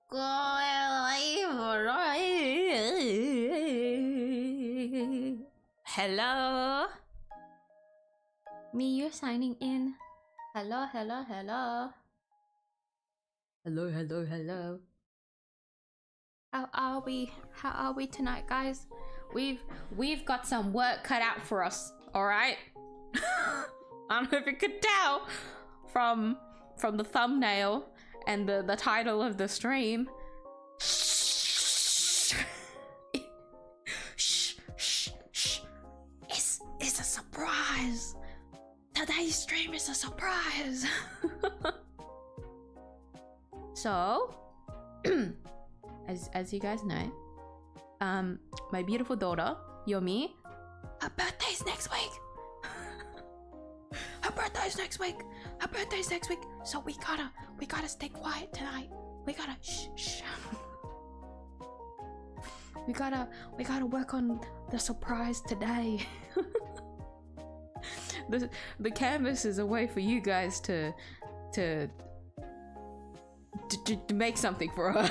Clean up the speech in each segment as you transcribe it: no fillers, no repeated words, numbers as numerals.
Hello? Me, you're signing in. Hello, hello, hello. Hello, hello, hello. How are we? How are we tonight, guys? We've got some work cut out for us, alright? I don't know if you could tell from the thumbnail and the title of the stream. Shh, shh, shh. It's a surprise. Today's stream is a surprise. So, as you guys know, my beautiful daughter, Yomi, her birthday's next week. Her birthday's next week. Her birthday's next week. So we gotta stay quiet tonight. We gotta shh. We gotta work on the surprise today. The canvas is a way for you guys to make something for her.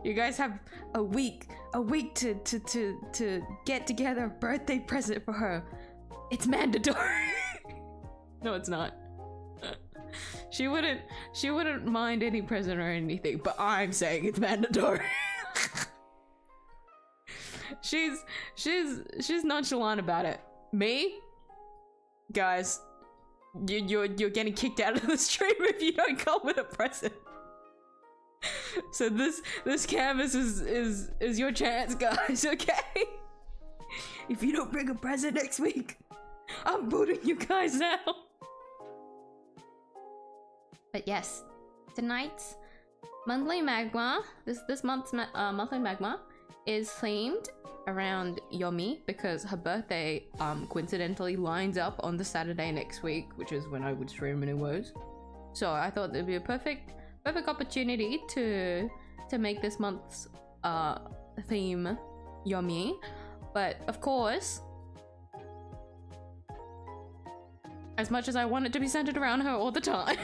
You guys have a week to get together a birthday present for her. It's mandatory. No, it's not. She wouldn't mind any present or anything, but I'm saying it's mandatory. She's nonchalant about it. Me? Guys, you're getting kicked out of the stream if you don't come with a present. So this canvas is your chance, guys, okay? If you don't bring a present next week, I'm booting you guys out. But yes, tonight's monthly magma, this month's monthly magma is themed around Yomi because her birthday coincidentally lines up on the Saturday next week, which is when I would stream anyways. So I thought there'd be a perfect opportunity to make this month's theme Yomi. But of course, as much as I want it to be centered around her all the time,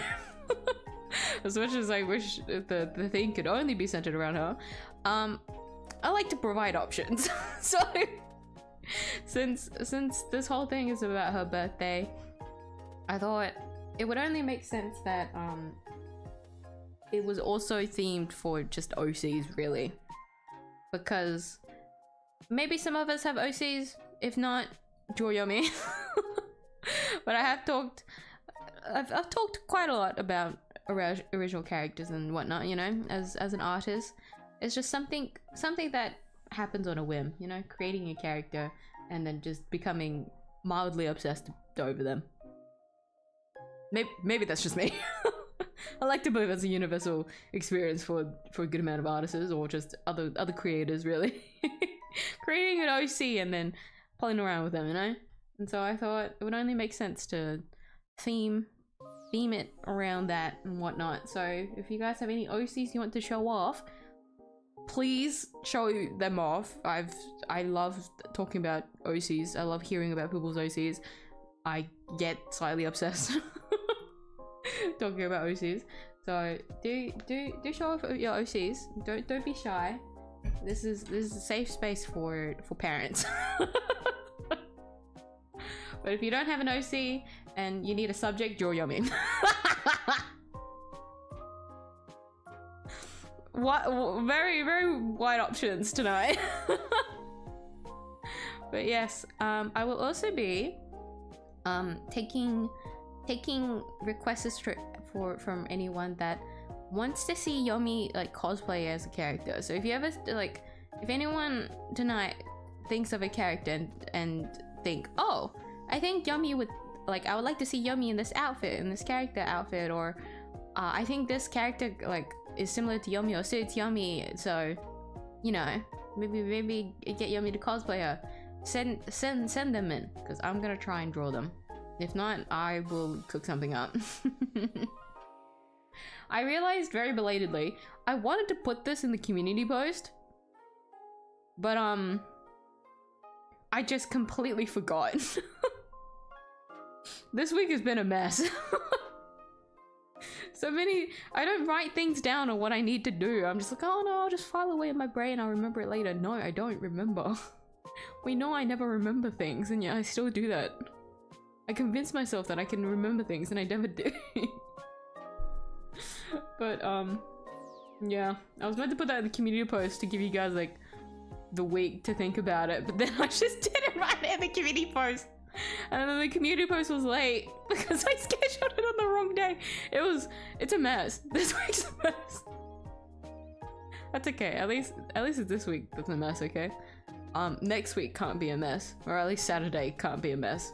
as much as I wish the theme could only be centered around her, I like to provide options. So since this whole thing is about her birthday, I thought it would only make sense that it was also themed for just OCs, really, because maybe some of us have OCs, if not, draw Yomi. But I've talked quite a lot about original characters and whatnot, you know, as an artist. It's just something that happens on a whim, you know, creating a character and then just becoming mildly obsessed over them. Maybe that's just me. I like to believe that's a universal experience for a good amount of artists or just other creators, really. Creating an OC and then playing around with them, you know? And so I thought it would only make sense to theme it around that and whatnot. So if you guys have any OCs you want to show off, please show them off. I love talking about OCs. I love hearing about people's OCs. I get slightly obsessed talking about OCs. So do show off your OCs. Don't be shy. This is a safe space for parents. But if you don't have an OC and you need a subject, draw Yomi. What very wide options tonight. But yes, I will also be taking requests from anyone that wants to see Yomi like cosplay as a character. So if you ever like, if anyone tonight thinks of a character and think, oh, I think Yomi would like, I would like to see Yomi in this outfit, in this character outfit, or I think this character like is similar to Yomi or suits Yomi, so you know, maybe get Yomi to cosplay her. Send them in, because I'm gonna try and draw them. If not, I will cook something up. I realized very belatedly I wanted to put this in the community post, but I just completely forgot. This week has been a mess. So many, I don't write things down or what I need to do. I'm just like, oh no, I'll just file away in my brain. I'll remember it later. No, I don't remember. We know I never remember things, and yet I still do that. I convince myself that I can remember things, and I never do. But, yeah. I was meant to put that in the community post to give you guys, like, the week to think about it, but then I just did it right in the community post. And then the community post was late because I scheduled it on the wrong day. It's a mess. This week's a mess. That's okay. At least it's this week that's a mess, okay? Next week can't be a mess. Or at least Saturday can't be a mess.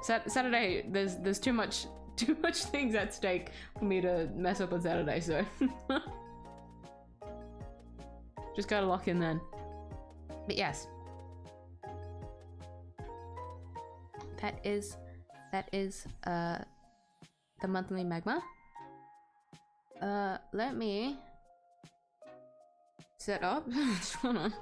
Saturday, there's too much things at stake for me to mess up on Saturday, so. Just gotta lock in then. But yes. That is the monthly magma. Let me set up. Hold on.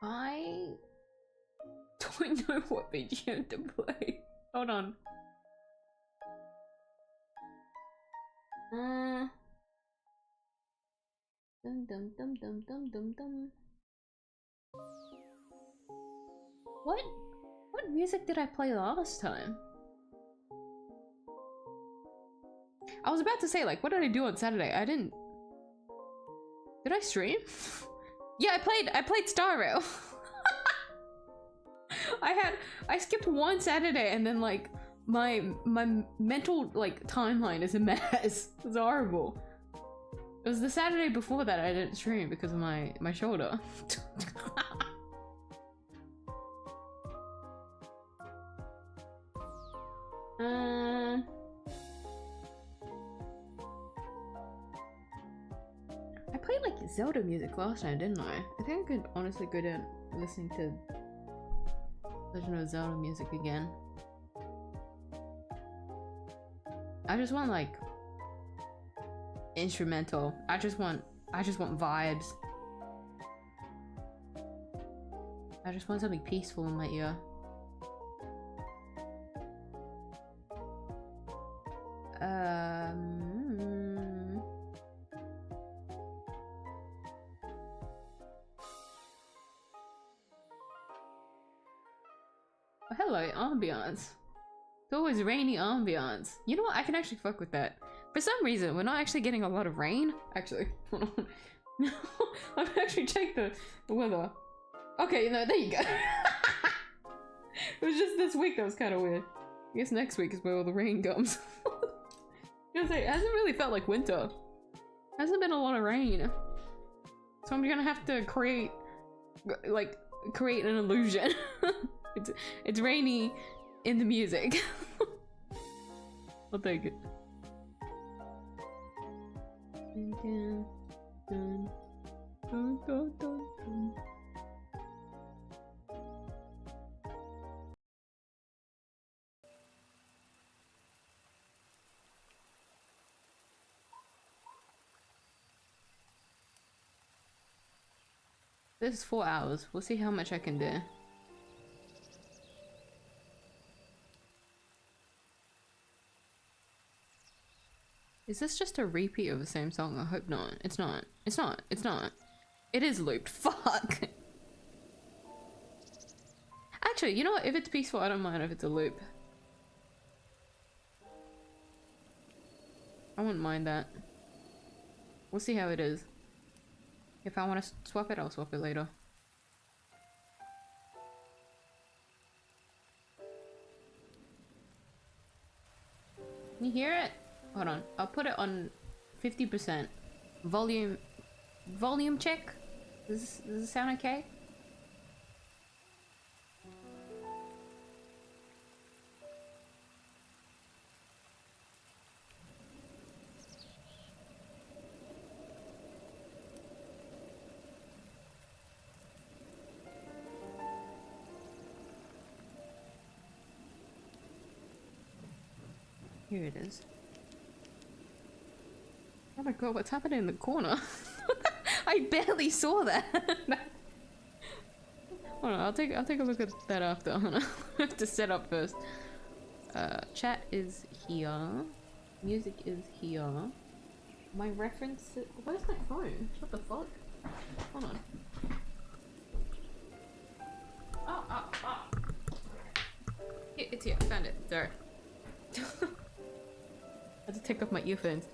I don't know what BGM to play. Hold on. Dum dum dum dum dum dum dum. What music did I play last time? I was about to say, like, what did I do on Saturday? I didn't. Did I stream? Yeah, I played Star Rail. I skipped one Saturday, and then like my mental like timeline is a mess. It's horrible. It was the Saturday before that I didn't stream because of my shoulder. I played like Zelda music last time, didn't I? I think I could honestly go down listening to Legend of Zelda music again. I just want like instrumental. I just want vibes. I just want something peaceful in my ear. Oh, hello, ambiance. It's always rainy ambiance. You know what? I can actually fuck with that. For some reason, we're not actually getting a lot of rain. Actually, hold on. I've actually checked the weather. Okay, no, there you go. It was just this week that was kind of weird. I guess next week is where all the rain comes. I was gonna say, it hasn't really felt like winter. Hasn't been a lot of rain. So I'm gonna have to create an illusion. It's rainy in the music. I'll take it. This is 4 hours. We'll see how much I can do. Is this just a repeat of the same song? I hope not. It's not. It's not. It's not. It is looped. Fuck. Actually, you know what? If it's peaceful, I don't mind if it's a loop. I wouldn't mind that. We'll see how it is. If I want to swap it, I'll swap it later. Can you hear it? Hold on. I'll put it on 50%. Volume check? Does this sound okay? Here it is. Oh my god, what's happening in the corner? I barely saw that. Hold on, I'll take a look at that after. Hold on. I have to set up first. Chat is here. Music is here. My reference. Where's my phone? What the fuck? Hold on. Oh. Yeah, it's here. I found it. Sorry. I had to take off my earphones.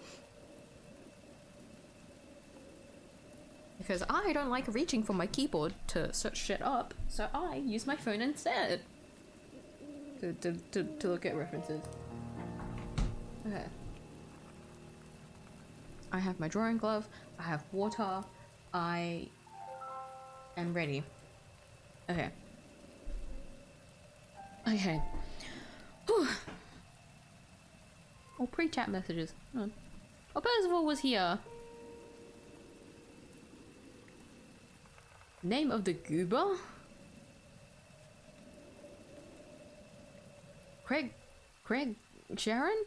Because I don't like reaching for my keyboard to search shit up, so I use my phone instead. To look at references. Okay. I have my drawing glove, I have water, I am ready. Okay. Okay. Whew. Oh, pre-chat messages. Hold on. Oh, Percival was here. Name of the goober? Craig Sharon?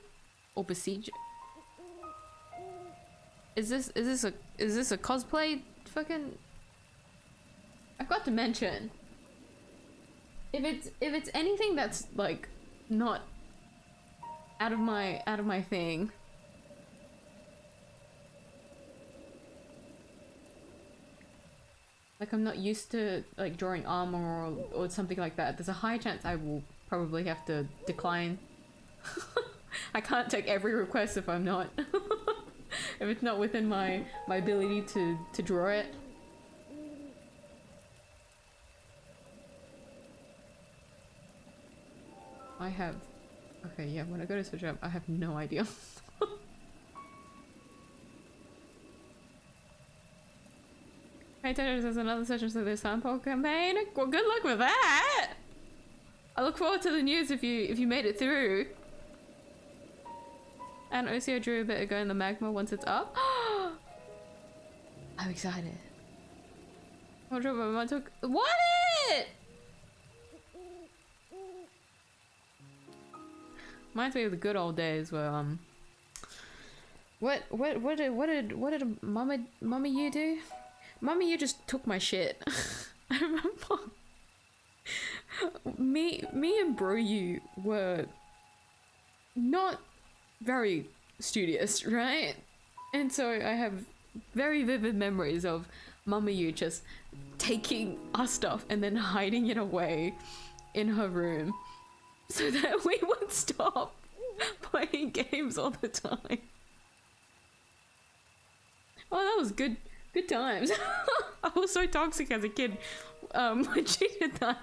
Or Besiege? Is this a cosplay fucking? I've got to mention. If it's anything that's like not out of my thing. Like I'm not used to like drawing armor or something like that. There's a high chance I will probably have to decline. I can't take every request if I'm not. If it's not within my ability to draw it. I have... Okay, yeah, when I go to search up, I have no idea. Hey, there's another session to this sample campaign. Well, good luck with that! I look forward to the news if you made it through. And OCO drew a bit ago in the magma once it's up. I'm excited. What? Reminds me of the good old days where what did Mama you do? Mama you just took my shit. I remember me and Bro you were not very studious, right? And so I have very vivid memories of Mama you just taking our stuff and then hiding it away in her room so that we would stop playing games all the time. Oh, that was good times. I was so toxic as a kid when she did that.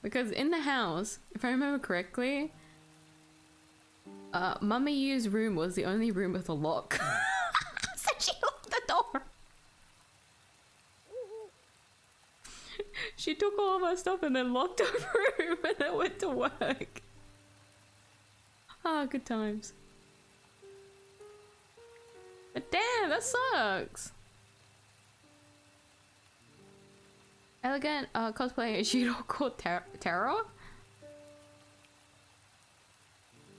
Because in the house, if I remember correctly, Mama Yu's room was the only room with a lock. So she locked the door. She took all of our stuff and then locked her room and then went to work. Ah, good times. But damn, that sucks. Elegant cosplay a shooter called Terror?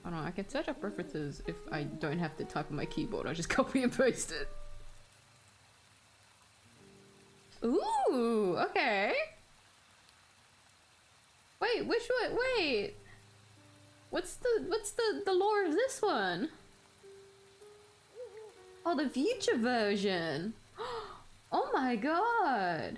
Oh no, I can search up references if I don't have to type on my keyboard. I just copy and paste it. Ooh, okay. Wait, which one? Wait. What's the lore of this one? Oh, the future version. Oh my god.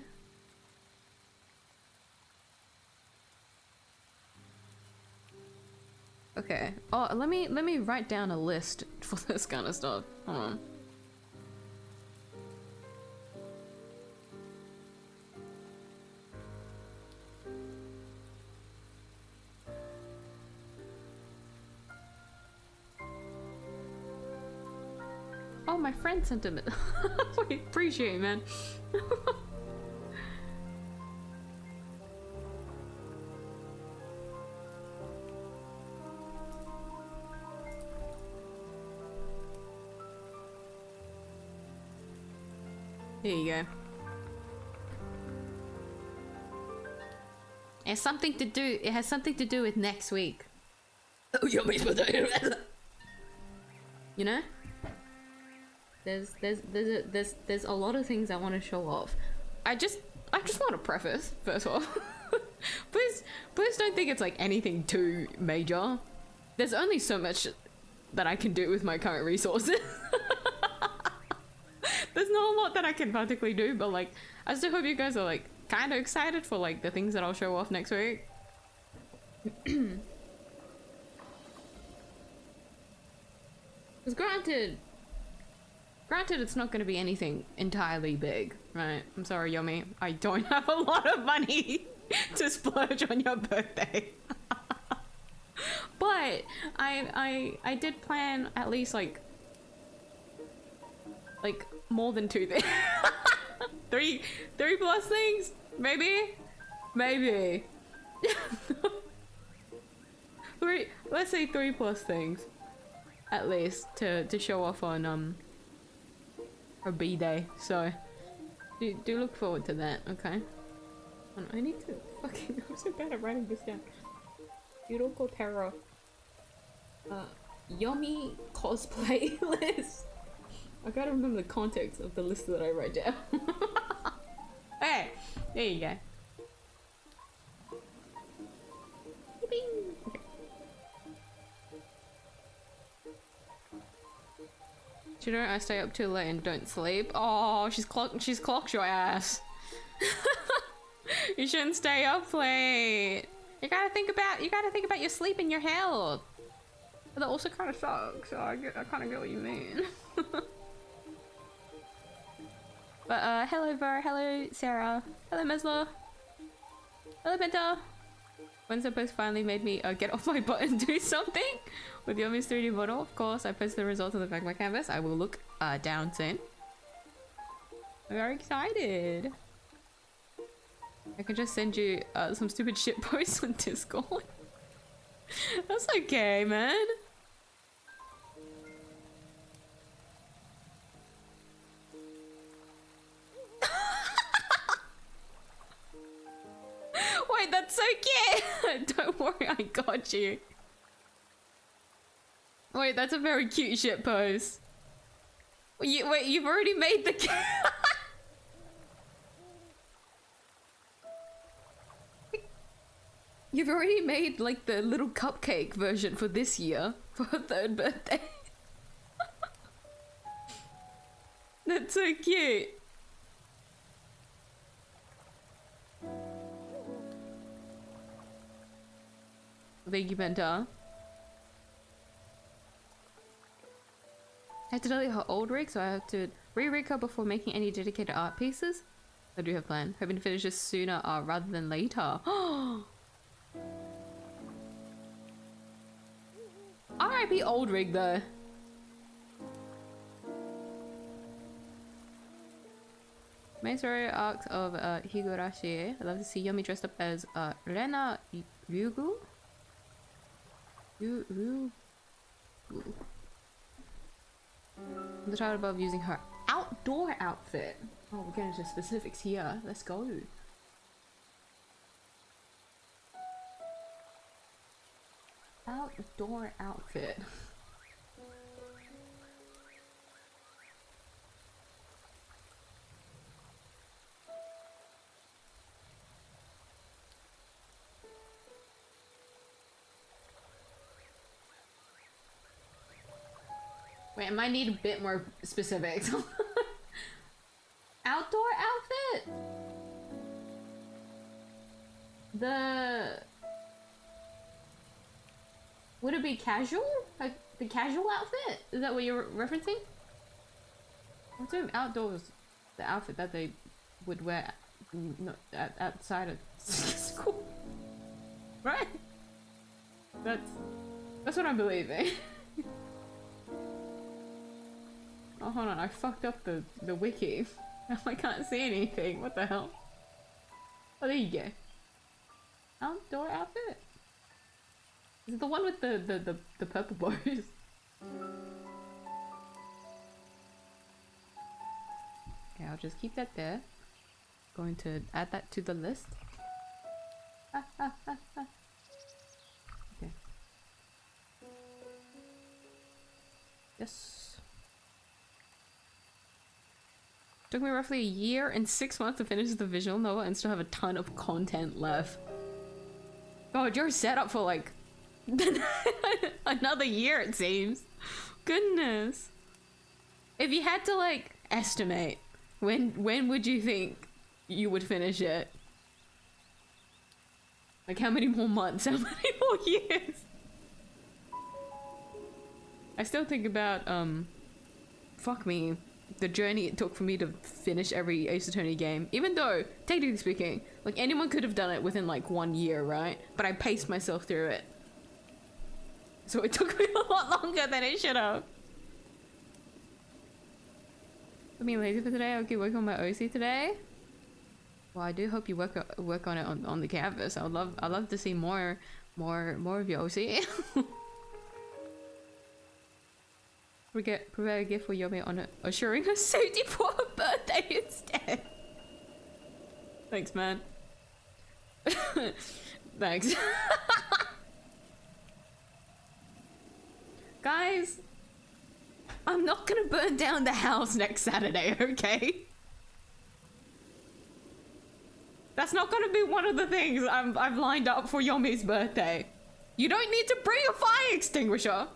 Okay. Oh, let me write down a list for this kind of stuff. Hold on. Oh, my friend sent him it. We appreciate it, man. Here you go. It has something to do. It has something to do with next week. Oh, Yummy's birthday. You know? There's a lot of things I want to show off. I just want to preface first of all. please don't think it's like anything too major. There's only so much that I can do with my current resources. There's not a lot that I can particularly do, but like I still hope you guys are like kind of excited for like the things that I'll show off next week. Because granted it's not going to be anything entirely big, right? I'm sorry, Yomi. I don't have a lot of money to splurge on your birthday. But I did plan at least like more than 2 things. three plus things? Maybe? Let's say 3 plus things. At least to show off on her B-day. So do look forward to that, okay? I need to fucking I'm so bad at writing this down. Beautiful terror. Yummy cosplay list. I gotta remember the context of the list that I wrote down. Hey, there you go. Okay. Do you know I stay up too late and don't sleep? Oh, she's clocked your ass. You shouldn't stay up late. You gotta think about your sleep and your health. But that also kind of sucks. So I kind of get what you mean. But hello Ver, hello Sarah, hello Mesla, hello Penta. Wednesday post finally made me get off my butt and do something with Yomi's 3D model. Of course, I posted the results on the back of my canvas. I will look down soon. I'm very excited. I can just send you some stupid shit posts on Discord. That's okay, man. Wait, that's so cute! Don't worry, I got you. Wait, that's a very cute shit pose. Wait, you've already made the You've already made like the little cupcake version for this year for her 3rd birthday. That's so cute. Thank you, Benta. I had to delete her old rig, so I have to re-rig her before making any dedicated art pieces. I do have a plan. Hoping to finish this sooner rather than later. R.I.P. old rig though. Main story arcs of Higurashi. I love to see Yomi dressed up as Rena Ryugu. The child above using her outdoor outfit. Oh, we're getting into specifics here. Let's go. Outdoor outfit. Wait, I might need a bit more specifics. Outdoor outfit? Would it be casual? Like the casual outfit? Is that what you're referencing? I'm assuming outdoors, the outfit that they would wear outside of school. Right? That's what I'm believing. Oh, hold on, I fucked up the wiki. I can't see anything. What the hell? Oh, there you go. Outdoor outfit. Is it the one with the purple bows? Okay, I'll just keep that there. Going to add that to the list. Okay. Yes. Took me roughly a year and 6 months to finish the visual novel and still have a ton of content left. God, you're set up for like another year, it seems. Goodness. If you had to like estimate, when would you think you would finish it? Like how many more months? How many more years? I still think about fuck me, the journey it took for me to finish every Ace Attorney game. Even though, technically speaking, like anyone could have done it within like 1 year, right? But I paced myself through it. So it took me a lot longer than it should have. I'm being lazy for today. I'll keep working on my OC today. Well, I do hope you work on it on the canvas. I'd love to see more of your OC. Prepare a gift for Yomi on it, assuring her safety for her birthday instead. Thanks, man. Thanks. Guys, I'm not gonna burn down the house next Saturday, okay? That's not gonna be one of the things I've lined up for Yomi's birthday. You don't need to bring a fire extinguisher.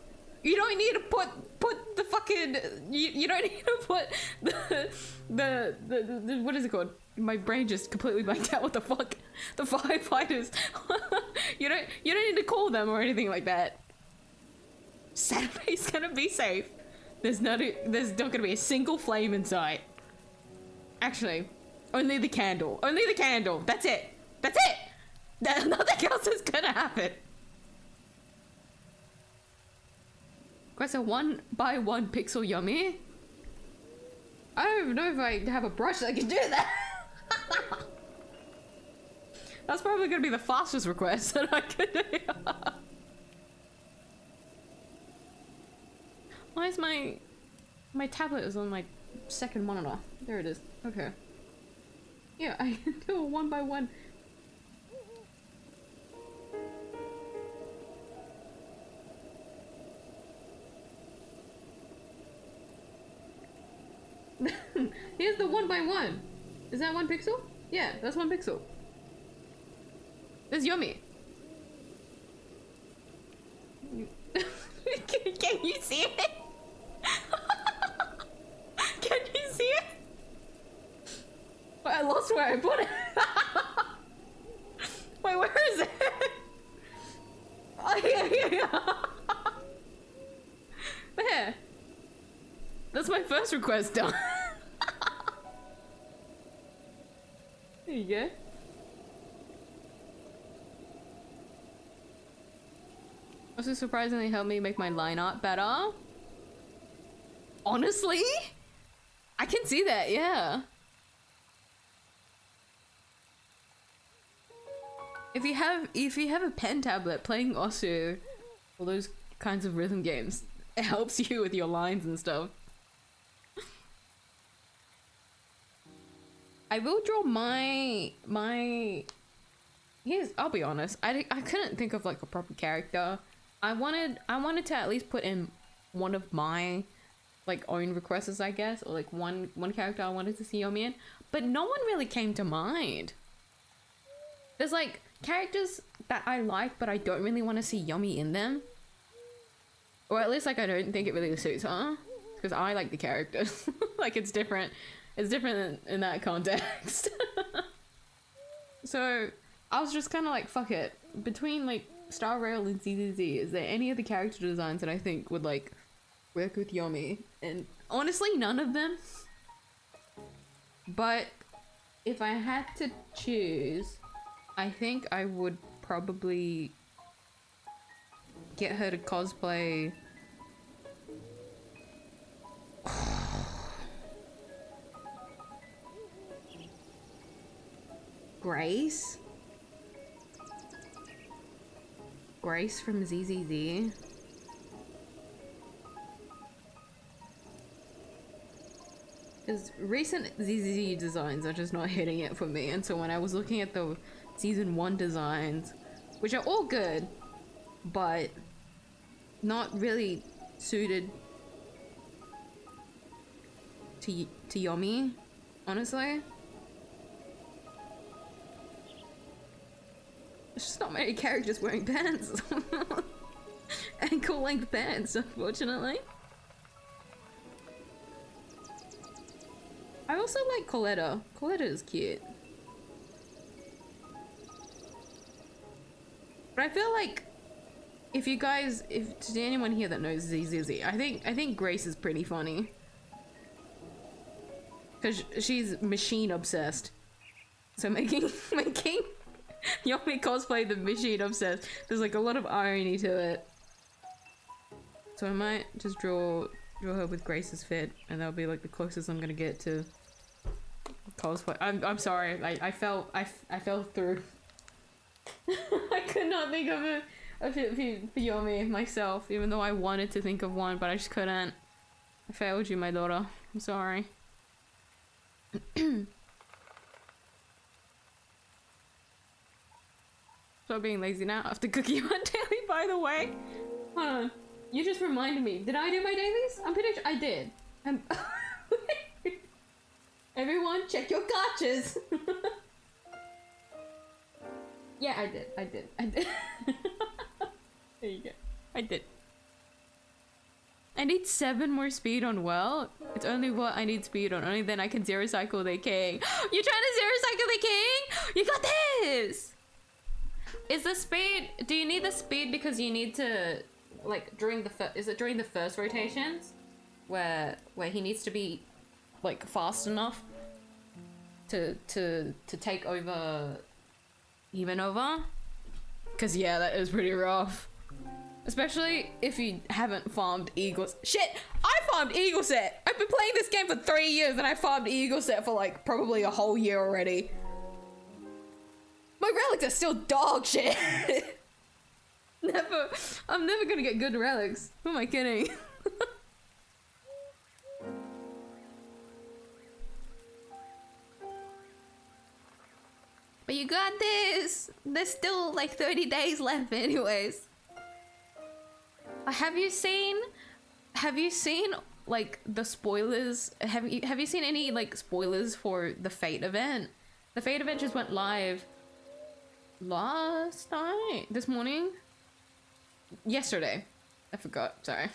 You don't need to put the fucking you don't need to put the what is it called? My brain just completely blanked out. What the fuck? The firefighters. you don't need to call them or anything like that. Saturday's gonna be safe. There's not gonna be a single flame in sight. Actually, only the candle. Only the candle. That's it. That's it. Nothing else is gonna happen. Request a 1x1 pixel Yomi. I don't even know if I have a brush that can do that. That's probably gonna be the fastest request that I could do. Why is my tablet is on my second monitor? There it is. Okay. Yeah, I can do a 1x1. Here's the 1x1. Is that 1 pixel? Yeah, that's 1 pixel. That's Yomi. Can you see it? Can you see it? Wait, I lost where I put it. Wait, where is it? Oh, yeah. There. That's my first request done. There you go. Also surprisingly helped me make my line art better. Honestly? I can see that, yeah. If you have a pen tablet playing Osu, all those kinds of rhythm games, it helps you with your lines and stuff. I will draw here's, I'll be honest, I couldn't think of like a proper character. I wanted to at least put in one of my like own requests, I guess, or like one character I wanted to see Yomi in, but no one really came to mind. There's like characters that I like, but I don't really want to see Yomi in them, or at least like I don't think it really suits her, because I like the characters. Like it's different in that context. So I was just kind of like, fuck it, between like Star Rail and ZZZ, is there any other character designs that I think would like work with Yomi? And honestly, none of them. But if I had to choose, I think I would probably get her to cosplay Grace? Grace from ZZZ? Because recent ZZZ designs are just not hitting it for me, and so when I was looking at the season 1 designs, which are all good, but not really suited to Yomi, honestly. There's just not many characters wearing pants. Ankle-length pants, unfortunately. I also like Coletta. Coletta is cute. But I feel like if to anyone here that knows ZZZ, I think Grace is pretty funny. Cause she's machine obsessed. So making Yomi cosplay the machine obsessed, there's like a lot of irony to it. So I might just draw her with Grace's fit, and that'll be like the closest I'm gonna get to cosplay. I'm sorry, I fell through. I could not think of a fit for Yomi myself, even though I wanted to think of one, but I just couldn't. I failed you, my daughter. I'm sorry. Stop being lazy now after cooking my daily, by the way. Hold on. You just reminded me. Did I do my dailies? I'm pretty sure I did. Everyone, check your gotchas. Yeah, I did. There you go. I did. I need 7 more speed on well. It's only what I need speed on. Only then I can zero cycle the king. You're trying to zero cycle the king? You got this! Is the speed... Do you need the speed because you need to... Like, during the is it during the first rotations? Where he needs to be, like, fast enough to take over... Even over? Because, yeah, that is pretty rough. Especially if you haven't farmed Eagles. Shit! I farmed Eagle Set! I've been playing this game for 3 years and I farmed Eagle Set for like probably a whole year already. My relics are still dog shit! I'm never gonna get good relics. Who am I kidding? But you got this! There's still like 30 days left anyways. Have you seen like the spoilers? Have you seen any like spoilers for the Fate event? The Fate event just went live last night, this morning, yesterday. I forgot. Sorry,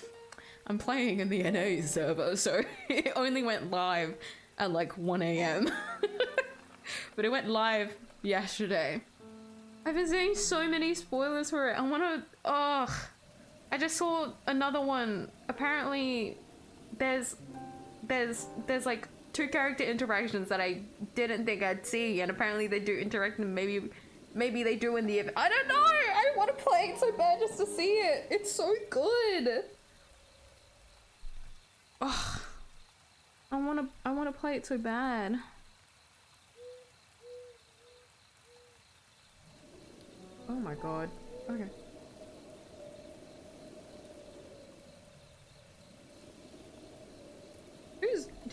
I'm playing in the NA server, so it only went live at like 1 AM. But it went live yesterday. I've been seeing so many spoilers for it. I wanna. Ugh. I just saw another one. Apparently, there's like 2 character interactions that I didn't think I'd see, and apparently they do interact, and maybe they do in the event. I don't know. I want to play it so bad just to see it. It's so good. Ugh. I wanna play it so bad. Oh my god. Okay.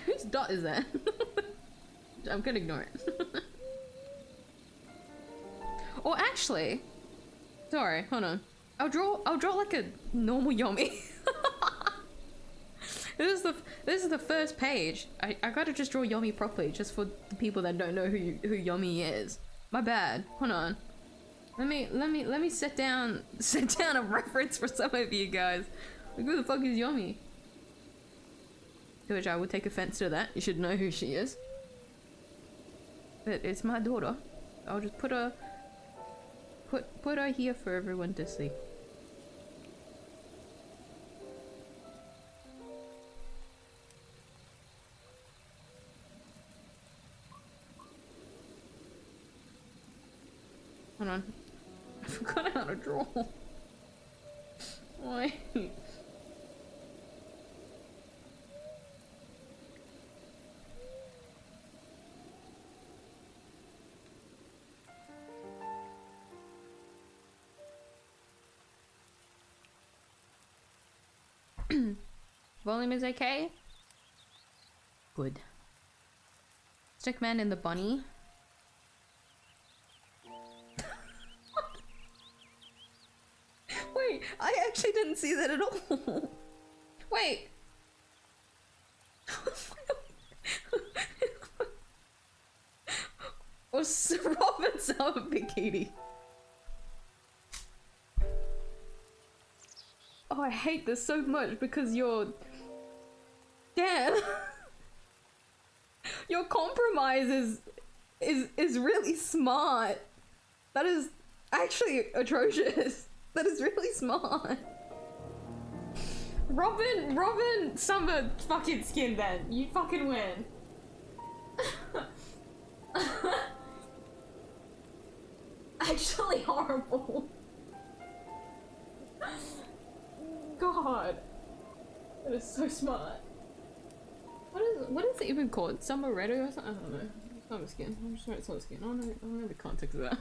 Whose dot is that? I'm gonna ignore it. Or actually, sorry, hold on. I'll draw like a normal Yomi. This is the first page. I gotta just draw Yomi properly, just for the people that don't know who Yomi is. My bad. Hold on. Let me set down a reference for some of you guys. Like, who the fuck is Yomi? To which I would take offense to that. You should know who she is. But it's my daughter. I'll just put her here for everyone to see. Hold on. I forgot how to draw. Why? Volume is okay? Good. Stickman and the bunny. I actually didn't see that at all. Wait. Or Robin Summer Bikini. Oh, I hate this so much because you're... Damn. Your compromise is really smart. That is actually atrocious. That is really smart. Robin Summer fucking skin then. You fucking win. Actually horrible. God. That is so smart. What is it even called? Summer Red or something? I don't know. Summer skin. I'm just writing summer skin. I don't know the context of that.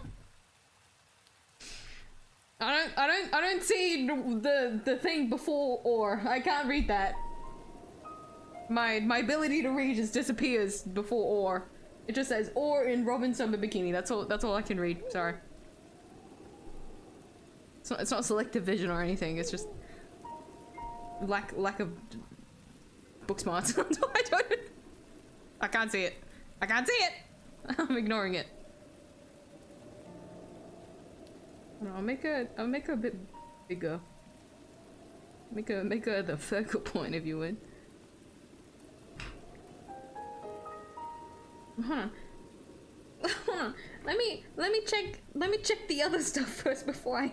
I don't see the thing before or. I can't read that. My ability to read just disappears before or. It just says or in Robin Summer Bikini. That's all I can read. Sorry. It's not selective vision or anything. It's just lack of book smarts. I can't see it. I can't see it. I'm ignoring it. No, I'll make her a bit bigger. Make her the focal point, if you would. Hold on. Hold on. Let me check the other stuff first before I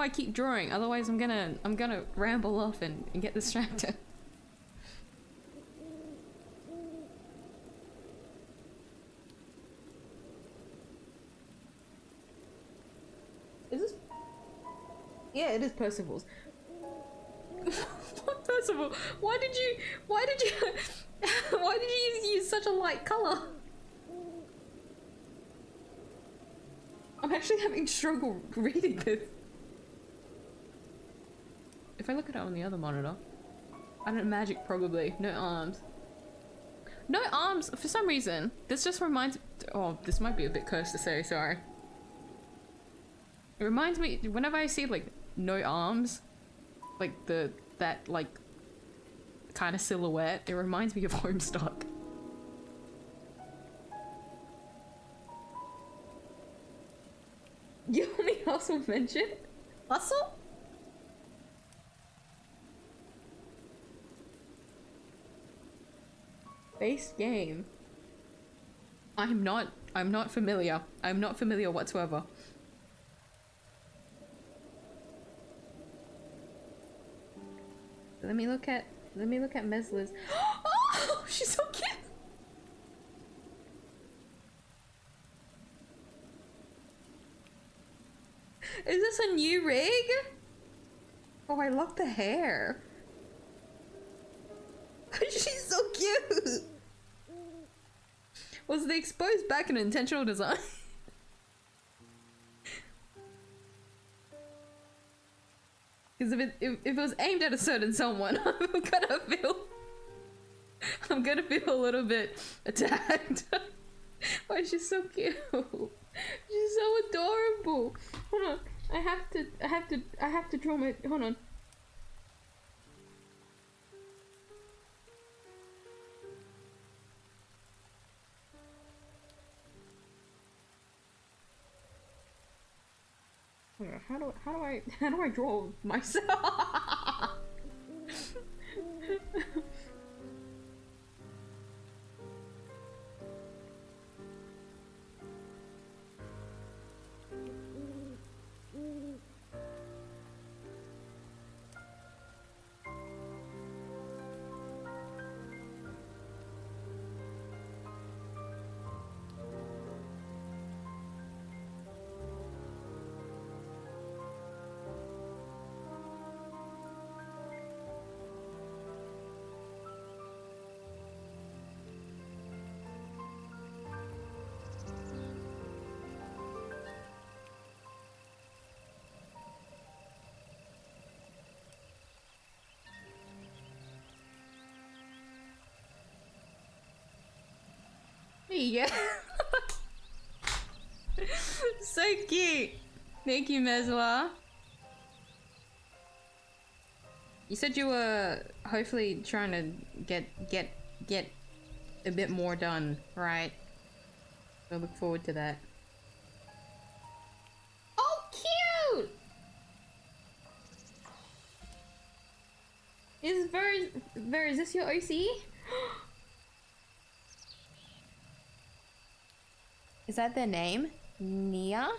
keep drawing. Otherwise I'm gonna ramble off and get distracted. Is this? Yeah, it is Percival's. What Percival? Why did you use such a light color? I'm actually having struggle reading this. If I look at it on the other monitor, I don't magic probably. No arms. No arms for some reason. This just reminds. Oh, this might be a bit cursed to say. Sorry. It reminds me whenever I see like no arms, like that like kind of silhouette. It reminds me of Homestuck. You only also mentioned hustle? Base game. I'm not familiar. I'm not familiar whatsoever. Let me look at Mesler's. Oh, she's so cute. Is this a new rig? Oh, I love the hair. She's so cute. Was the exposed back an intentional design? Because if it was aimed at a certain someone, I'm gonna feel a little bit attacked. Why, she's so cute. She's so adorable. Hold on. I have to draw my, hold on. How do I draw myself? Yeah. So cute. Thank you, Mesla. You said you were hopefully trying to get a bit more done, right? I look forward to that. Oh, cute! Is is this your OC? Is that their name? Nia?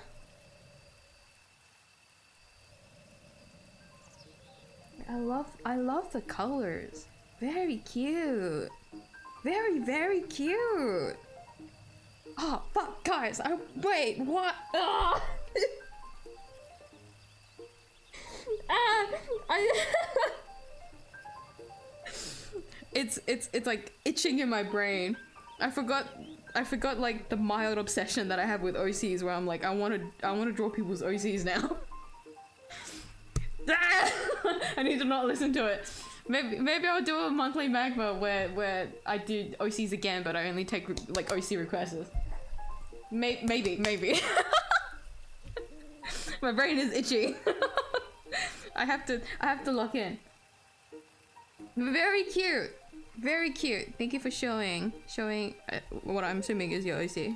I love the colors. Very cute. Very cute. Oh fuck, guys! Wait, what? Ah! It's like itching in my brain. I forgot like the mild obsession that I have with OCs, where I'm like I want to draw people's OCs now. I need to not listen to it. Maybe I'll do a monthly magma where I do OCs again, but I only take like OC requests. Maybe. My brain is itchy. I have to lock in. Very cute. Very cute. Thank you for showing what I'm assuming is your OC.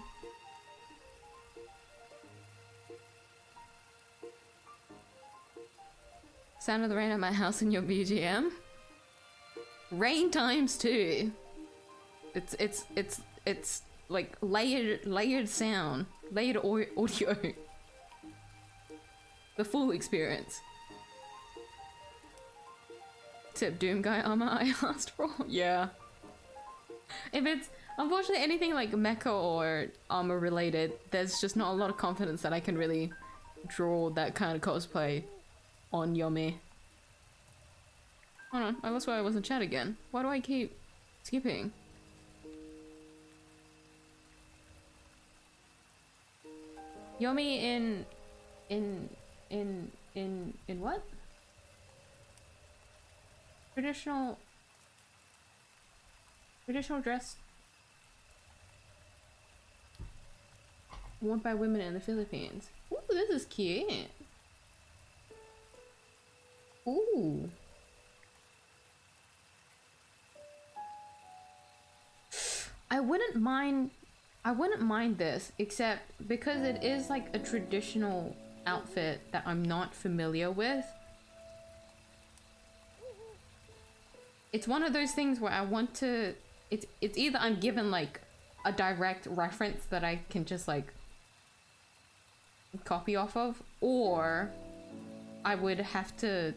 Sound of the rain at my house in your BGM. Rain times 2. It's like layered sound, layered audio. The full experience. Except Doom Guy armor I asked for. Yeah. If it's unfortunately anything like mecha or armor related, there's just not a lot of confidence that I can really draw that kind of cosplay on Y0M1. Hold on, I lost why I was in chat again. Why do I keep skipping? Y0M1 in what? Traditional dress worn by women in the Philippines. Ooh, this is cute. Ooh. I wouldn't mind this, except because it is like a traditional outfit that I'm not familiar with. It's one of those things where I want to, it's either I'm given like a direct reference that I can just like copy off of, or I would have to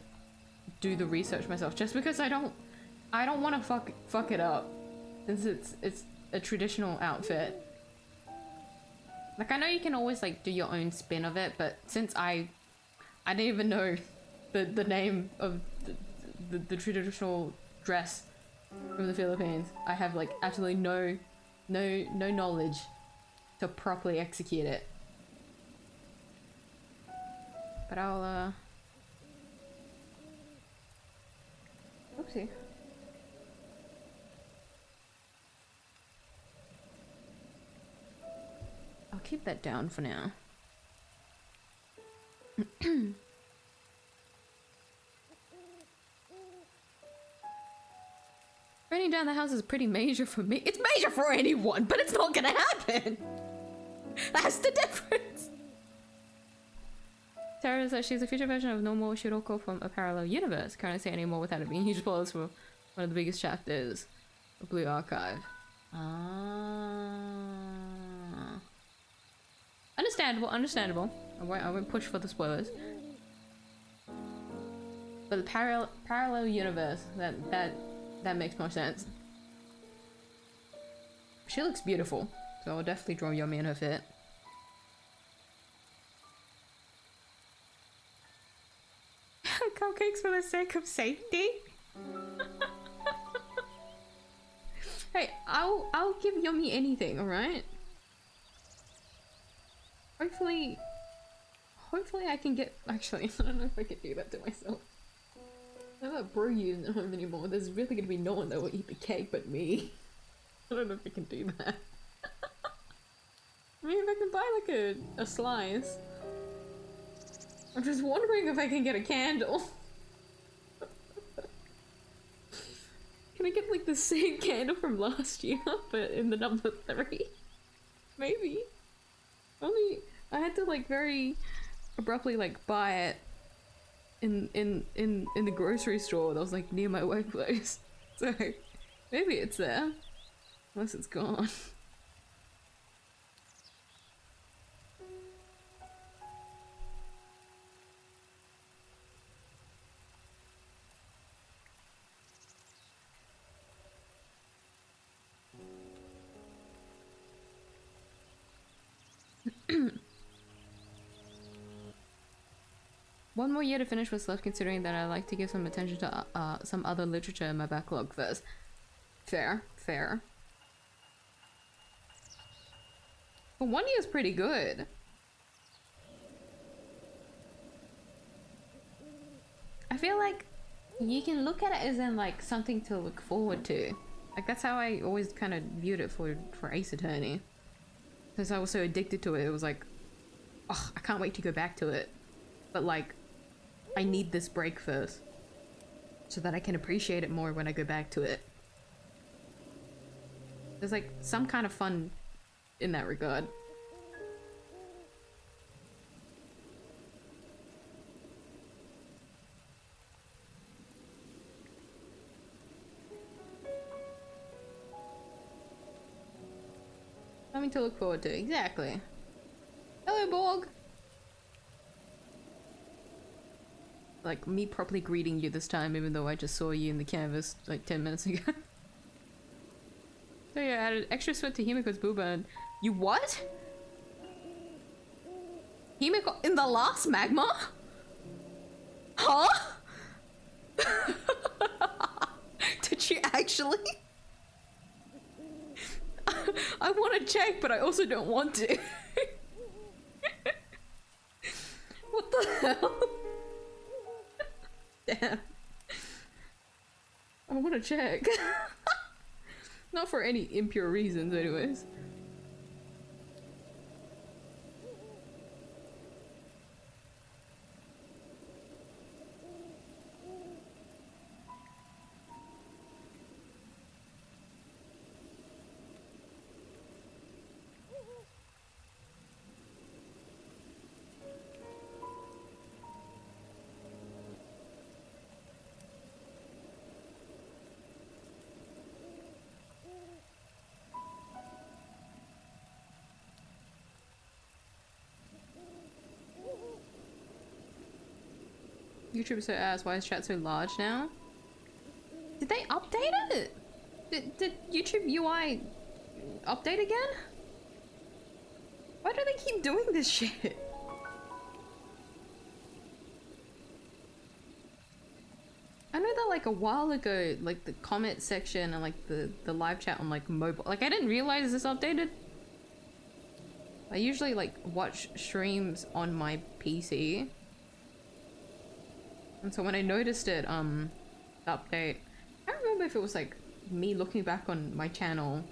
do the research myself, just because I don't want to fuck it up, since it's a traditional outfit. Like, I know you can always like do your own spin of it, but since I didn't even know the name of the traditional dress from the Philippines, I have like absolutely no knowledge to properly execute it. But I'll oopsie. I'll keep that down for now. Burning down the house is pretty major for me. It's major for anyone, but it's not gonna happen. That's the difference. Tara says she's a future version of normal Shiroko from a parallel universe. Can't say anymore without it being huge spoilers for one of the biggest chapters of Blue Archive. Ah. Understandable. I won't push for the spoilers. But the parallel universe, that makes more sense. She looks beautiful, so I'll definitely draw Y0M1 in her fit. Cupcakes for the sake of safety. Hey, I'll give Y0M1 anything, alright? Hopefully I can get, actually, I don't know if I can do that to myself. I'm not bro using at home anymore. There's really gonna be no one that will eat the cake but me. I don't know if I can do that. I mean, if I can buy like a slice. I'm just wondering if I can get a candle. Can I get like the same candle from last year, but in the number 3? Maybe. Only I had to like very abruptly like buy it in the grocery store that was like near my workplace. So maybe it's there. Unless it's gone. One more year to finish what's left, considering that I like to give some attention to some other literature in my backlog first. Fair, fair. But 1 year's pretty good. I feel like you can look at it as in like something to look forward to. Like that's how I always kind of viewed it for Ace Attorney. Because I was so addicted to it, it was like, oh, I can't wait to go back to it. But like, I need this break first. So that I can appreciate it more when I go back to it. There's like some kind of fun in that regard. Something to look forward to, exactly. Hello, Borg! Like, me properly greeting you this time, even though I just saw you in the canvas like 10 minutes ago. So yeah, I added extra sweat to Himiko's booba and... You what? Himiko in the last magma? Huh? Did she actually? I want to check, but I also don't want to. What the hell? Damn. I want to check. Not for any impure reasons, anyways. YouTube is so ass. Why is chat so large now? Did they update it? Did YouTube UI update again? Why do they keep doing this shit? I know that like a while ago, like the comment section and like the live chat on like mobile, like I didn't realize this updated. I usually like watch streams on my PC. And so when I noticed it, the update, I don't remember if it was like me looking back on my channel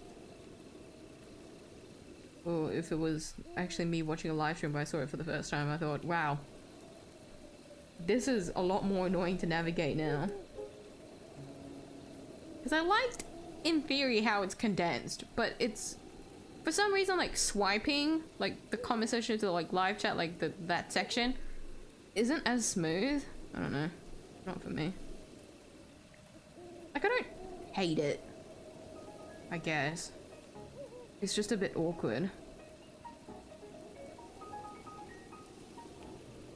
or if it was actually me watching a live stream, but I saw it for the first time. I thought, wow, this is a lot more annoying to navigate now. Because I liked, in theory, how it's condensed, but it's, for some reason, like swiping, like the comment section to like live chat, like that section, isn't as smooth. I don't know. Not for me. Like, I don't hate it. I guess. It's just a bit awkward.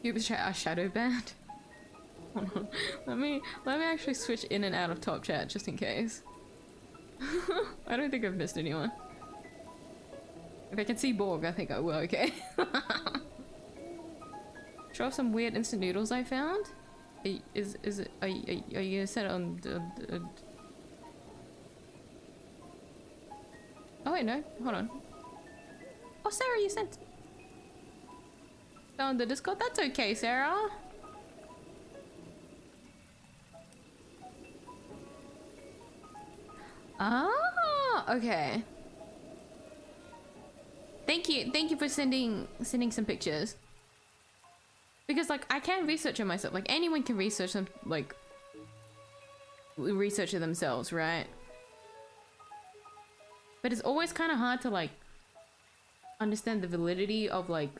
You are shadow banned? Hold on. Let me actually switch in and out of top chat just in case. I don't think I've missed anyone. If I can see Borg, I think I will, okay? Show off some weird instant noodles I found? Are you gonna set it on oh wait, no, hold on. Oh, Sarah, you sent on the Discord? That's okay, Sarah. Ah, okay. thank you for sending some pictures. Because like I can research it myself. Like anyone can research them, like research it themselves, right? But it's always kind of hard to like understand the validity of like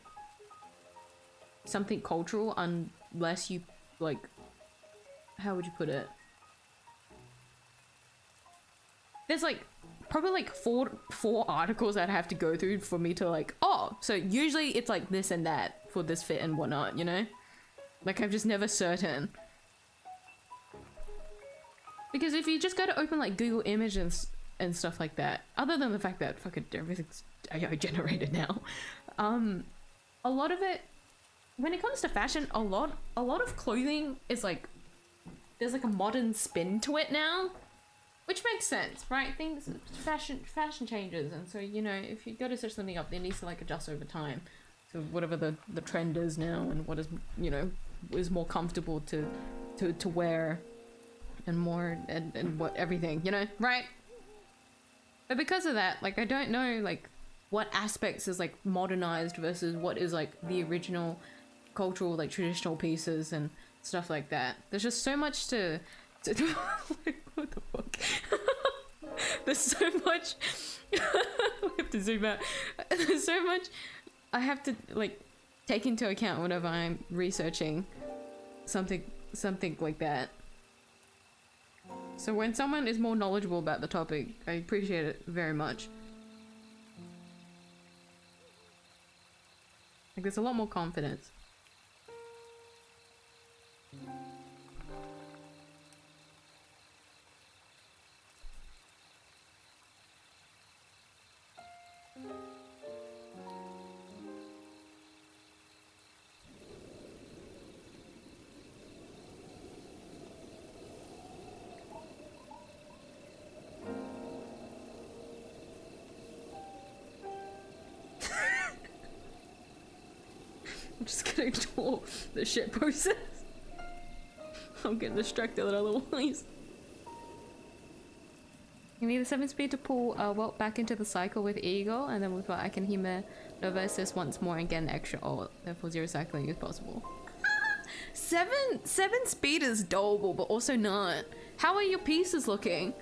something cultural unless you like, how would you put it? There's like probably like four articles that I have to go through for me to like, oh, so usually it's like this and that for this fit and whatnot, you know? Like I'm just never certain. Because if you just go to open like Google Images and stuff like that, other than the fact that fucking everything's AI generated now, a lot of it, when it comes to fashion, a lot of clothing is like, there's like a modern spin to it now, which makes sense, right? Things, fashion changes, and so, you know, if you go to search something up, it needs to like adjust over time to whatever the trend is now and what is, you know, is more comfortable to wear and more and what everything, you know, right? But because of that, like I don't know like what aspects is like modernized versus what is like the original cultural like traditional pieces and stuff like that. There's just so much to like, what the fuck? There's so much I have to zoom out. There's so much I have to like take into account whenever I'm researching something like that. So when someone is more knowledgeable about the topic, I appreciate it very much. Like there's a lot more confidence. I'm just gonna ignore the shit process. I'm getting distracted otherwise. You need a 7 speed to pull Welt back into the cycle with Eagle, and then with what I can humor Noversis once more and get an extra ult. Therefore 0 cycling is possible. Seven speed is doable, but also not. How are your pieces looking?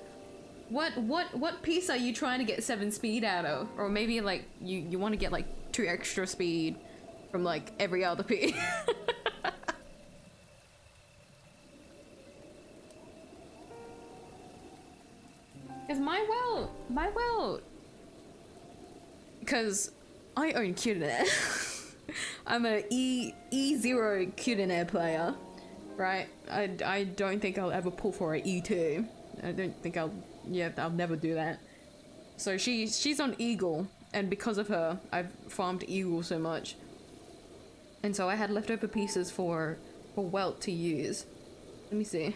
What piece are you trying to get 7 speed out of? Or maybe like you want to get like 2 extra speed from like every other piece. Because my Welt, because I own Q&A. I'm a E0 Q&A player, right? I don't think I'll ever pull for a E2. I don't think I'll never do that. So she's on Eagle, and because of her, I've farmed Eagle so much. And so I had leftover pieces for Welt to use. Let me see.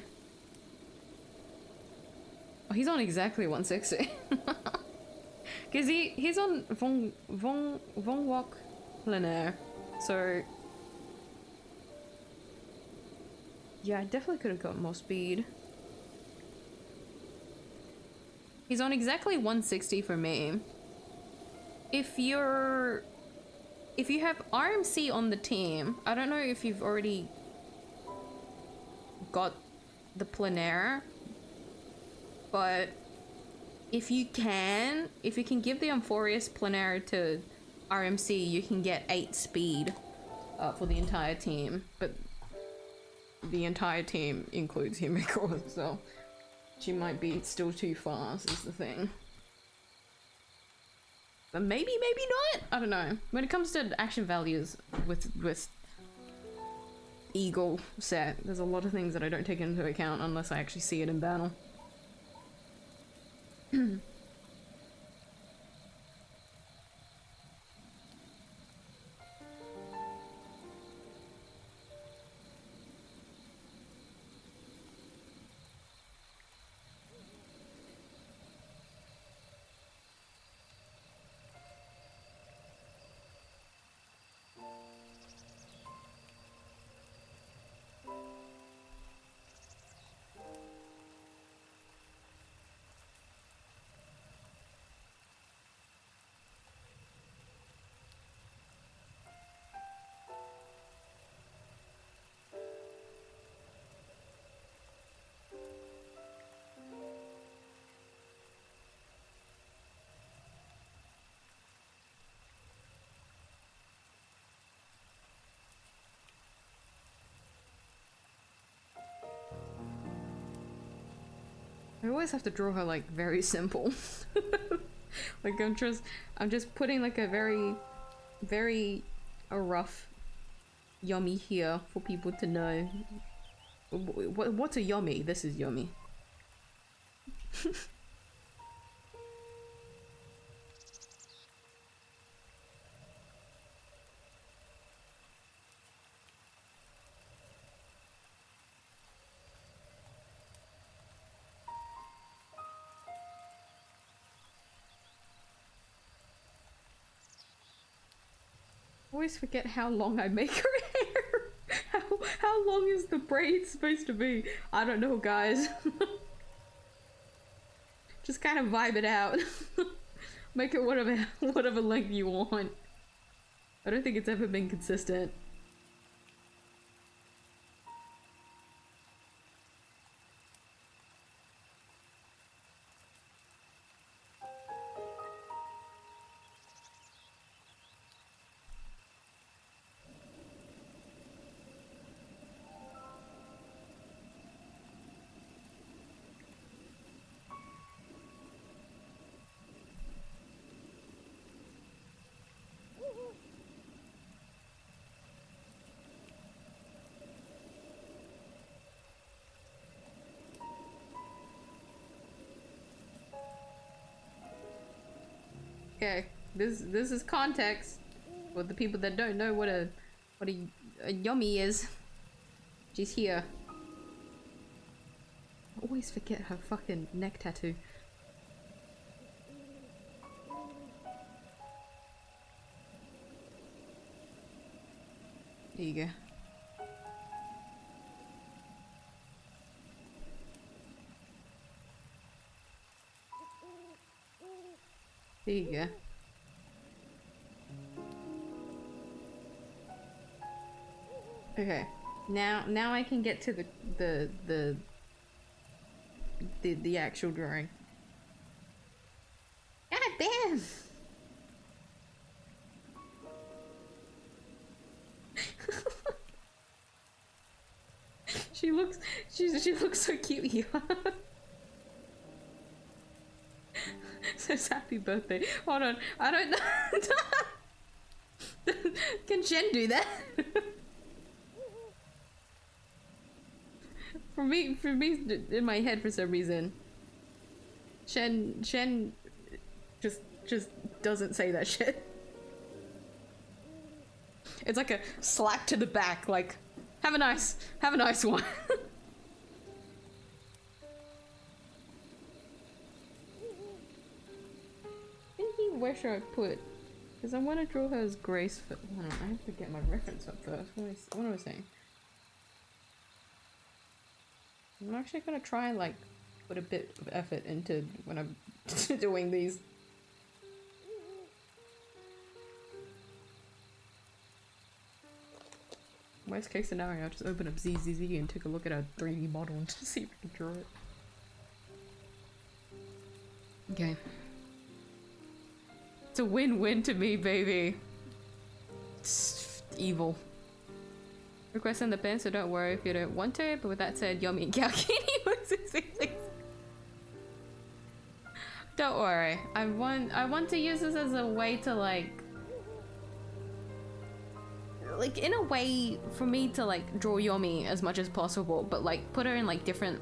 Oh, he's on exactly 160. Because he's on Von Walk Linear. So yeah, I definitely could have got more speed. He's on exactly 160 for me. If you have RMC on the team, I don't know if you've already got the plenaire, but if you can give the Amphorius plenaire to RMC, you can get 8 speed for the entire team, but the entire team includes Himiko, so she might be still too fast is the thing. But maybe not? I don't know. When it comes to action values with Eagle set, there's a lot of things that I don't take into account unless I actually see it in battle. always have to draw her like very simple. Like I'm just putting like a very rough yummy here for people to know. What's a yummy? This is yummy. I always forget how long I make her hair. How long is the braid supposed to be? I don't know, guys. Just kind of vibe it out. Make it whatever length you want. I don't think it's ever been consistent. Okay, this is context for the people that don't know what a yummy is. She's here. I always forget her fucking neck tattoo. There you go. There you go. Okay, now I can get to the actual drawing. God damn! she looks so cute here. Says happy birthday. Hold on, I don't know. Can Shen do that? For me, in my head, for some reason, Shen just doesn't say that shit. It's like a slap to the back, like, have a nice one. Where should I put? Because I want to draw her as graceful. Hold on, I have to get my reference up first. What am I saying? I'm actually gonna try and like put a bit of effort into when I'm doing these. Worst case scenario, I'll just open up ZZZ and take a look at a 3D model and just see if I can draw it. Okay. It's a win-win to me, baby. It's evil. Request in the pen, so don't worry if you don't want to, but with that said, Yomi and Galkini. Don't worry. I want to use this as a way to like in a way for me to like draw Yomi as much as possible, but like put her in like different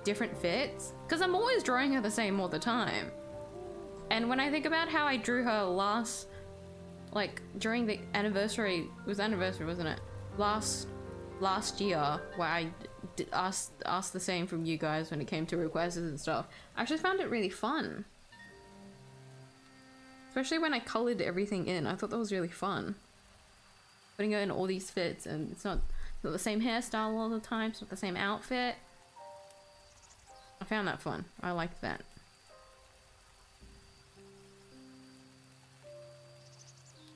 fits. Because I'm always drawing her the same all the time. And when I think about how I drew her last, like during the anniversary, it was anniversary, wasn't it? Last year, where I asked the same from you guys when it came to requests and stuff. I actually found it really fun. Especially when I colored everything in. I thought that was really fun. Putting her in all these fits, and it's not the same hairstyle all the time, it's not the same outfit. I found that fun. I liked that.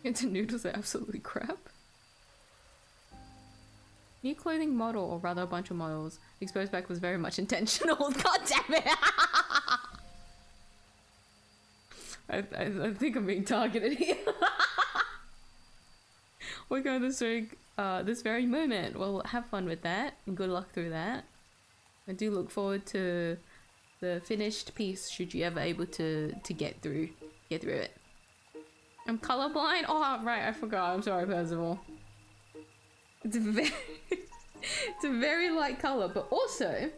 Into noodles are absolutely crap. New clothing model, or rather a bunch of models. The exposed back was very much intentional. God damn it! I think I'm being targeted here. We're going this week, this very moment. Well, have fun with that, and good luck through that. I do look forward to the finished piece should you ever able to get through it. I'm colorblind. Oh right, I forgot. I'm sorry, Percival. It's a very it's a very light color, but also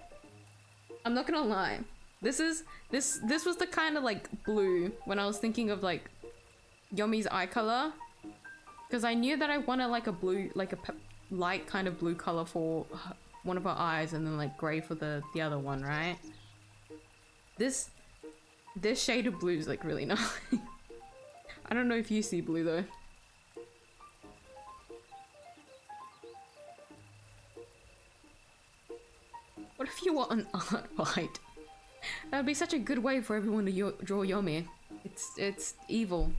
I'm not gonna lie. This was the kind of like blue when I was thinking of like Yomi's eye color, because I knew that I wanted like a blue, like a light kind of blue color for one of her eyes, and then like gray for the other one, right? This shade of blue is like really nice. I don't know if you see blue though. What if you want an art fight? That would be such a good way for everyone to draw Yomi. It's evil.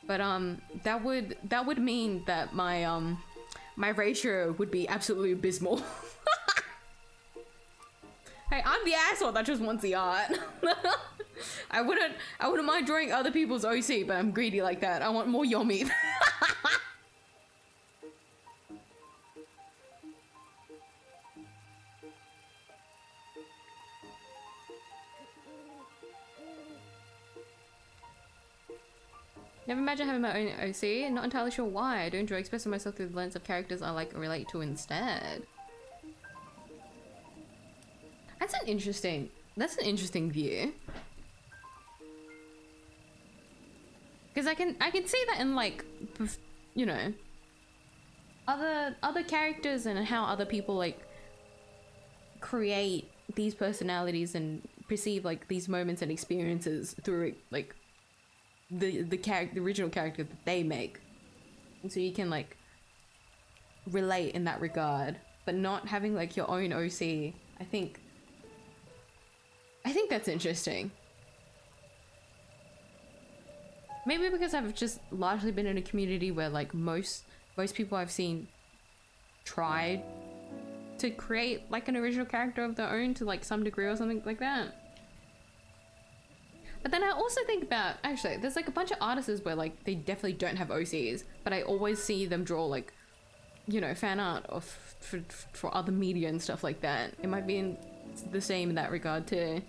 But that would mean that my my ratio would be absolutely abysmal. Hey, I'm the asshole that just wants the art. I wouldn't mind drawing other people's OC, but I'm greedy like that. I want more Yomi. Never imagine having my own OC. Not entirely sure why. I don't enjoy expressing myself through the lens of characters I like or relate to instead. That's an interesting view. Because I can see that in like, you know, other characters and how other people like create these personalities and perceive like these moments and experiences through like the original character that they make, and so you can like relate in that regard, but not having like your own OC. I think that's interesting. Maybe because I've just largely been in a community where like most people I've seen tried to create like an original character of their own to like some degree or something like that. But then I also think about, actually, there's like a bunch of artists where like they definitely don't have OCs, but I always see them draw like, you know, fan art of for other media and stuff like that. It might be the same in that regard too.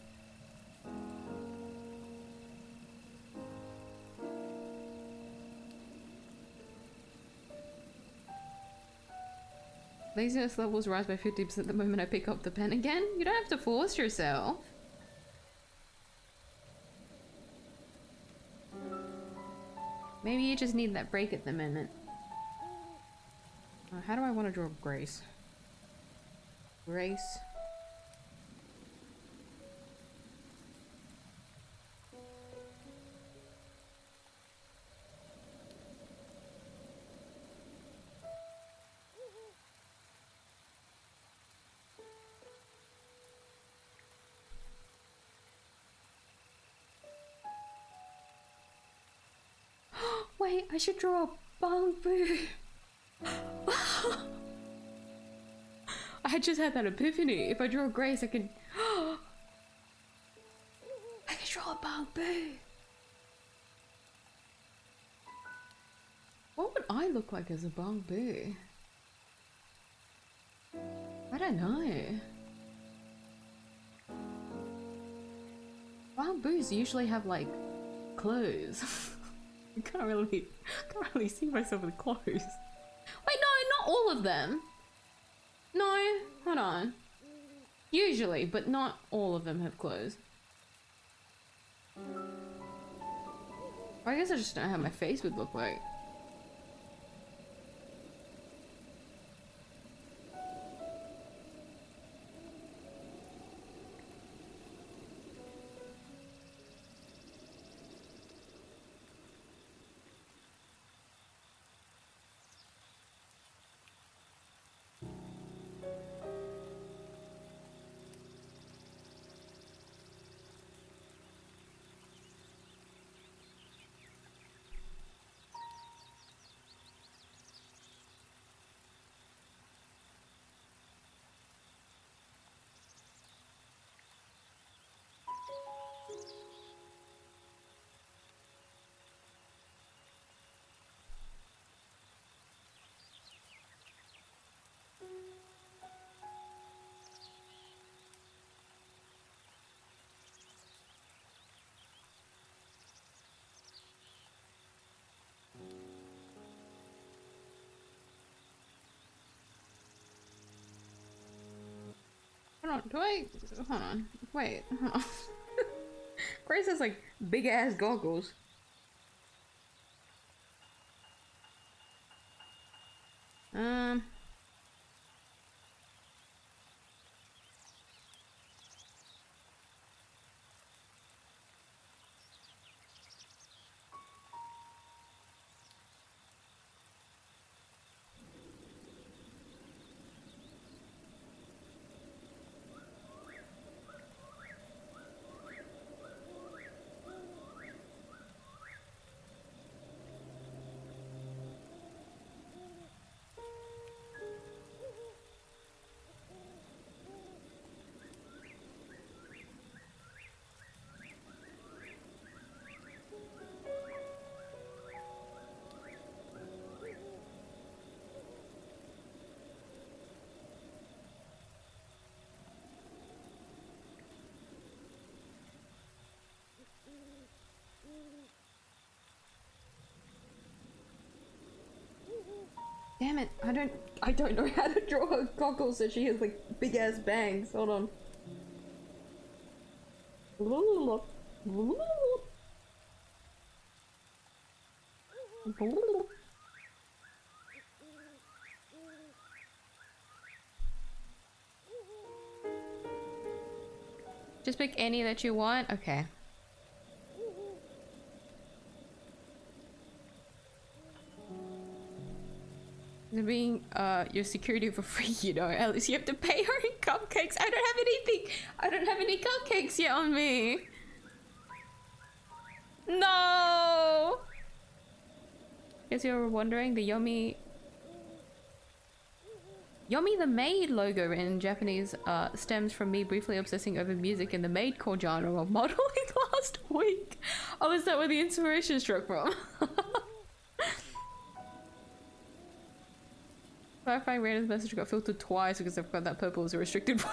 Laziness levels rise by 50% the moment I pick up the pen again. You don't have to force yourself. Maybe you just need that break at the moment. How do I want to draw Grace? Grace. Wait, I should draw a bamboo. I just had that epiphany. If I draw Grace, I could... I could draw a bamboo. What would I look like as a bamboo? I don't know. Bamboos usually have like clothes. I can't really see myself with clothes. Wait, no, not all of them. No, hold on. Usually, but not all of them have clothes. I guess I just don't know how my face would look like. Hold on, hold on. Wait, hold on. Grace has like big ass goggles. Damn it, I don't know how to draw her goggles so she has like big ass bangs. Hold on. Just pick any that you want? Okay. Being your security for free, you know, at least you have to pay her in cupcakes. I don't have anything. I don't have any cupcakes yet on me. No. Guess you're wondering, the Yomi the maid logo in Japanese stems from me briefly obsessing over music in the maidcore genre while modeling last week. Oh, is that where the inspiration struck from? Clarifying Randall's message got filtered twice because I forgot that purple was a restricted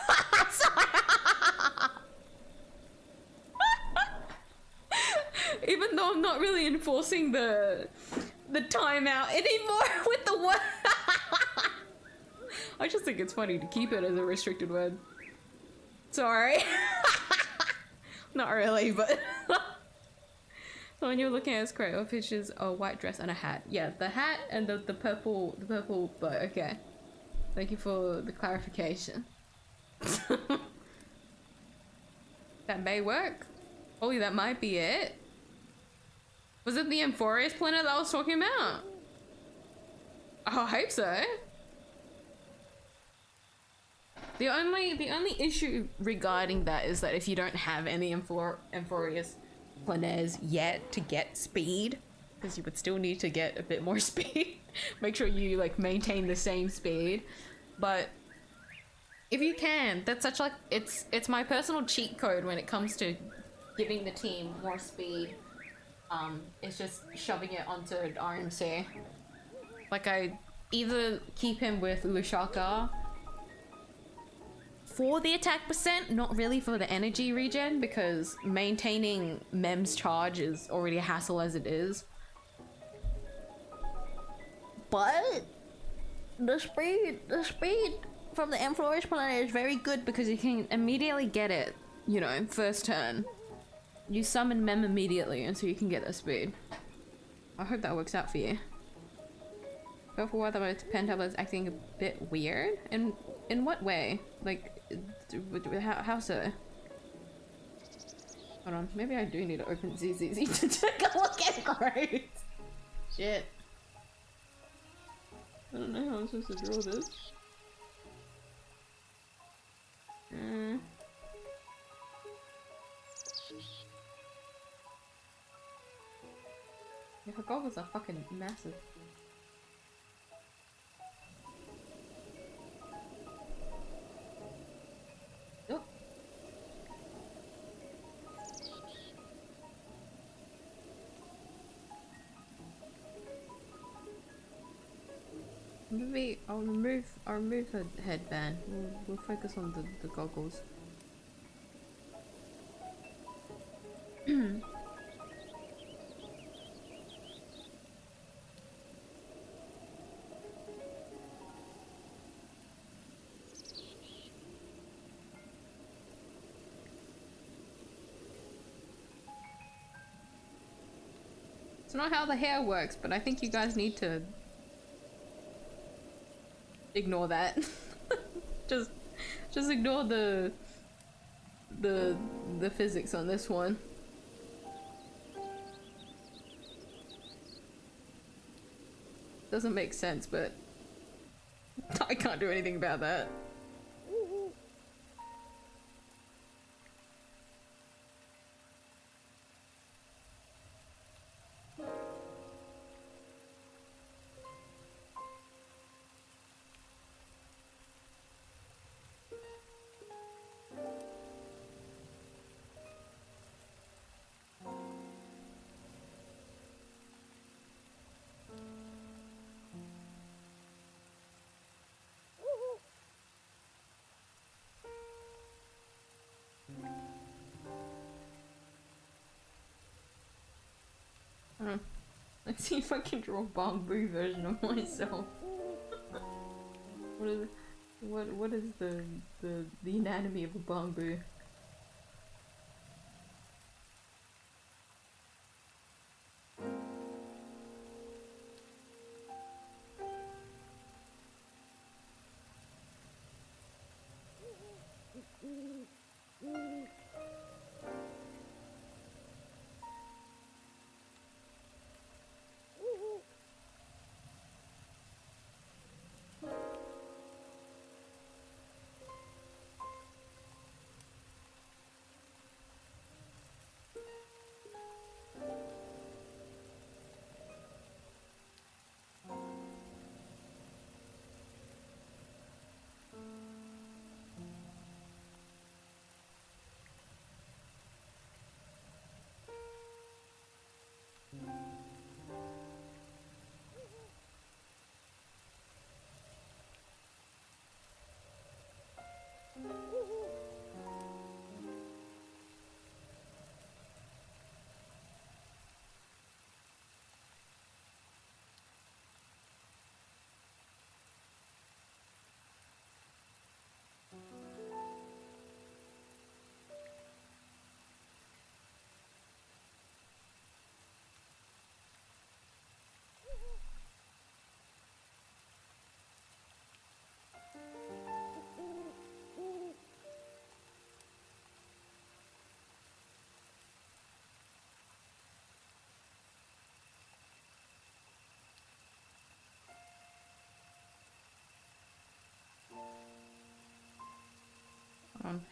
even though I'm not really enforcing the timeout anymore with the word. I just think it's funny to keep it as a restricted word. Sorry. Not really, but so when you're looking at his creative pictures, a white dress and a hat. Yeah, the hat and the purple bow. Okay. Thank you for the clarification. That may work. Oh, that might be it. Was it the Amphorius planet that I was talking about? Oh, I hope so. The only issue regarding that is that if you don't have any Amphorius planaires yet to get speed, because you would still need to get a bit more speed. Make sure you like maintain the same speed, but if you can, that's such like it's my personal cheat code when it comes to giving the team more speed. It's just shoving it onto RMC. Like I either keep him with Lushaka for the attack percent, not really for the energy regen, because maintaining Mem's charge is already a hassle as it is. But the speed from the Amphorius planet is very good because you can immediately get it, you know, first turn. You summon Mem immediately and so you can get the speed. I hope that works out for you. Go for what about pen tablet is acting a bit weird? In what way? Like, how so? Hold on, maybe I do need to open ZZZ to take a look at Grace. Shit. I don't know how I'm supposed to draw this. Yeah, her goggles are fucking massive. Oh. Maybe I'll remove her headband. We'll focus on the goggles. It's not how the hair works, but I think you guys need to ignore that. just ignore the physics on this one. Doesn't make sense, but I can't do anything about that. Let's see if I can draw a bamboo version of myself. What is the anatomy of a bamboo?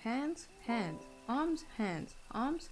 Hands, hands, arms, hands, arms.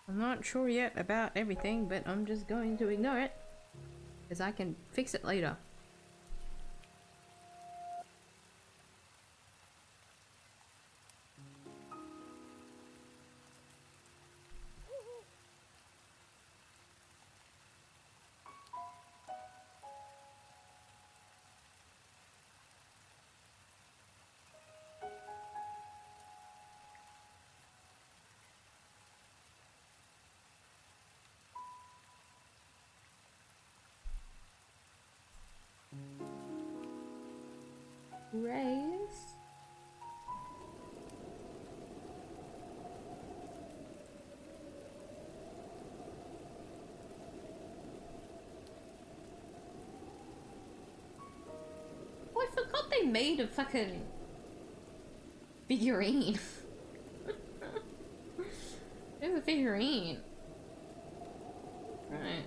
I'm not sure yet about everything, but I'm just going to ignore it. Because I can fix it later. Raise. Oh, I forgot they made a fucking figurine. There's a figurine. Right.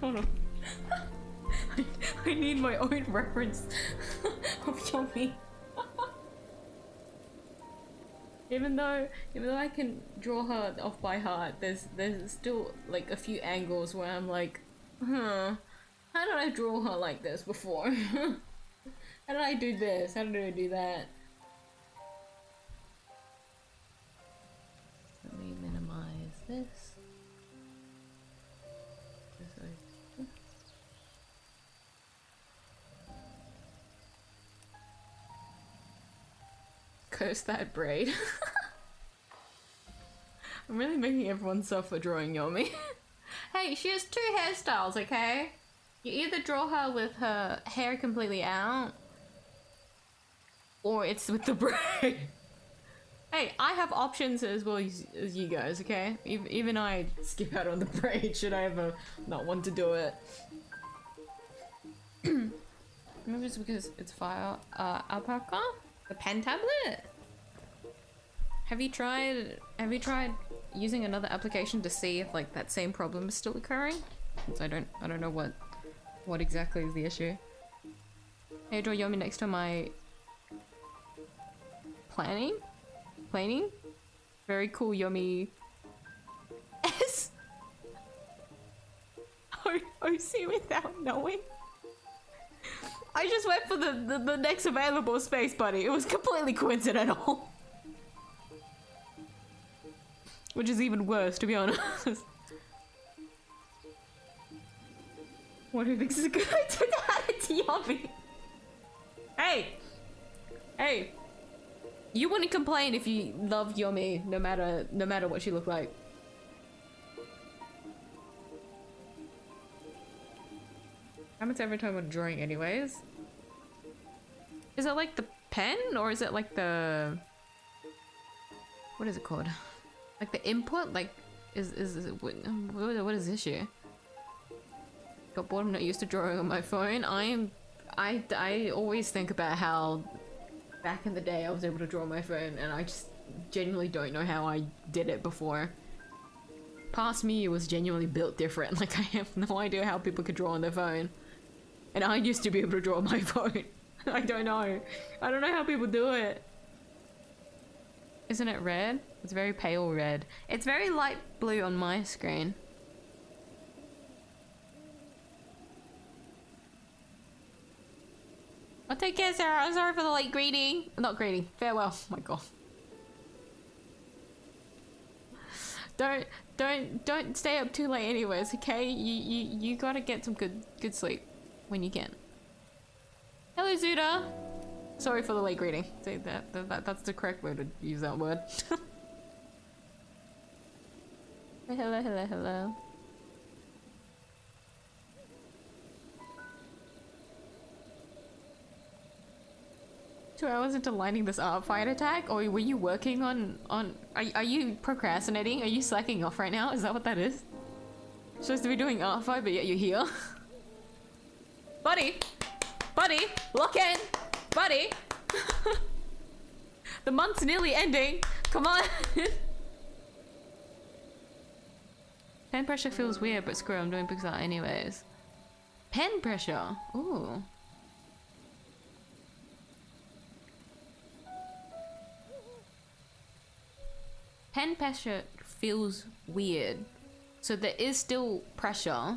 Hold on. I need my own reference of Yomi. Even though I can draw her off by heart, there's still like a few angles where I'm like, how did I draw her like this before? How did I do this? How did I do that? Let me minimize this. Curse that braid. I'm really making everyone suffer drawing Yomi. Hey, she has 2 hairstyles, okay? You either draw her with her hair completely out, or it's with the braid. Hey, I have options as well as you guys, okay? Even I skip out on the braid should I ever not want to do it. Maybe it's because it's fire alpaca? The pen tablet? Have you tried using another application to see if like that same problem is still occurring? Since I don't know what exactly is the issue. Hey, draw Yomi next to my planing? Very cool Yomi S. OC without knowing. I just went for the next available space, buddy. It was completely coincidental. Which is even worse, to be honest. What do you think is a good idea to add it to Yomi? Hey! You wouldn't complain if you loved Yomi, no matter what she looked like. Happens every time I'm drawing anyways. Is it like the pen, or is it like the... What is it called? Like the input? Like, what is the issue? Got bored, I'm not used to drawing on my phone. I always think about how back in the day I was able to draw on my phone, and I just genuinely don't know how I did it before. Past me was genuinely built different. Like, I have no idea how people could draw on their phone. And I used to be able to draw on my phone. I don't know. I don't know how people do it. Isn't it red? It's very pale red. It's very light blue on my screen. I'll take care, Sarah. I'm sorry for the late greeting. Not greeting. Farewell. Oh my god. Don't stay up too late anyways, okay? You gotta get some good sleep when you can. Hello, Zuda. Sorry for the late greeting. Say that's the correct way to use that word. Hello. 2 hours into lining this art fight attack, or were you working on are you procrastinating? Are you slacking off right now? Is that what that is? Supposed to be doing art fight, but yet you're here. Buddy, lock in, buddy. The month's nearly ending. Come on. Pen pressure feels weird, but screw it, I'm doing Pixar anyways. Pen pressure. Ooh. Pen pressure feels weird. So there is still pressure.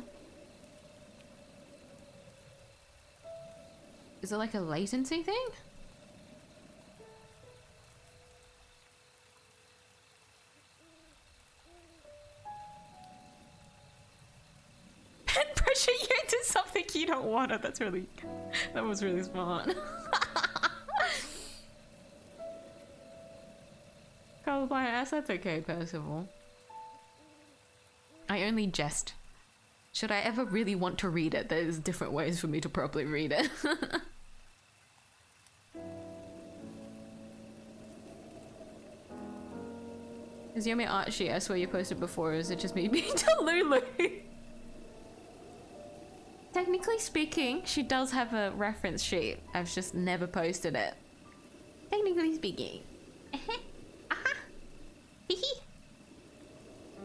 Is it like a latency thing? Pen pressure, you do something you don't want it. That was really smart. Colorblind ass, that's okay, Percival. I only jest. Should I ever really want to read it, there's different ways for me to properly read it. Is Yomi art sheet I swear you posted before, or is it just me being Lulu? Technically speaking, she does have a reference sheet. I've just never posted it. Technically speaking.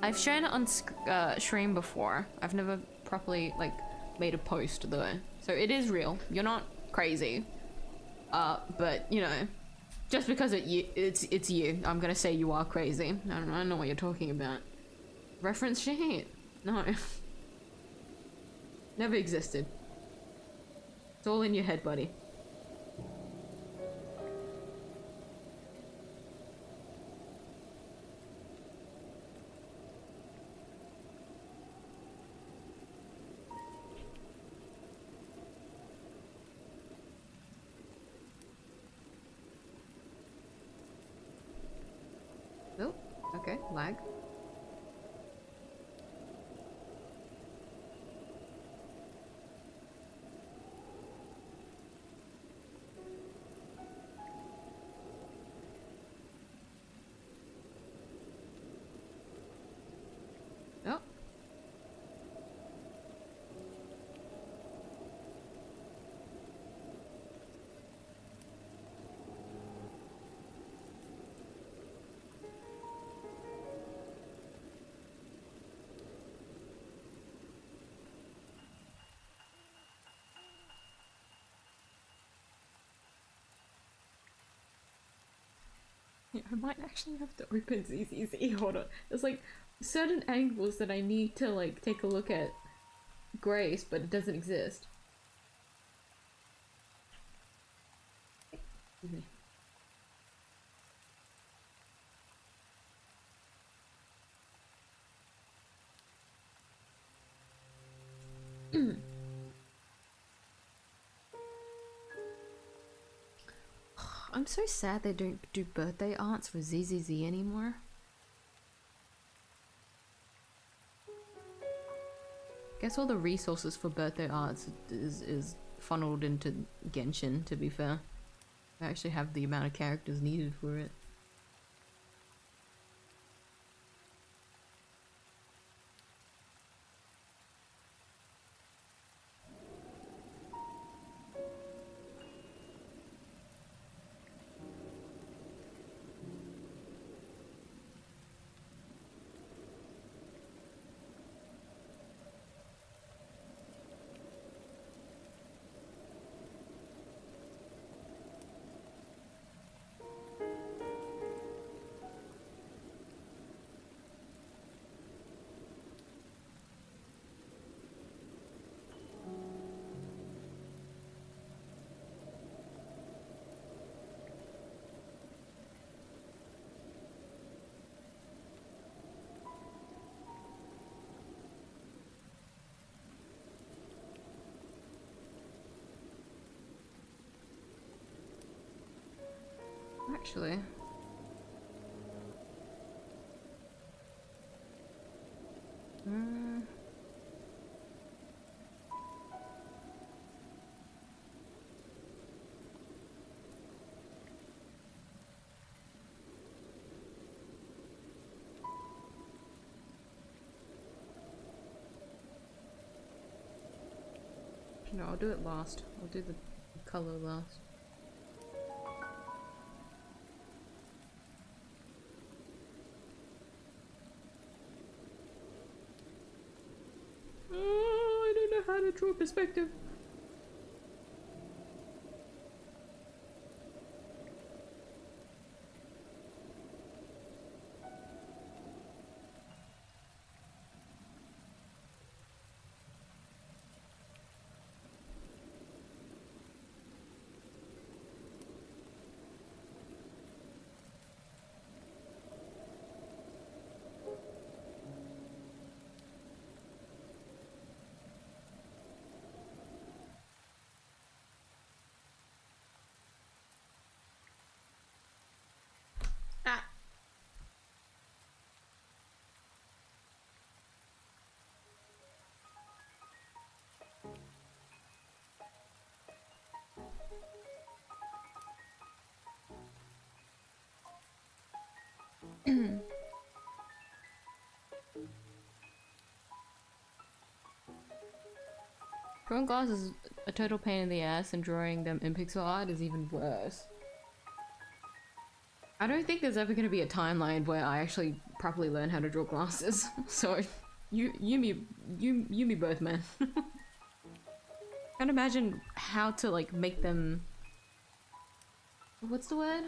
I've shown it on stream before. I've never properly like made a post though, so it is real. You're not crazy, but you know, just because it's you, I'm gonna say you are crazy. I don't know what you're talking about. Reference sheet? No, never existed. It's all in your head, buddy. Okay, lag. Oh. Yeah, I might actually have to open ZZZ. Hold on. There's like certain angles that I need to like take a look at Grace, but it doesn't exist. Excuse me. I'm so sad they don't do birthday arts for ZZZ anymore. Guess all the resources for birthday arts is funneled into Genshin, to be fair. I actually have the amount of characters needed for it. actually. No, I'll do it last. I'll do the color last. Oh, I don't know how to draw perspective. Drawing glass is a total pain in the ass, and drawing them in pixel art is even worse. I don't think there's ever going to be a timeline where I actually properly learn how to draw glasses. So, you me both, man. Can't imagine how to like make them. What's the word?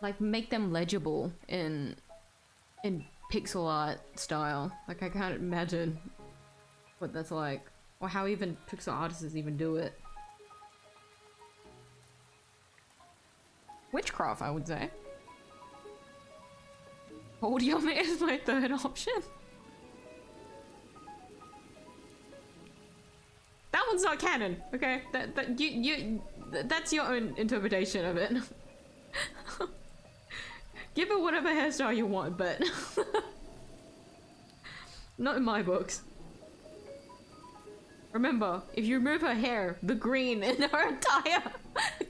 Like make them legible in pixel art style. Like I can't imagine what that's like, or how even pixel artists even do it. Witchcraft, I would say. Y0M1 is my third option. That one's not canon, okay? That's your own interpretation of it. Give it whatever hairstyle you want, but not in my books. Remember, if you remove her hair, the green in her entire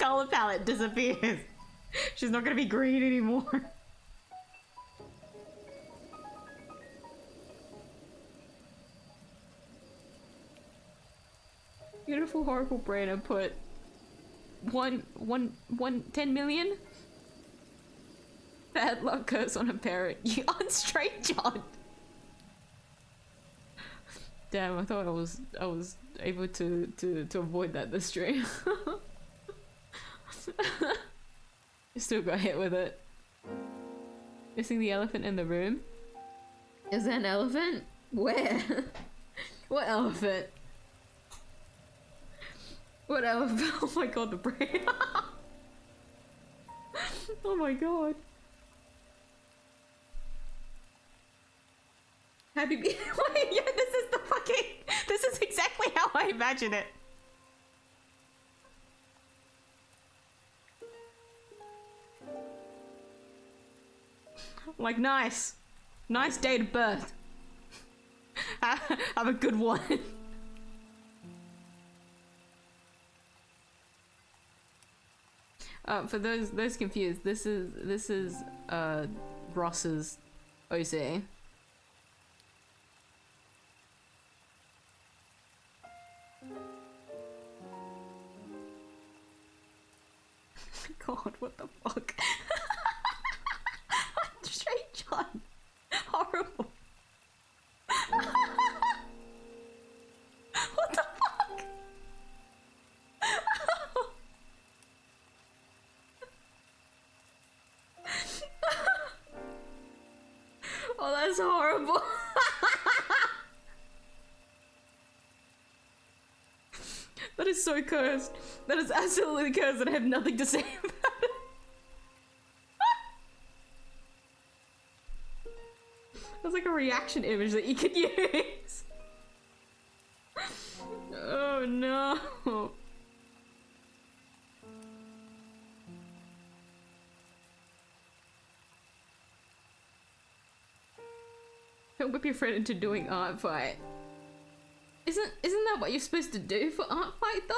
color palette disappears. She's not gonna be green anymore. Beautiful, horrible brain. I put 10 million. Bad luck curse on a parrot. You unstraight John. Damn, I thought I was able to avoid that this stream. Still got hit with it. Missing the elephant in the room. Is there an elephant? Where? What elephant? What elephant? Oh my god, the brain. Oh my god. Happy Wait, yeah, this is the fucking. This is exactly how I imagine it. Like, nice. Nice date of birth. Have a good one. For those confused, this is Ross's OC. God, what the fuck? Straight John. Horrible. What the fuck? Oh, that's horrible. That is so cursed. That is absolutely cursed, and I have nothing to say about it. That's like a reaction image that you could use. Oh no. Don't whip your friend into doing art fight. Isn't that what you're supposed to do for art fight though?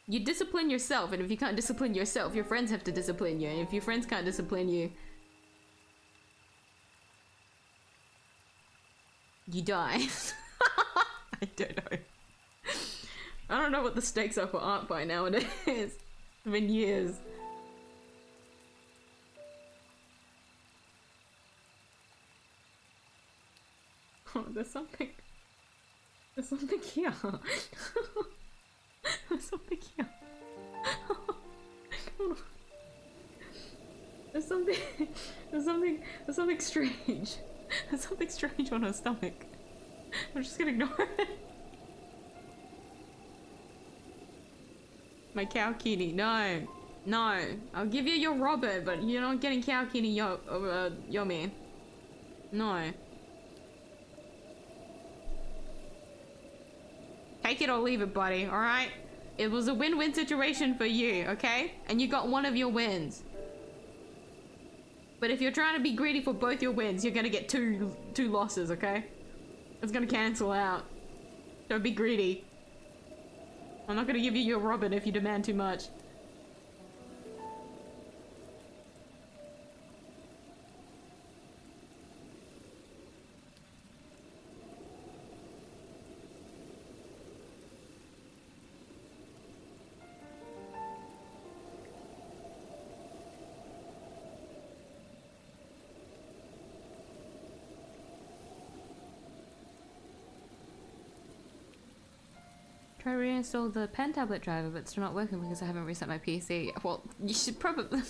You discipline yourself, and if you can't discipline yourself, your friends have to discipline you, and if your friends can't discipline you, you die. I don't know. I don't know what the stakes are for art fight nowadays. It's been years. Oh, there's something here. There's something here. There's something strange. There's something strange on her stomach. I'm just gonna ignore it. My cow kitty, no. No. I'll give you your Robert, but you're not getting cow kitty Yomi. No. Take it or leave it, buddy, alright? It was a win-win situation for you, okay? And you got one of your wins. But if you're trying to be greedy for both your wins, you're gonna get two losses, okay? It's gonna cancel out. Don't be greedy. I'm not gonna give you your Robin if you demand too much. Try to reinstall the pen tablet driver, but it's still not working because I haven't reset my PC. Well, you should probably...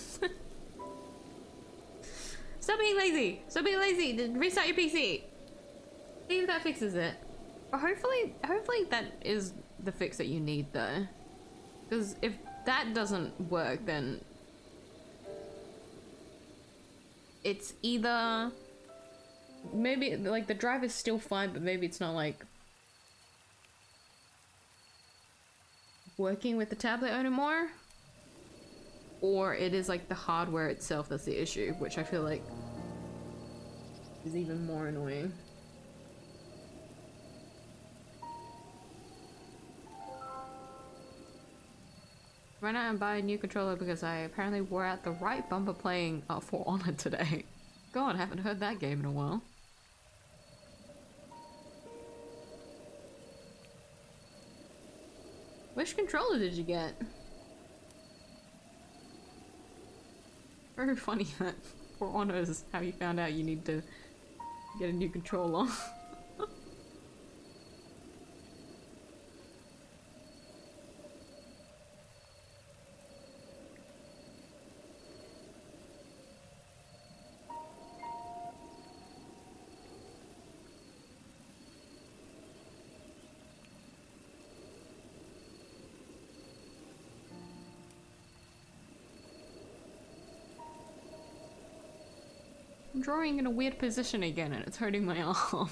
Stop being lazy! Stop being lazy! Restart your PC! See if that fixes it. Or hopefully that is the fix that you need though. Because if that doesn't work, then... it's either... maybe, like, the driver's still fine, but maybe it's not, like... working with the tablet anymore, or it is like the hardware itself that's the issue, which I feel like is even more annoying. Run out and buy a new controller because I apparently wore out the right bumper playing For Honor today. God, I haven't heard that game in a while. Which controller did you get? Very funny that For Honor is how you found out you need to get a new controller. I'm drawing in a weird position again and it's hurting my arm.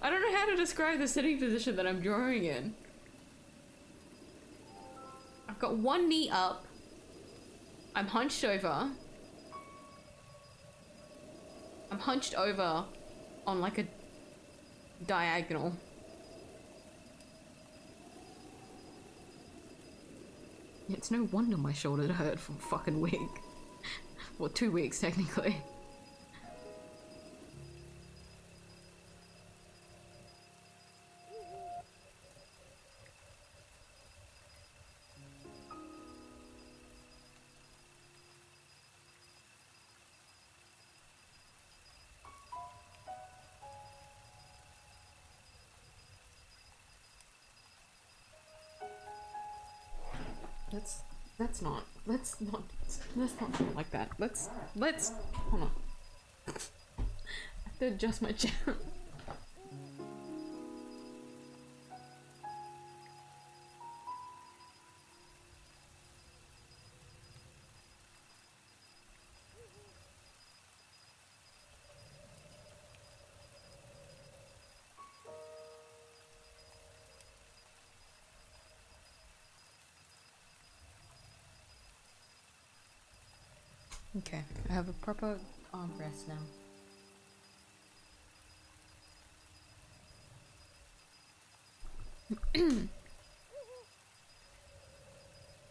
I don't know how to describe the sitting position that I'm drawing in. I've got one knee up. I'm hunched over. I'm hunched over on like a diagonal. It's no wonder my shoulder hurt for a fucking week. Well, 2 weeks technically. Let's not do it like that. Let's, hold on. I have to adjust my chair. Okay, I have a proper armrest now.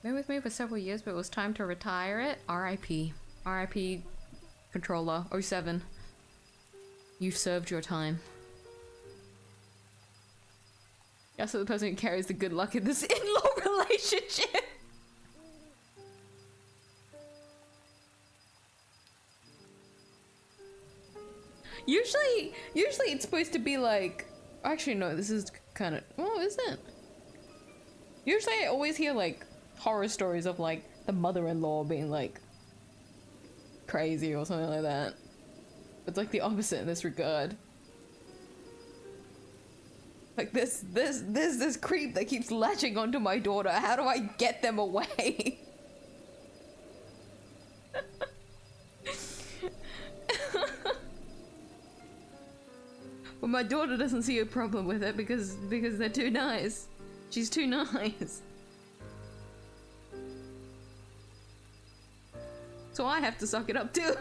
Been with me for several years, but it was time to retire it. R.I.P. R.I.P. Controller 07. You've served your time. Guess the person who carries the good luck in this in-law relationship. Usually it's supposed to be like, actually no, this is kind of, well, is it? Usually I always hear like horror stories of like the mother-in-law being like crazy or something like that. It's like the opposite in this regard. Like this creep that keeps latching onto my daughter. How do I get them away? Well, my daughter doesn't see a problem with it because they're too nice. She's too nice. So I have to suck it up too.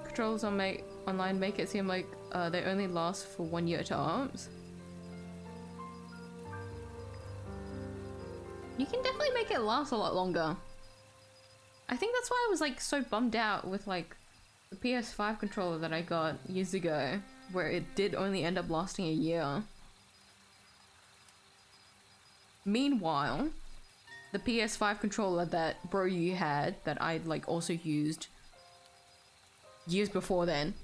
Controls on online make it seem like they only last for 1 year to arms. You can definitely make it last a lot longer. I think that's why I was like so bummed out with like the PS5 controller that I got years ago, where it did only end up lasting a year. Meanwhile, the PS5 controller that bro you had, that I like also used years before then,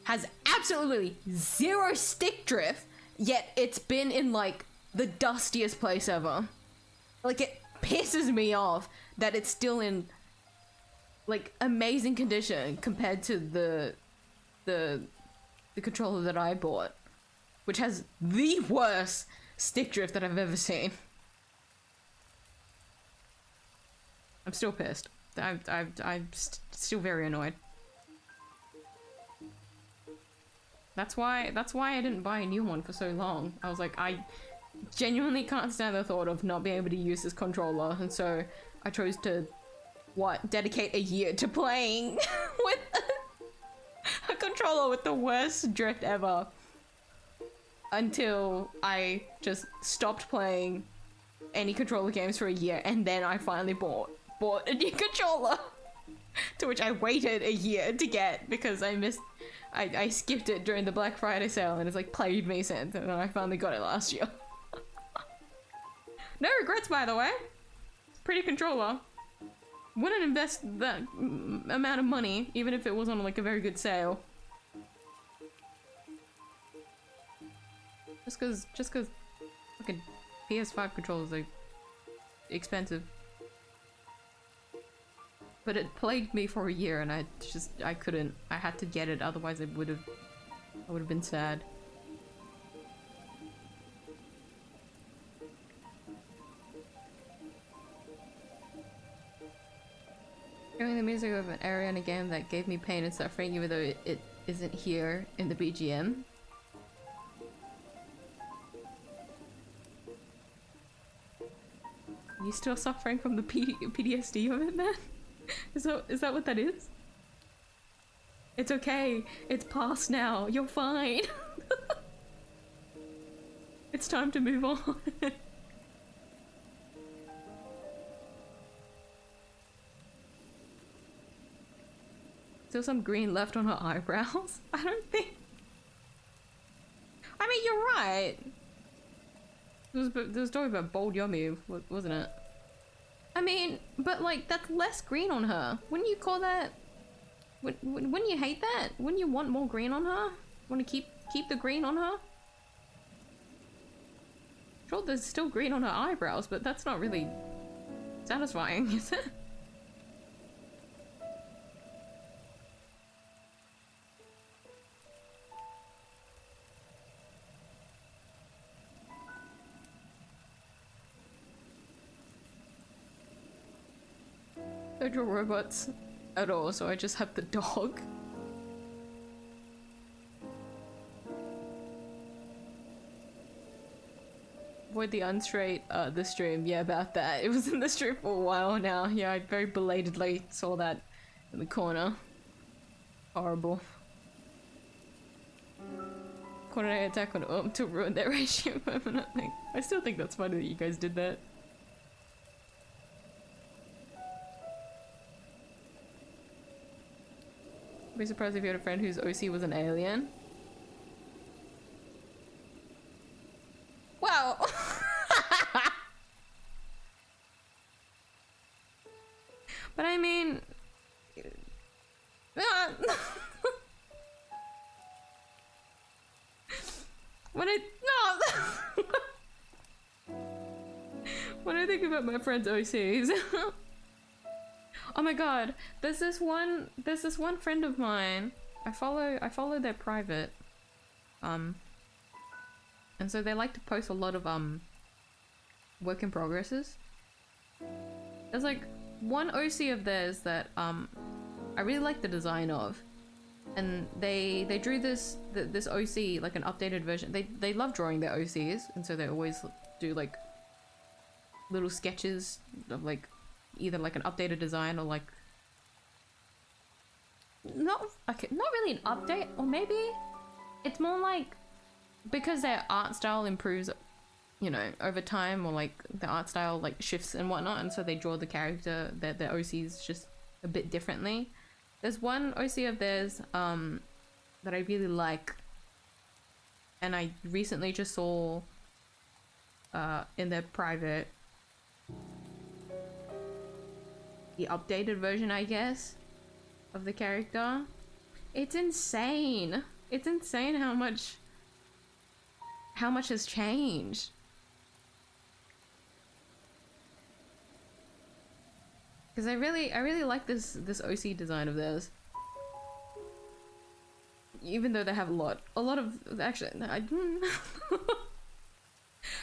has absolutely zero stick drift, yet it's been in like the dustiest place ever. Like it pisses me off that it's still in like amazing condition compared to the controller that I bought, which has the worst stick drift that I've ever seen. I'm still pissed. I'm still very annoyed. That's why I didn't buy a new one for so long. I was like, I genuinely can't stand the thought of not being able to use this controller, and so I chose to, dedicate a year to playing with a controller with the worst drift ever. Until I just stopped playing any controller games for a year, and then I finally bought a new controller. To which I waited a year to get because I skipped it during the Black Friday sale, and it's like plagued me since, and then I finally got it last year. No regrets, by the way. Pretty controller. Wouldn't invest that amount of money, even if it was on like a very good sale. Just cause fucking PS5 controllers are expensive. But it plagued me for a year, and I couldn't. I had to get it, otherwise I would have been sad. Hearing the music of an area in a game that gave me pain and suffering, even though it isn't here in the BGM. You still suffering from the PTSD of it, man? Is that what that is? It's okay. It's past now. You're fine. It's time to move on. Still some green left on her eyebrows? I don't think... I mean, you're right. There was talking about bold yummy, wasn't it? I mean, but like, that's less green on her. Wouldn't you call that... Wouldn't you hate that? Wouldn't you want more green on her? Want to keep the green on her? Sure, there's still green on her eyebrows, but that's not really satisfying, is it? They're robots. at all, so I just have the dog. Avoid the unstraight, the stream. Yeah, about that. It was in the stream for a while now. Yeah, I very belatedly saw that in the corner. Horrible. Coordinate attack on to ruin their ratio permanently. I still think that's funny that you guys did that. I'd be surprised if you had a friend whose OC was an alien. Wow! But I mean... When I... No! When I think about my friend's OCs... Oh my god, there's this one friend of mine. I follow their private. And so they like to post a lot of work in progresses. There's like one OC of theirs that I really like the design of. And they drew this OC, like an updated version. They love drawing their OCs, and so they always do like little sketches of like either like an updated design or like not really an update, or maybe it's more like because their art style improves, you know, over time, or like the art style like shifts and whatnot, and so they draw the character, their OCs just a bit differently. There's one OC of theirs that I really like, and I recently just saw in their private the updated version, I guess, of the character. It's insane. It's insane how much has changed. Because I really like this OC design of theirs. Even though they have a lot of actually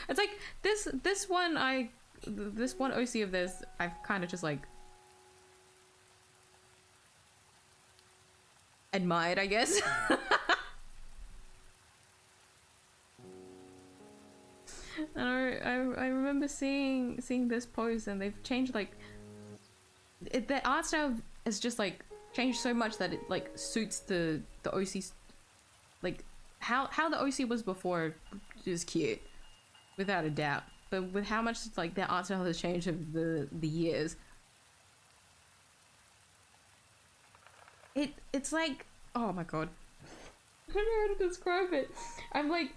it's like this one OC of theirs I've kind of just like admired, I guess. And I remember seeing this post, and they've changed like the art style has just like changed so much that it like suits the OC, like how the OC was before is cute, without a doubt. But with how much like their art style has changed over the years, it's like, oh my god, I don't know how to describe it. I'm like,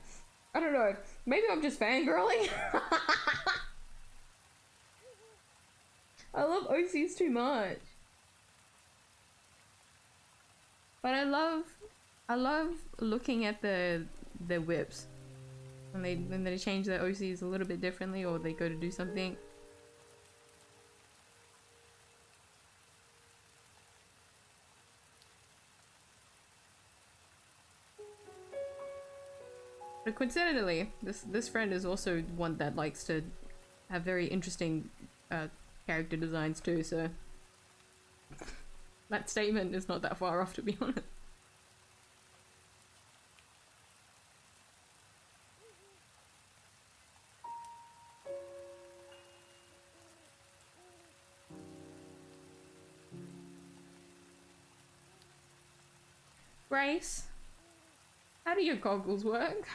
I don't know, maybe I'm just fangirling. I love OCs too much. But I love looking at their whips when they change their OCs a little bit differently, or they go to do something. But coincidentally, this friend is also one that likes to have very interesting character designs too, so that statement is not that far off, to be honest. Grace, how do your goggles work?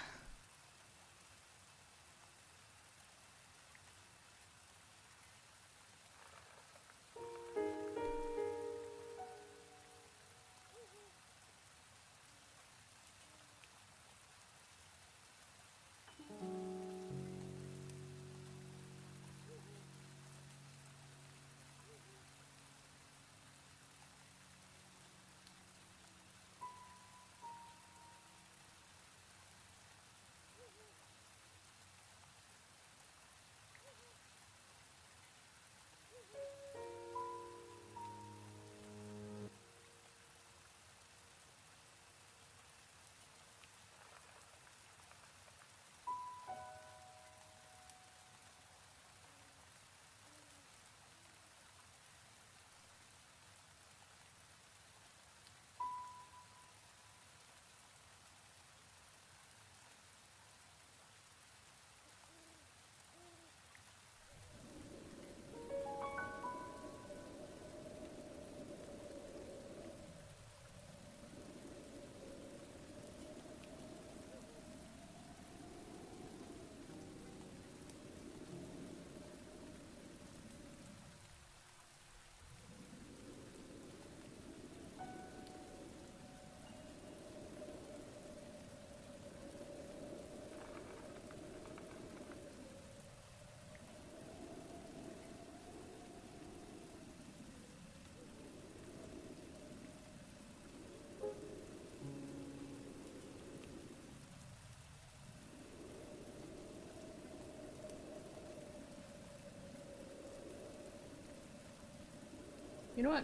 You know what?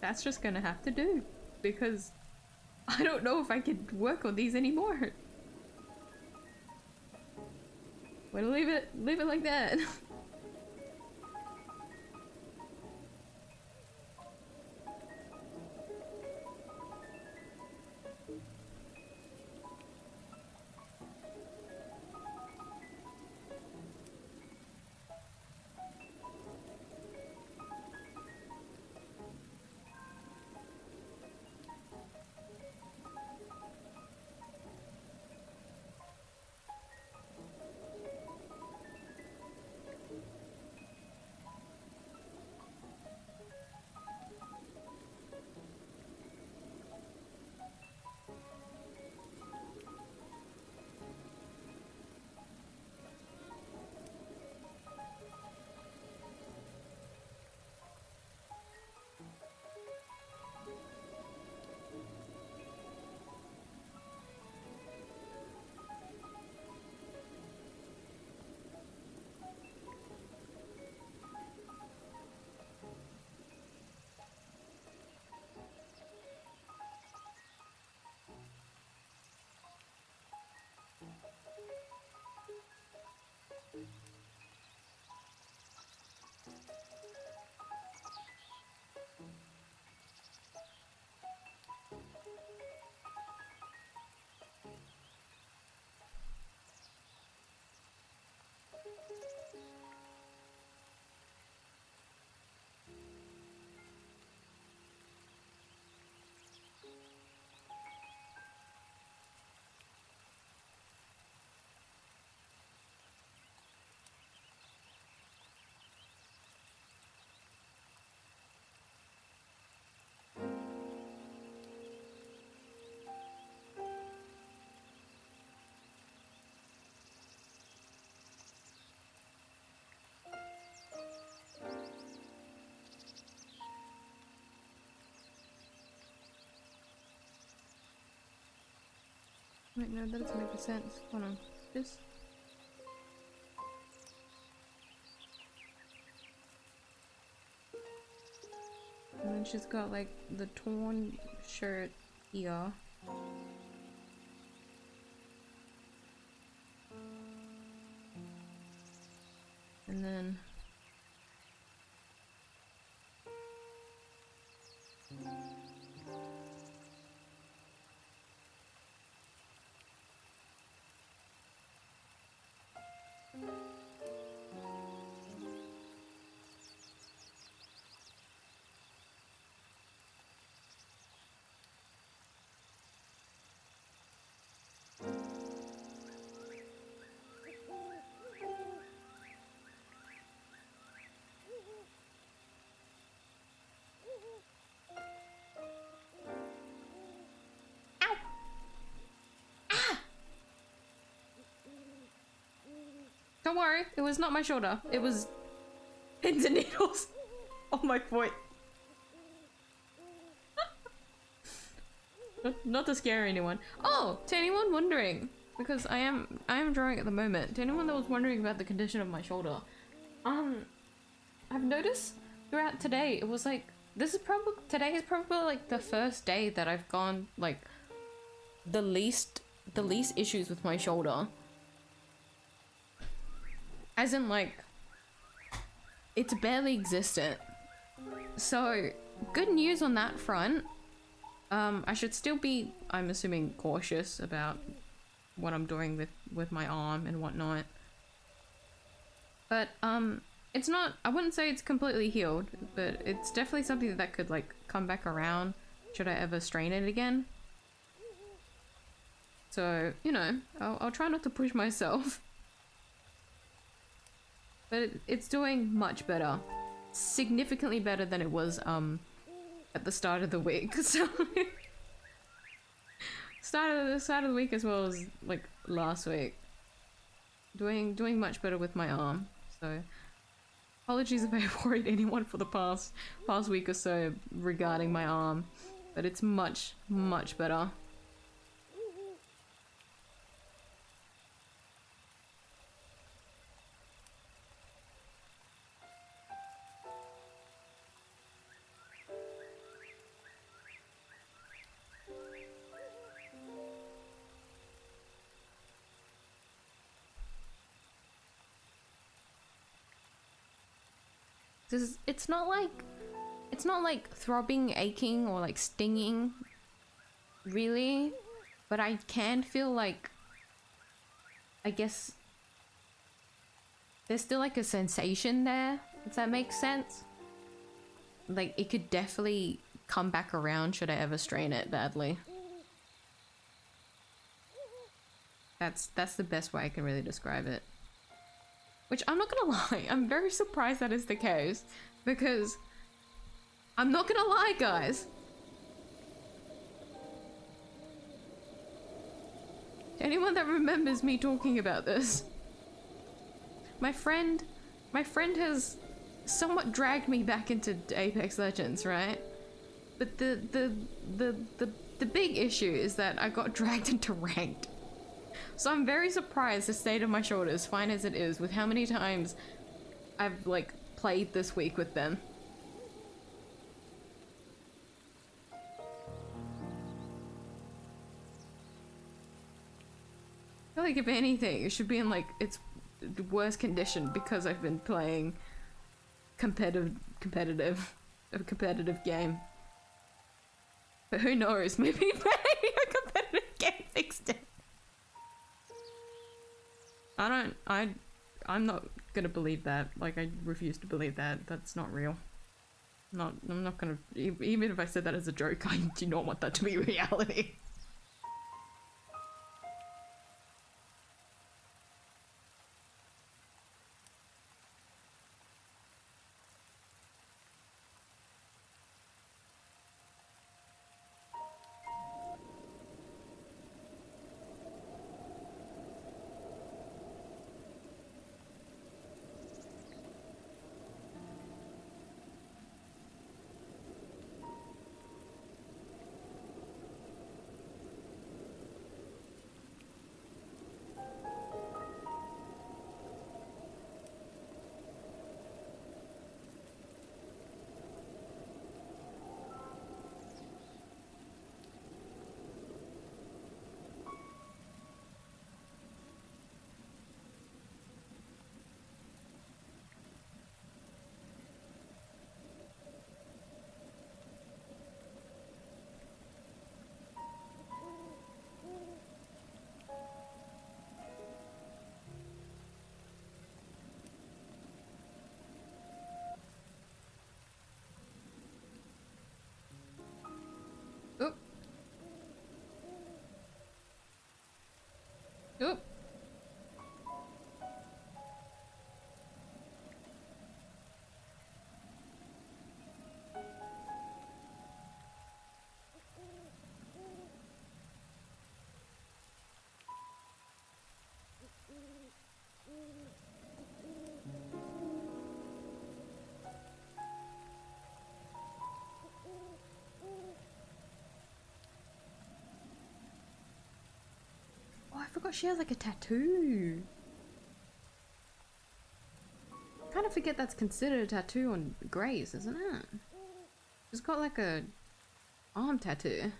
That's just gonna have to do. Because I don't know if I can work on these anymore. We'll leave it like that. Wait, no, that doesn't make sense. Hold on. This. And then she's got like the torn shirt here. And then don't worry, it was not my shoulder. It was pins and needles on my foot. Not to scare anyone. Oh, to anyone wondering, because I am drawing at the moment. To anyone that was wondering about the condition of my shoulder, I've noticed throughout today it was like today is probably like the first day that I've gone like the least issues with my shoulder. As in, like, it's barely existent. So, good news on that front. I should still be, I'm assuming, cautious about what I'm doing with my arm and whatnot. But, it's not, I wouldn't say it's completely healed, but it's definitely something that could, like, come back around should I ever strain it again. So, you know, I'll try not to push myself. But it's doing much better. Significantly better than it was at the start of the week. So start of the week as well as like last week. Doing much better with my arm. So apologies if I worried anyone for the past week or so regarding my arm. But it's much better. It's not like throbbing, aching, or like stinging, really, but I can feel like, I guess there's still like a sensation there, if that makes sense. Like it could definitely come back around should I ever strain it badly. That's the best way I can really describe it. Which I'm not gonna lie, I'm very surprised that is the case, because I'm not gonna lie, guys. Anyone that remembers me talking about this, my friend has somewhat dragged me back into Apex Legends, right? But the big issue is that I got dragged into ranked. So I'm very surprised the state of my shoulders, fine as it is, with how many times I've like played this week with them. I feel like if anything, it should be in like its worst condition because I've been playing a competitive game. But who knows, maybe playing a competitive game fixed it. I'm not gonna believe that. Like, I refuse to believe that. That's not real. I'm not gonna, even if I said that as a joke, I do not want that to be reality. Oop. Oop. Oh, I forgot she has like a tattoo. Kind of forget that's considered a tattoo on Grace, isn't it? She's got like a arm tattoo.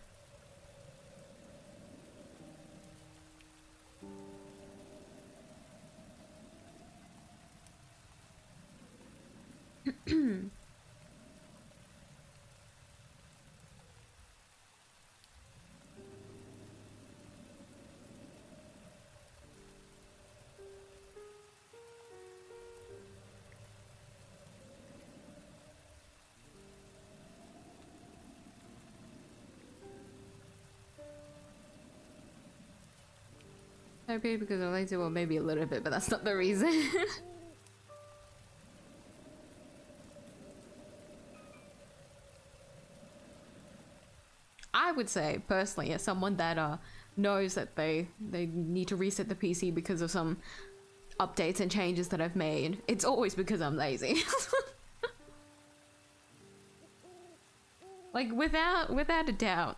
Maybe because I'm lazy, well maybe a little bit, but that's not the reason. I would say, personally, as someone that knows that they need to reset the PC because of some updates and changes that I've made, it's always because I'm lazy. Like, without a doubt,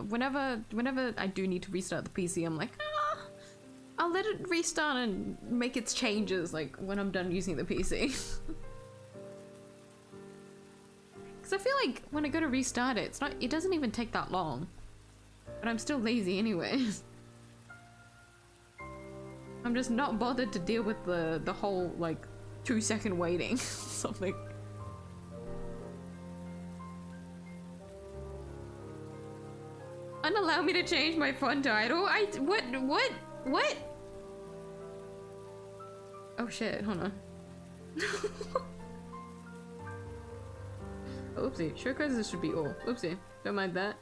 whenever I do need to restart the PC, I'm like, I'll let it restart and make its changes, like, when I'm done using the PC. Because I feel like when I go to restart it, it doesn't even take that long. But I'm still lazy anyways. I'm just not bothered to deal with the whole, like, 2-second waiting. Something. Unallow me to change my fun title? What? Oh shit, hold on. Oopsie, sure cause this should be all. Oopsie, don't mind that.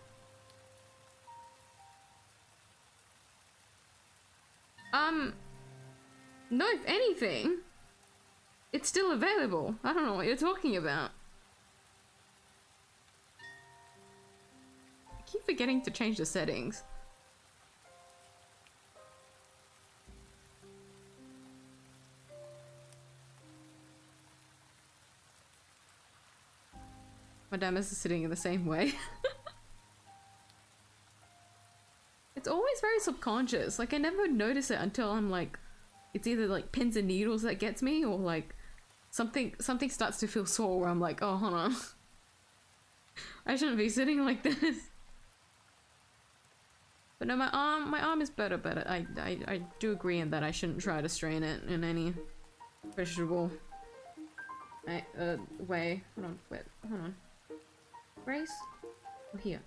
No, if anything, it's still available. I don't know what you're talking about. I keep forgetting to change the settings. My Damas is sitting in the same way. It's always very subconscious. Like, I never notice it until I'm like, it's either like pins and needles that gets me, or like something starts to feel sore where I'm like, oh, hold on. I shouldn't be sitting like this. But no, my arm is better. I do agree in that I shouldn't try to strain it in any appreciable way. Hold on, wait, hold on. Race? Or here?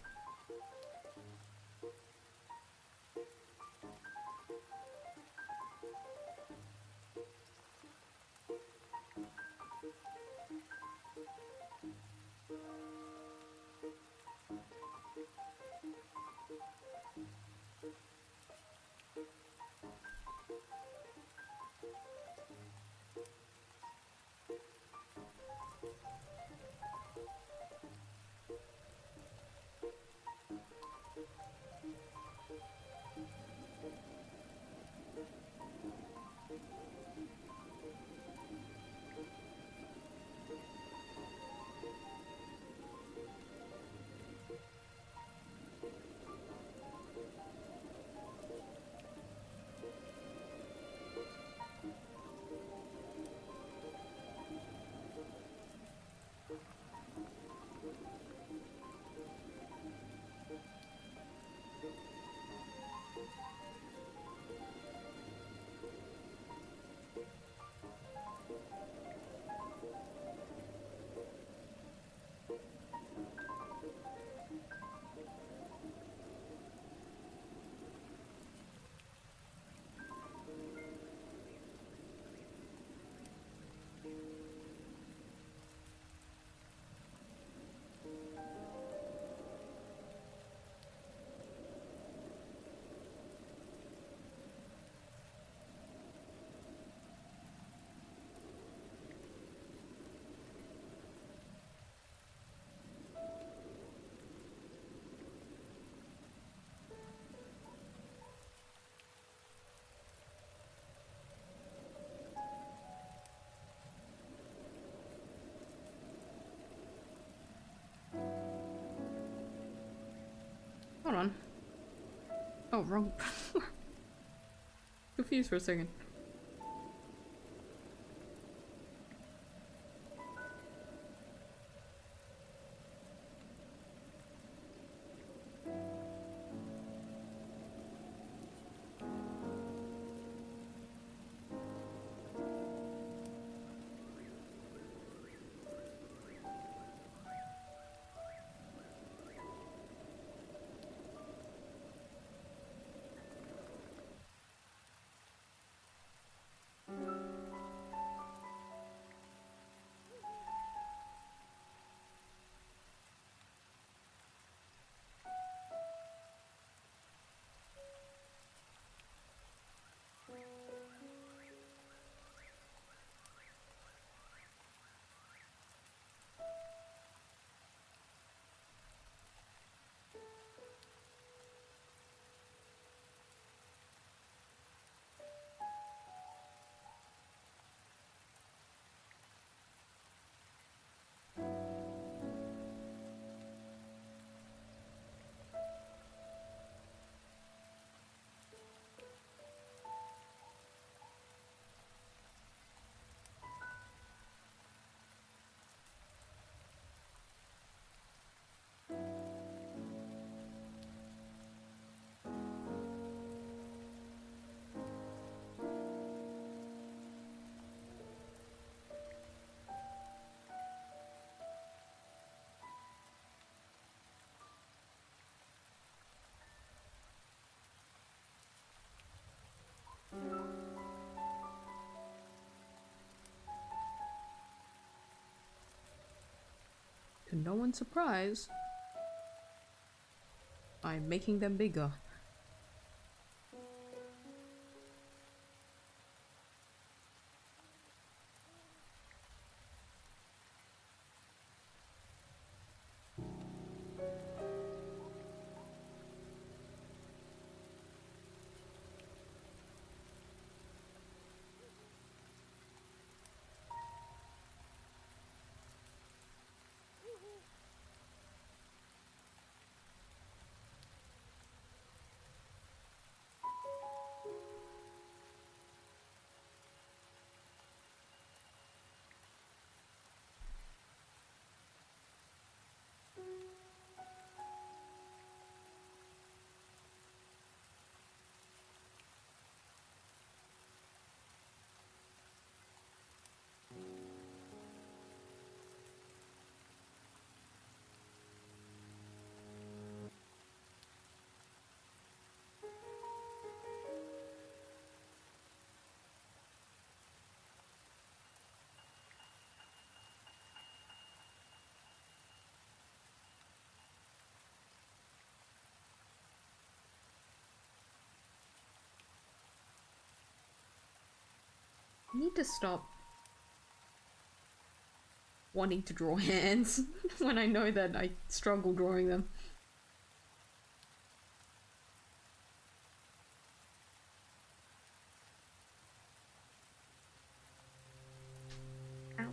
Hold on. Oh, wrong. Confused for a second. to no one's surprise, I'm making them bigger. I need to stop wanting to draw hands when I know that I struggle drawing them. Ow.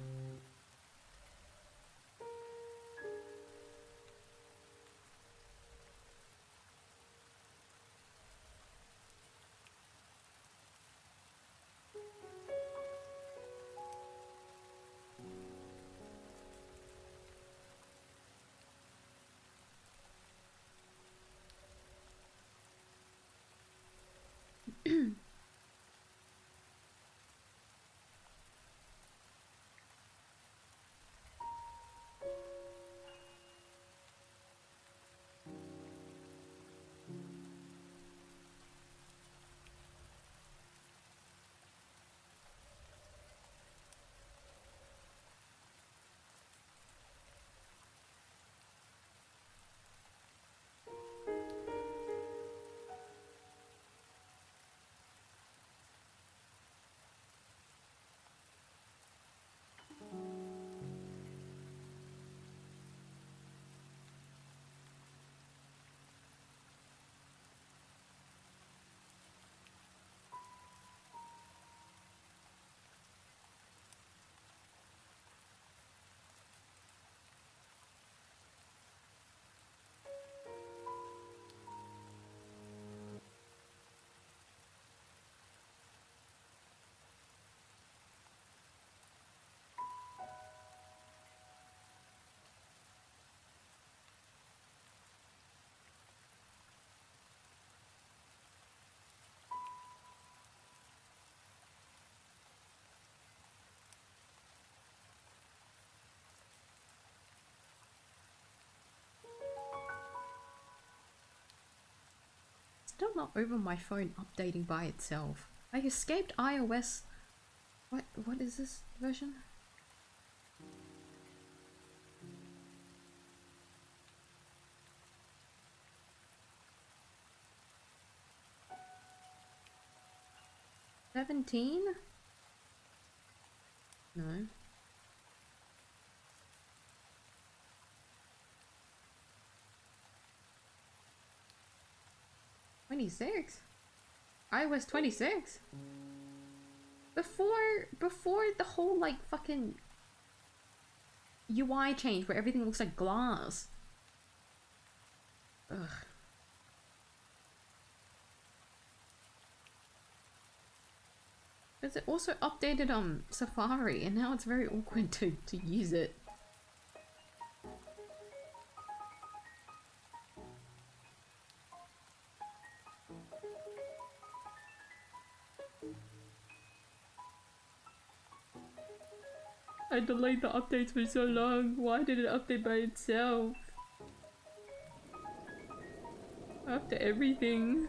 Still not over my phone updating by itself. I escaped iOS. What is this version? $17? No. 26? iOS 26? Before the whole like fucking UI change where everything looks like glass. Ugh. Because it also updated Safari and now it's very awkward to use it. I delayed the updates for so long. Why did it update by itself? After everything.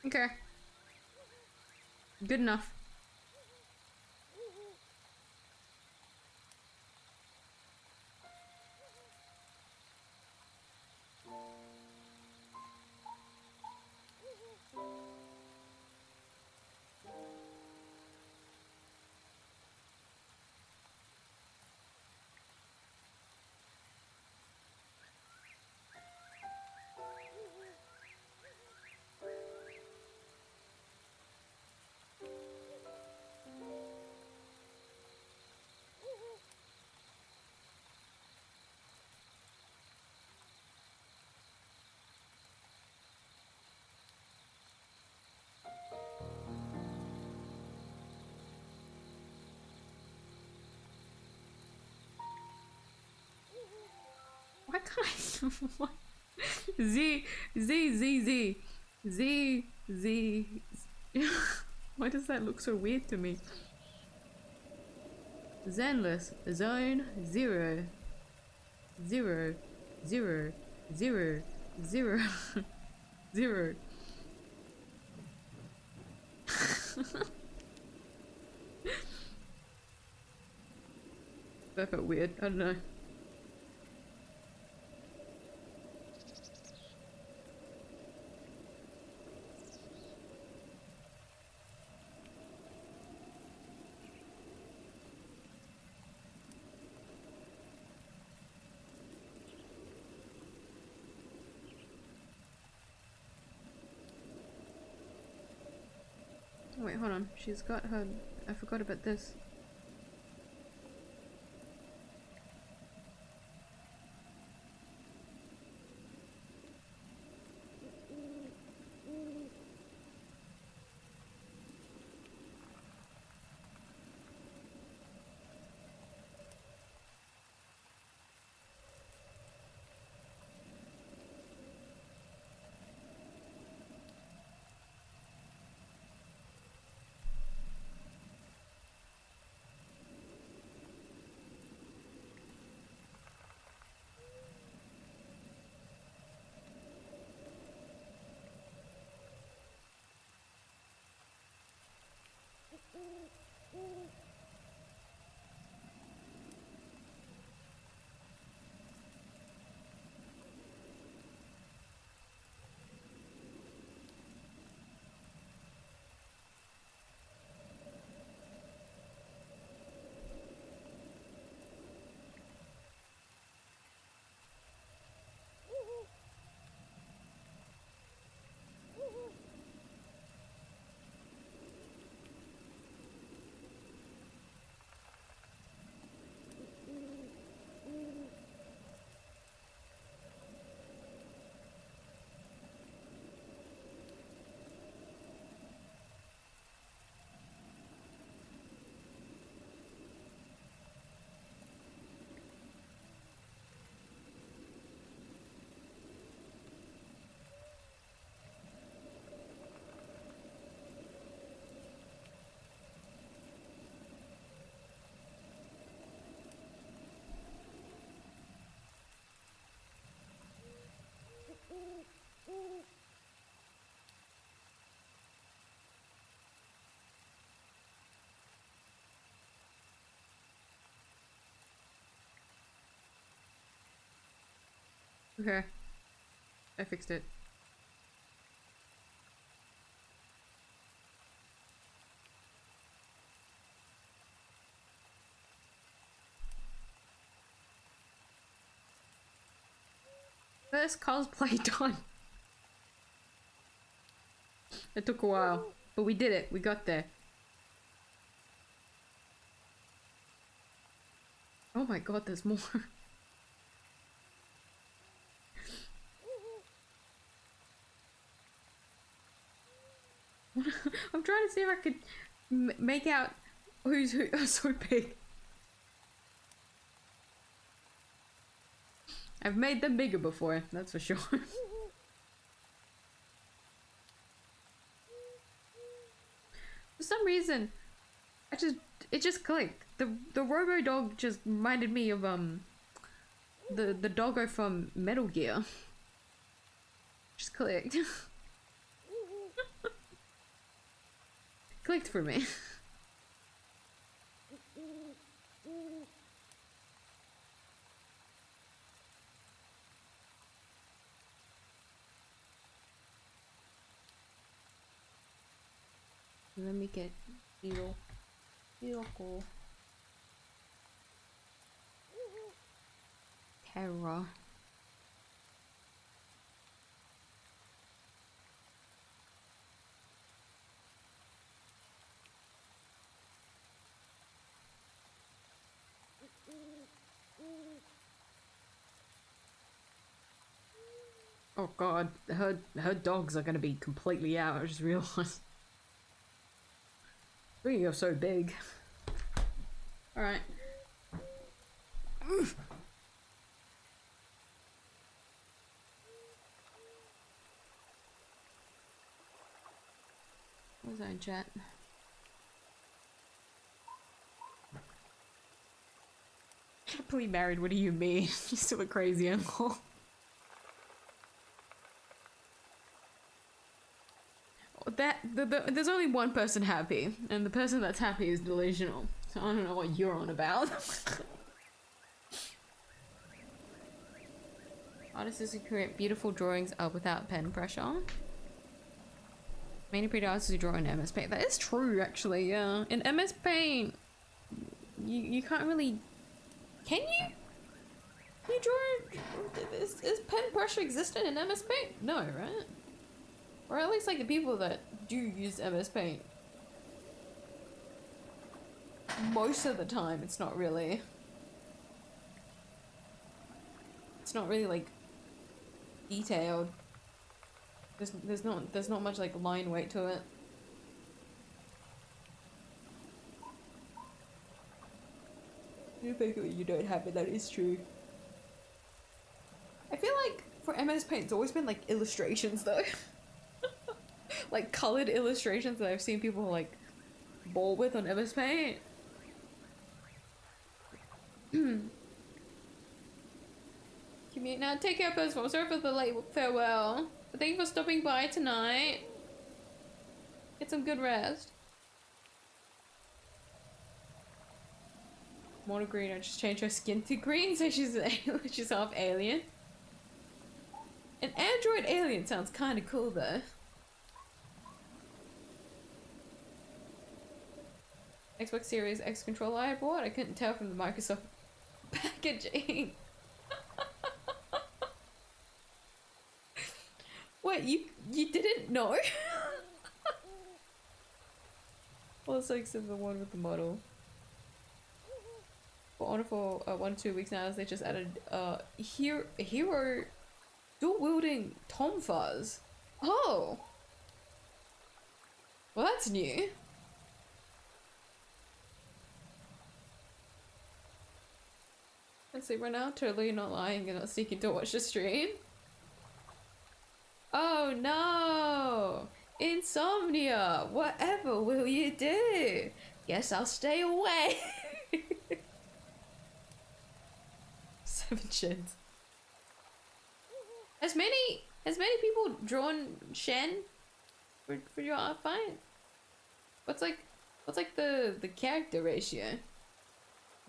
Okay. Good enough. Why can't I? What? Z. Why does that look so weird to me? Zenless zone 0 0 0 0 0 0. That felt weird. I don't know. Wait, hold on. She's got her... I forgot about this. Okay. I fixed it. First cosplay done. It took a while, but we did it. We got there. Oh my god, there's more. I'm trying to see if I could make out who's who. Oh, so big. I've made them bigger before, that's for sure. For some reason, it just clicked. The Robo Dog just reminded me of the doggo from Metal Gear. Just clicked. clicked for me. Let me get beetle. Beautiful. Terror. Oh god, her dogs are gonna be completely out, I just realized. Speaking of so big. Alright. What was that in chat? Happily married, what do you mean? You're still a crazy uncle. There's only one person happy, and the person that's happy is delusional. So I don't know what you're on about. Artists who create beautiful drawings without pen pressure. Mainly pretty artists who draw in MS Paint. That is true, actually. Yeah, in MS Paint, you can't really. Can you? You draw? Is pen pressure existent in MS Paint? No, right? Or at least like the people that do use MS Paint. Most of the time it's not really like detailed. There's not much like line weight to it. You think you don't have it, that is true. I feel like for MS Paint it's always been like illustrations though. Like colored illustrations that I've seen people like ball with on MS Paint. Commute now. Take care, Postphone. Sorry for the late farewell. But thank you for stopping by tonight. Get some good rest. Mono green. I just changed her skin to green, so she's half alien. An android alien sounds kind of cool though. Xbox Series X controller I bought. I couldn't tell from the Microsoft packaging. What, you didn't know? Also except the one with the model. For Honor for 1 or 2 weeks now, they just added hero dual wielding Tom Fuzz. Oh, well that's new. Let's see, right now, totally not lying and not seeking to watch the stream. Oh no! Insomnia! Whatever will you do? Guess I'll stay away. 7 shins. Has many people drawn Shen for your art fight? What's like the character ratio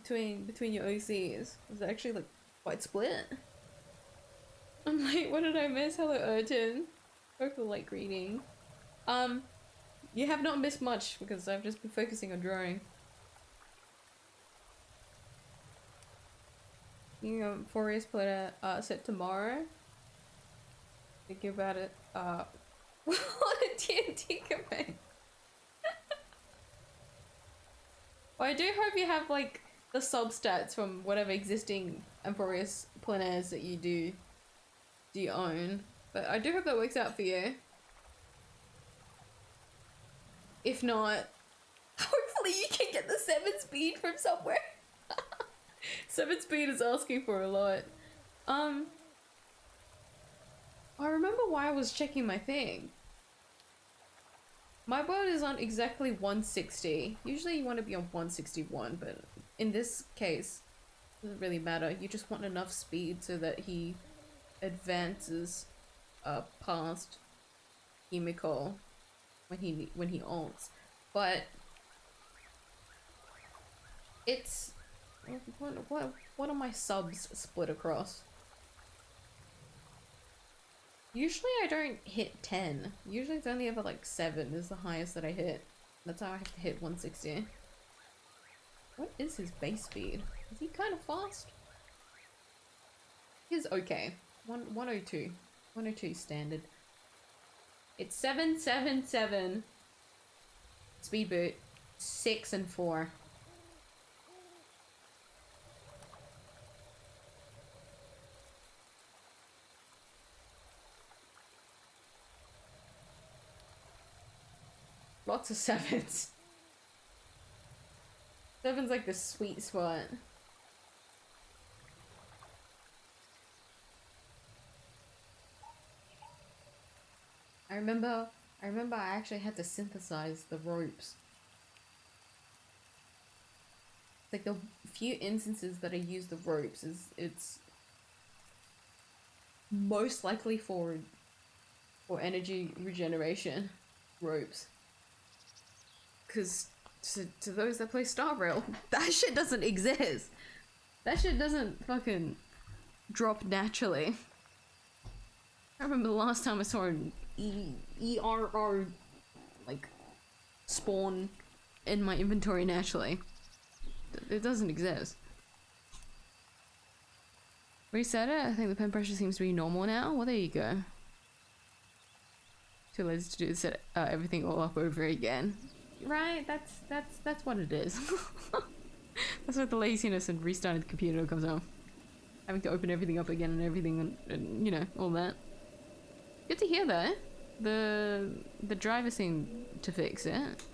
between your OCs? Is it actually like quite split? I'm like, what did I miss? Hello, Urton. Hope for late greeting. You have not missed much because I've just been focusing on drawing. You know, Forius put a set tomorrow. Think about it. What a TNT campaign. Well, I do hope you have like the substats from whatever existing Amphorius plenaires that you do own. But I do hope that works out for you. If not, hopefully you can get the 7 speed from somewhere. 7 speed is asking for a lot. I remember why I was checking my thing. My board is on exactly 160. Usually you want to be on 161, but in this case, it doesn't really matter. You just want enough speed so that he advances past Himiko when he ults. but it's what are my subs split across? Usually I don't hit 10. Usually it's only ever like 7 is the highest that I hit. That's how I have to hit 160. What is his base speed? Is he kind of fast? He's okay. 102. 102 standard. It's 777. Speed boot. 6 and 4. Lots of 7s. 7's like the sweet spot. I remember I actually had to synthesize the ropes. Like the few instances that I use the ropes it's most likely for energy regeneration ropes. Because to those that play Star Rail, that shit doesn't exist. That shit doesn't fucking drop naturally. I remember the last time I saw an ERR like spawn in my inventory naturally. It doesn't exist. Reset it. I think the pen pressure seems to be normal now. Well, there you go. Too lazy to do set everything all up over again. Right? That's what it is. That's what the laziness and restarting the computer comes out. Having to open everything up again and everything and you know, all that. Good to hear though. The driver seemed to fix it.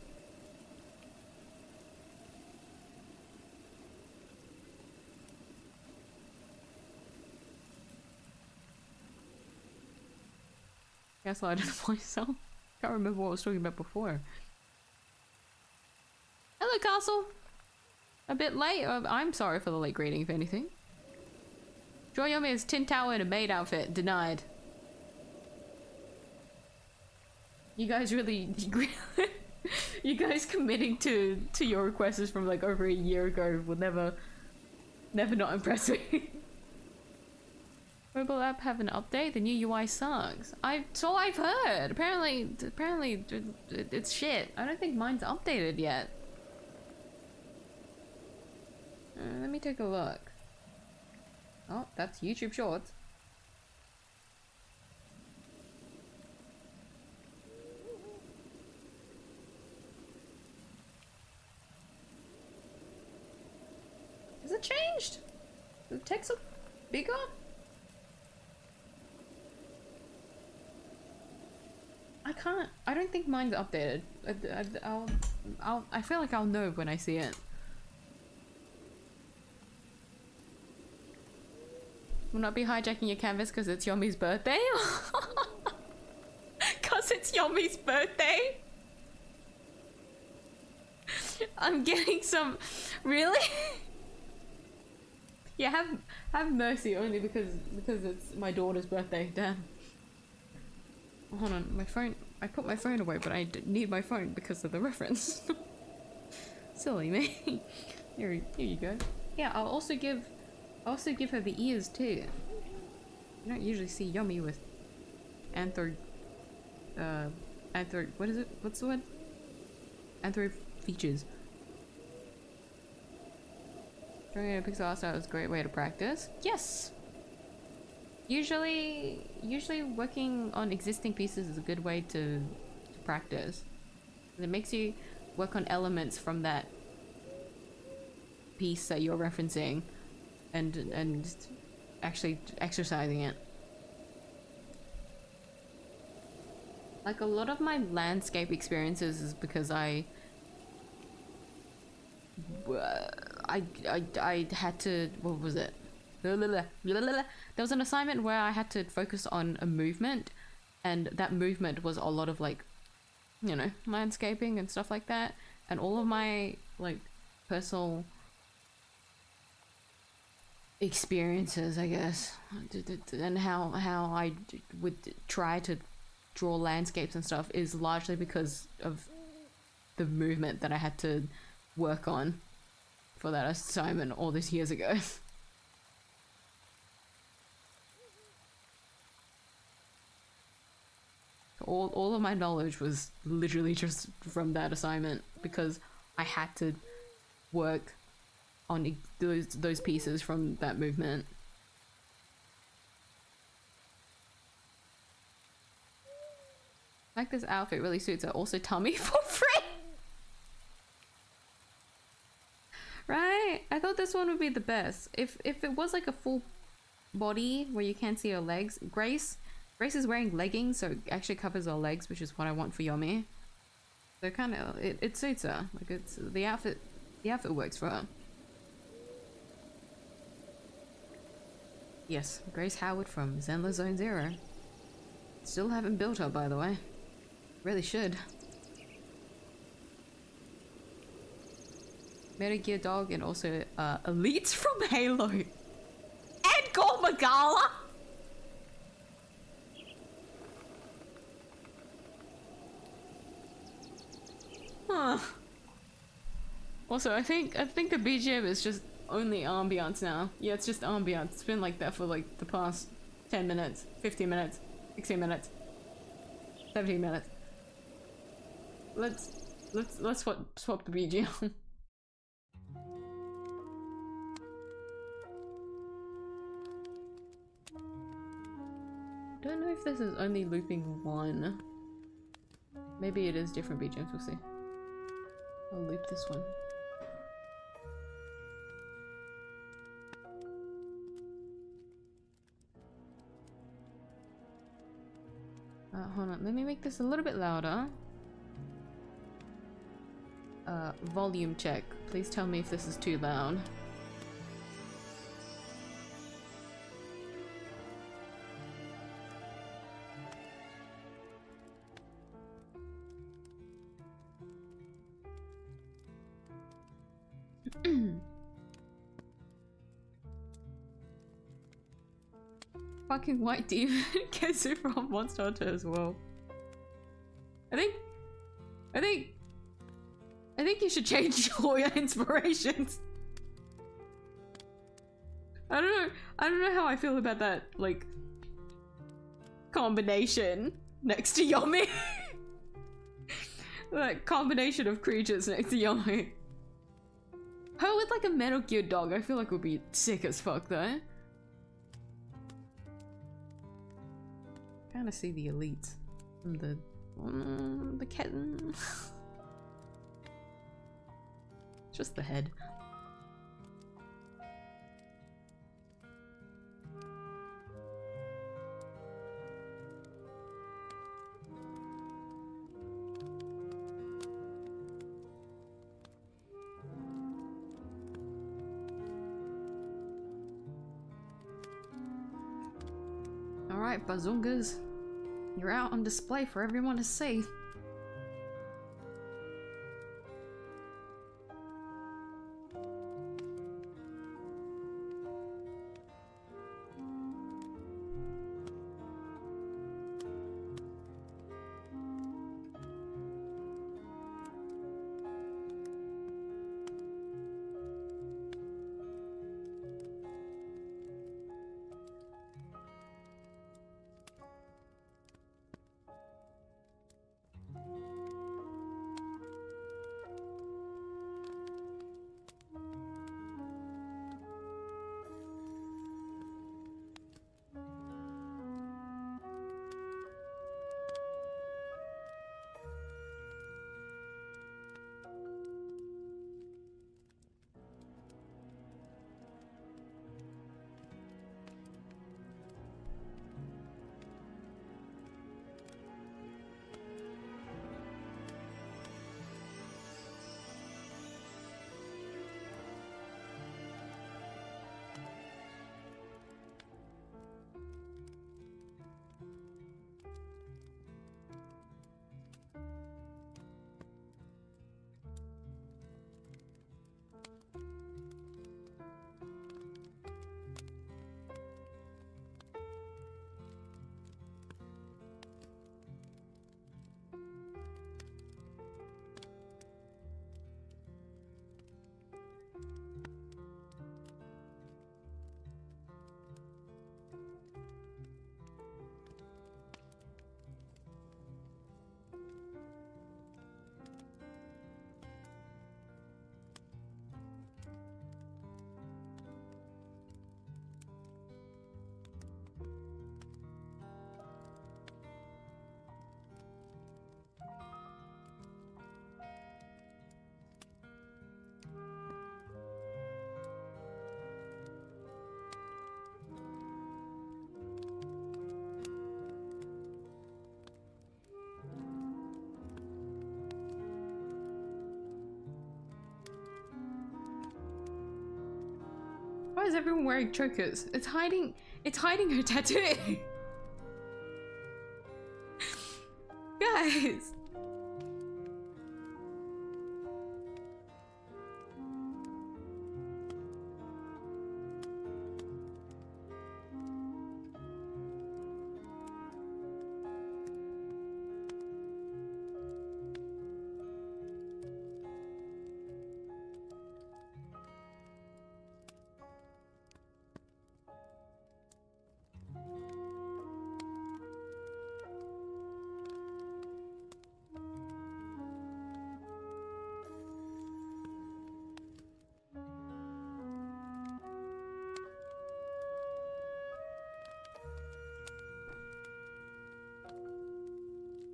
Gaslighted myself. Can't remember what I was talking about before. Hello, Castle. A bit late. I'm sorry for the late greeting, if anything. Y0M1 is Tin Tower in a maid outfit. Denied. You guys really... you guys committing to your requests from like over a year ago will never not impress me. Mobile app have an update? The new UI sucks. So I've heard. Apparently it's shit. I don't think mine's updated yet. Let me take a look. Oh, that's YouTube Shorts. Has it changed? The text look bigger? I don't think mine's updated. I feel like I'll know when I see it. Will not be hijacking your canvas because it's Y0M1's birthday? Cause it's Y0M1's birthday? I'm getting some... Really? Yeah, have mercy only because it's my daughter's birthday. Damn. Hold on, my phone. I put my phone away, but I need my phone because of the reference. Silly me. Here you go. Yeah, I'll also give her the ears too. You don't usually see Y0M1 with what is it? What's the word? Anthro features. Drawing a pixel art style is a great way to practice. Yes. Usually working on existing pieces is a good way to practice. It makes you work on elements from that piece that you're referencing and actually exercising it. Like a lot of my landscape experiences is because I had to, what was it? There was an assignment where I had to focus on a movement, and that movement was a lot of like, you know, landscaping and stuff like that, and all of my like personal experiences, I guess, and how I would try to draw landscapes and stuff is largely because of the movement that I had to work on for that assignment all these years ago. All of my knowledge was literally just from that assignment because I had to work on those pieces from that movement. Like, this outfit really suits her. Also tummy for free. Right? I thought this one would be the best. If it was like a full body where you can't see her legs. Grace is wearing leggings, so it actually covers her legs, which is what I want for Yomi. So kind of it suits her. Like, it's the outfit works for her. Yes, Grace Howard from Zenla Zone Zero. Still haven't built her, by the way. Really should. Metal Gear Dog and also Elites from Halo. And Gormagala! Huh. Also, I think the BGM is just only ambiance now. Yeah, it's just ambiance. It's been like that for like the past 10 minutes, 15 minutes, 16 minutes, 17 minutes. Let's swap the BGM. Don't know if this is only looping one. Maybe it is different BGMs, we'll see. I'll loop this one. Hold on, let me make this a little bit louder. Volume check. Please tell me if this is too loud. Fucking white demon gets it from Monster Hunter as well. I think you should change all your inspirations. I don't know how I feel about that, like, combination next to Yomi. That combination of creatures next to Yomi. Her with like a Metal Gear Dog, I feel like would be sick as fuck though. Kinda see the Elites from the kitten. Just the head. Alright, Bazungas. You're out on display for everyone to see. is everyone wearing chokers? It's hiding her tattoo. Guys.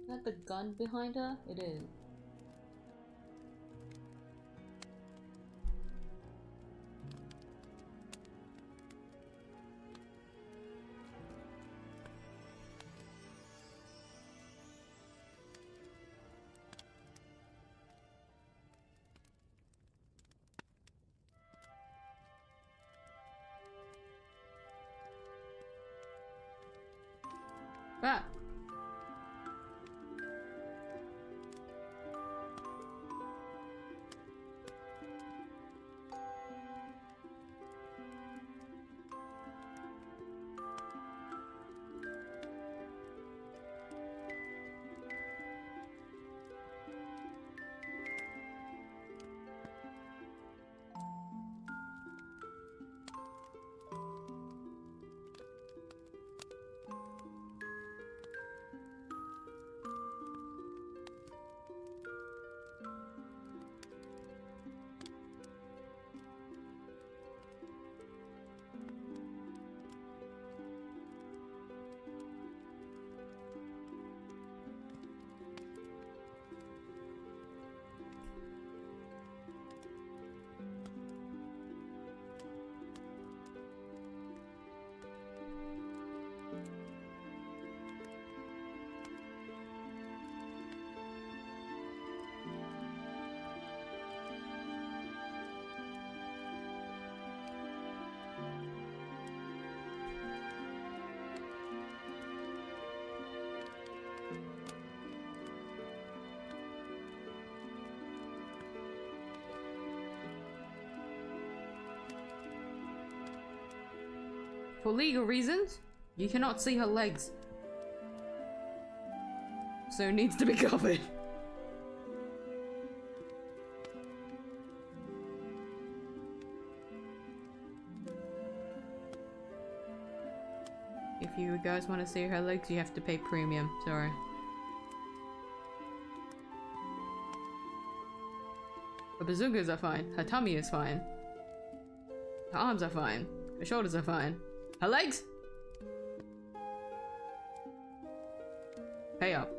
Is that the gun behind her? It is. Ah. For legal reasons, you cannot see her legs. So it needs to be covered. If you guys want to see her legs, you have to pay premium. Sorry. Her bazookas are fine. Her tummy is fine. Her arms are fine. Her shoulders are fine. Her legs? Pay up.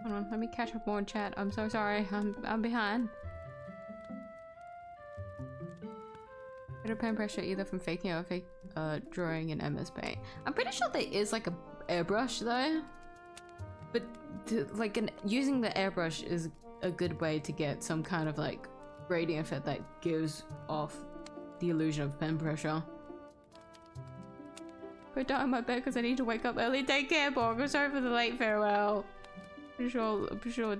Hold on, let me catch up more in chat. I'm so sorry. I'm behind. Better pen pressure either from faking or fake drawing in MS Paint. I'm pretty sure there is like a airbrush though. But using the airbrush is a good way to get some kind of like gradient effect that gives off the illusion of pen pressure. Put down on my bed because I need to wake up early. Take care, Borg. I'm sorry for the late farewell. I'm pretty sure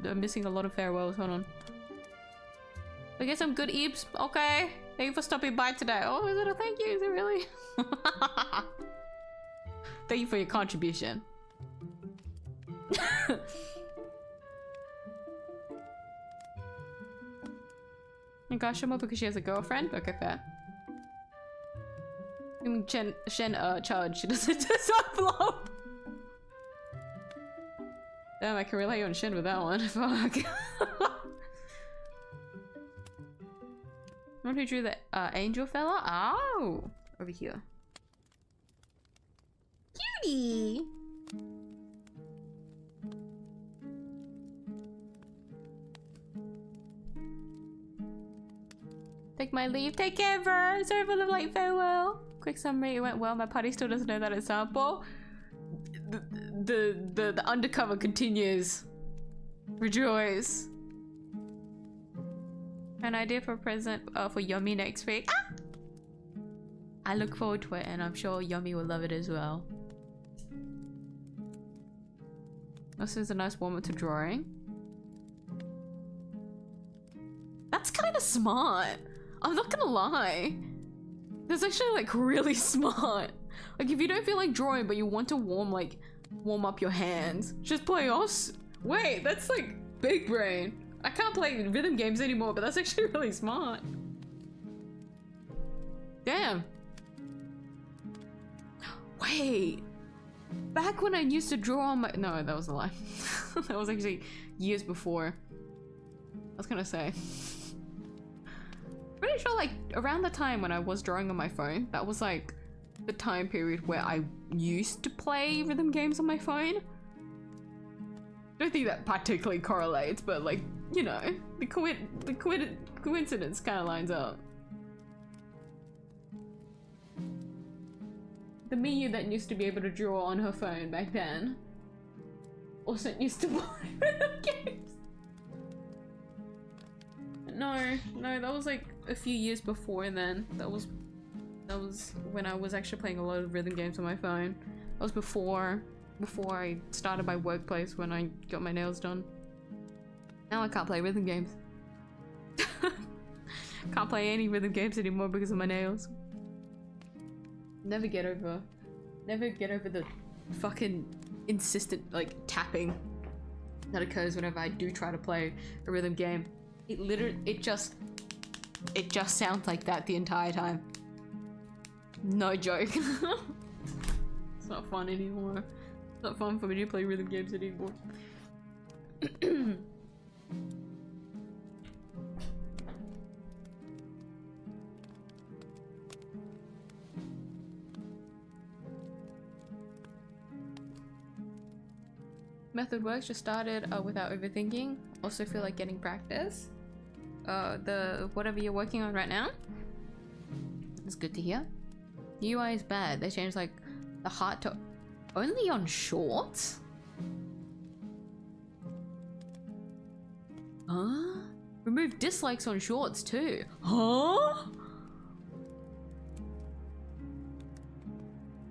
I'm missing a lot of farewells. Hold on. I get some good eeps. Okay. Thank you for stopping by today. Oh, is it a thank you? Is it really? Thank you for your contribution. And gosh, Shimo because she has a girlfriend? Okay, fair. I mean, Shen charge. She doesn't deserve love. Damn, I can relate on Shen with that one. Fuck. Not who drew the angel fella? Oh! Over here. Cutie! Take my leave. Take care, bro. Sorry for the late farewell. Quick summary, it went well. My party still doesn't know that it's sample. The undercover continues. Rejoice. An idea for a present for Yomi next week. Ah! I look forward to it, and I'm sure Yomi will love it as well. This is a nice warm-up to drawing. That's kind of smart. I'm not gonna lie. That's actually like really smart. Like if you don't feel like drawing but you want to warm up your hands, just play us. Wait, that's like big brain. I can't play rhythm games anymore, but that's actually really smart. Damn. Wait. Back when I used to draw on my— no, that was a lie. That was actually years before. I was gonna say. Pretty sure like around the time when I was drawing on my phone, that was like the time period where I used to play rhythm games on my phone. Don't think that particularly correlates, but like, you know, the coincidence kind of lines up. The Miyuu that used to be able to draw on her phone back then also used to play rhythm games. No, that was like a few years before then. That was when I was actually playing a lot of rhythm games on my phone. That was before I started my workplace when I got my nails done. Now I can't play rhythm games. Can't play any rhythm games anymore because of my nails. Never get over the fucking insistent like tapping that occurs whenever I do try to play a rhythm game. It just sounds like that the entire time. No joke. It's not fun anymore. It's not fun for me to play rhythm games anymore. Method works, just started without overthinking. Also feel like getting practice. Whatever you're working on right now. It's good to hear. The UI is bad. They changed like the heart to only on shorts? Huh? Remove dislikes on shorts too. Huh?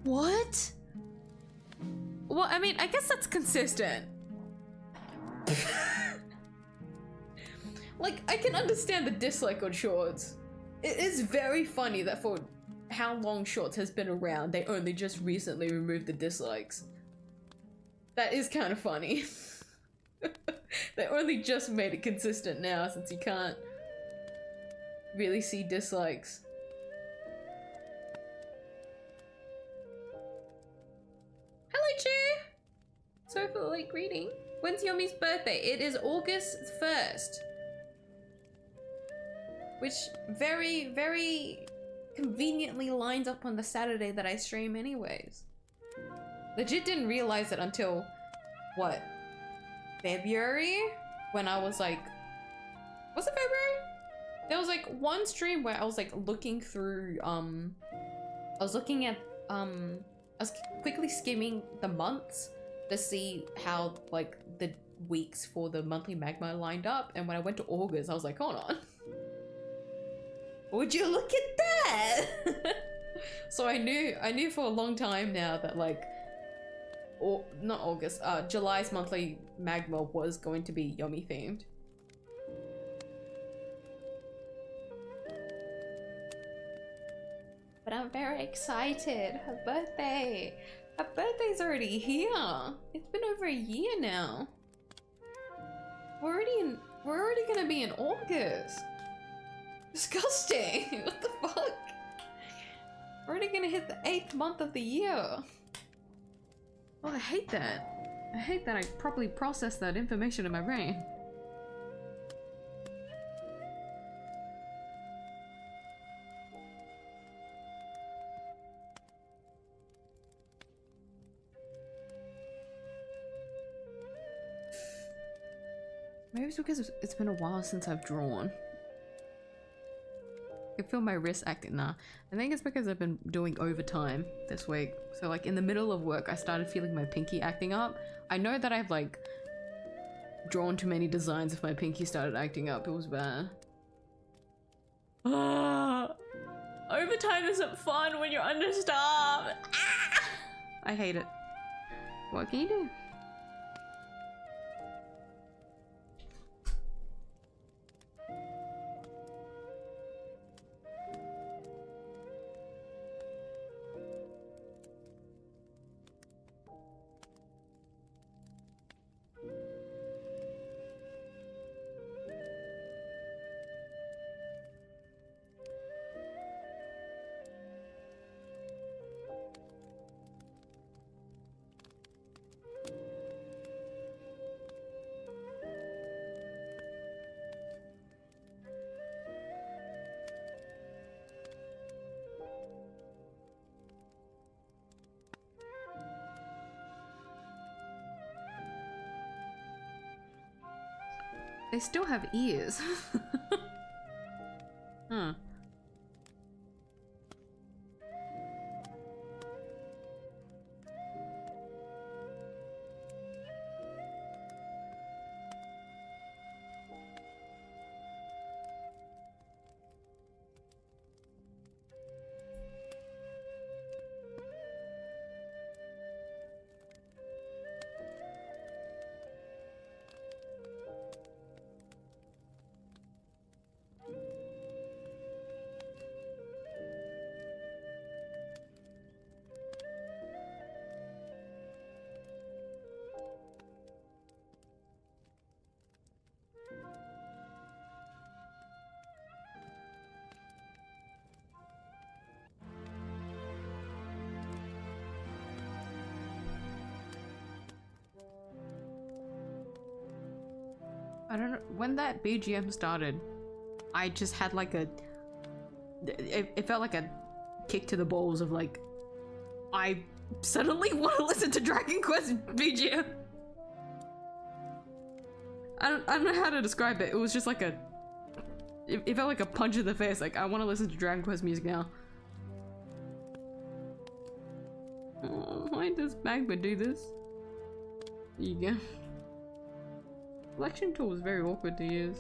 What? Well, I mean, I guess that's consistent. Like, I can understand the dislike on shorts. It is very funny that for how long shorts has been around, they only just recently removed the dislikes. That is kind of funny. They only just made it consistent now since you can't really see dislikes. Hello, Chu! Sorry for the late greeting. When's Yomi's birthday? It is August 1st. Which very, very conveniently lines up on the Saturday that I stream anyways. Legit didn't realize it until, what, February when I was like, was it February? There was like one stream where I was like looking through, I was looking at, I was quickly skimming the months to see how like the weeks for the monthly magma lined up, and when I went to August, I was like, hold on. Would you look at that? So I knew for a long time now that like, or not August, July's monthly magma was going to be Yomi themed. But I'm very excited. Her birthday. Her birthday's already here. It's been over a year now. We're already gonna be in August. Disgusting. What the fuck? We're already gonna hit the 8th month of the year. Oh, I hate that. I hate that I properly processed that information in my brain. Maybe it's because it's been a while since I've drawn. I can feel my wrist acting. Nah, I think it's because I've been doing overtime this week. So like in the middle of work, I started feeling my pinky acting up. I know that I've like drawn too many designs if my pinky started acting up. It was bad. Overtime isn't fun when you're understaffed. I hate it. What can you do? They still have ears. Huh. I don't know, when that BGM started, I just had like a, it felt like a kick to the balls of like, I suddenly want to listen to Dragon Quest BGM. I don't know how to describe it. It was just like a, it felt like a punch in the face. Like, I want to listen to Dragon Quest music now. Oh, why does Magma do this? There you go. Selection tool was very awkward to use.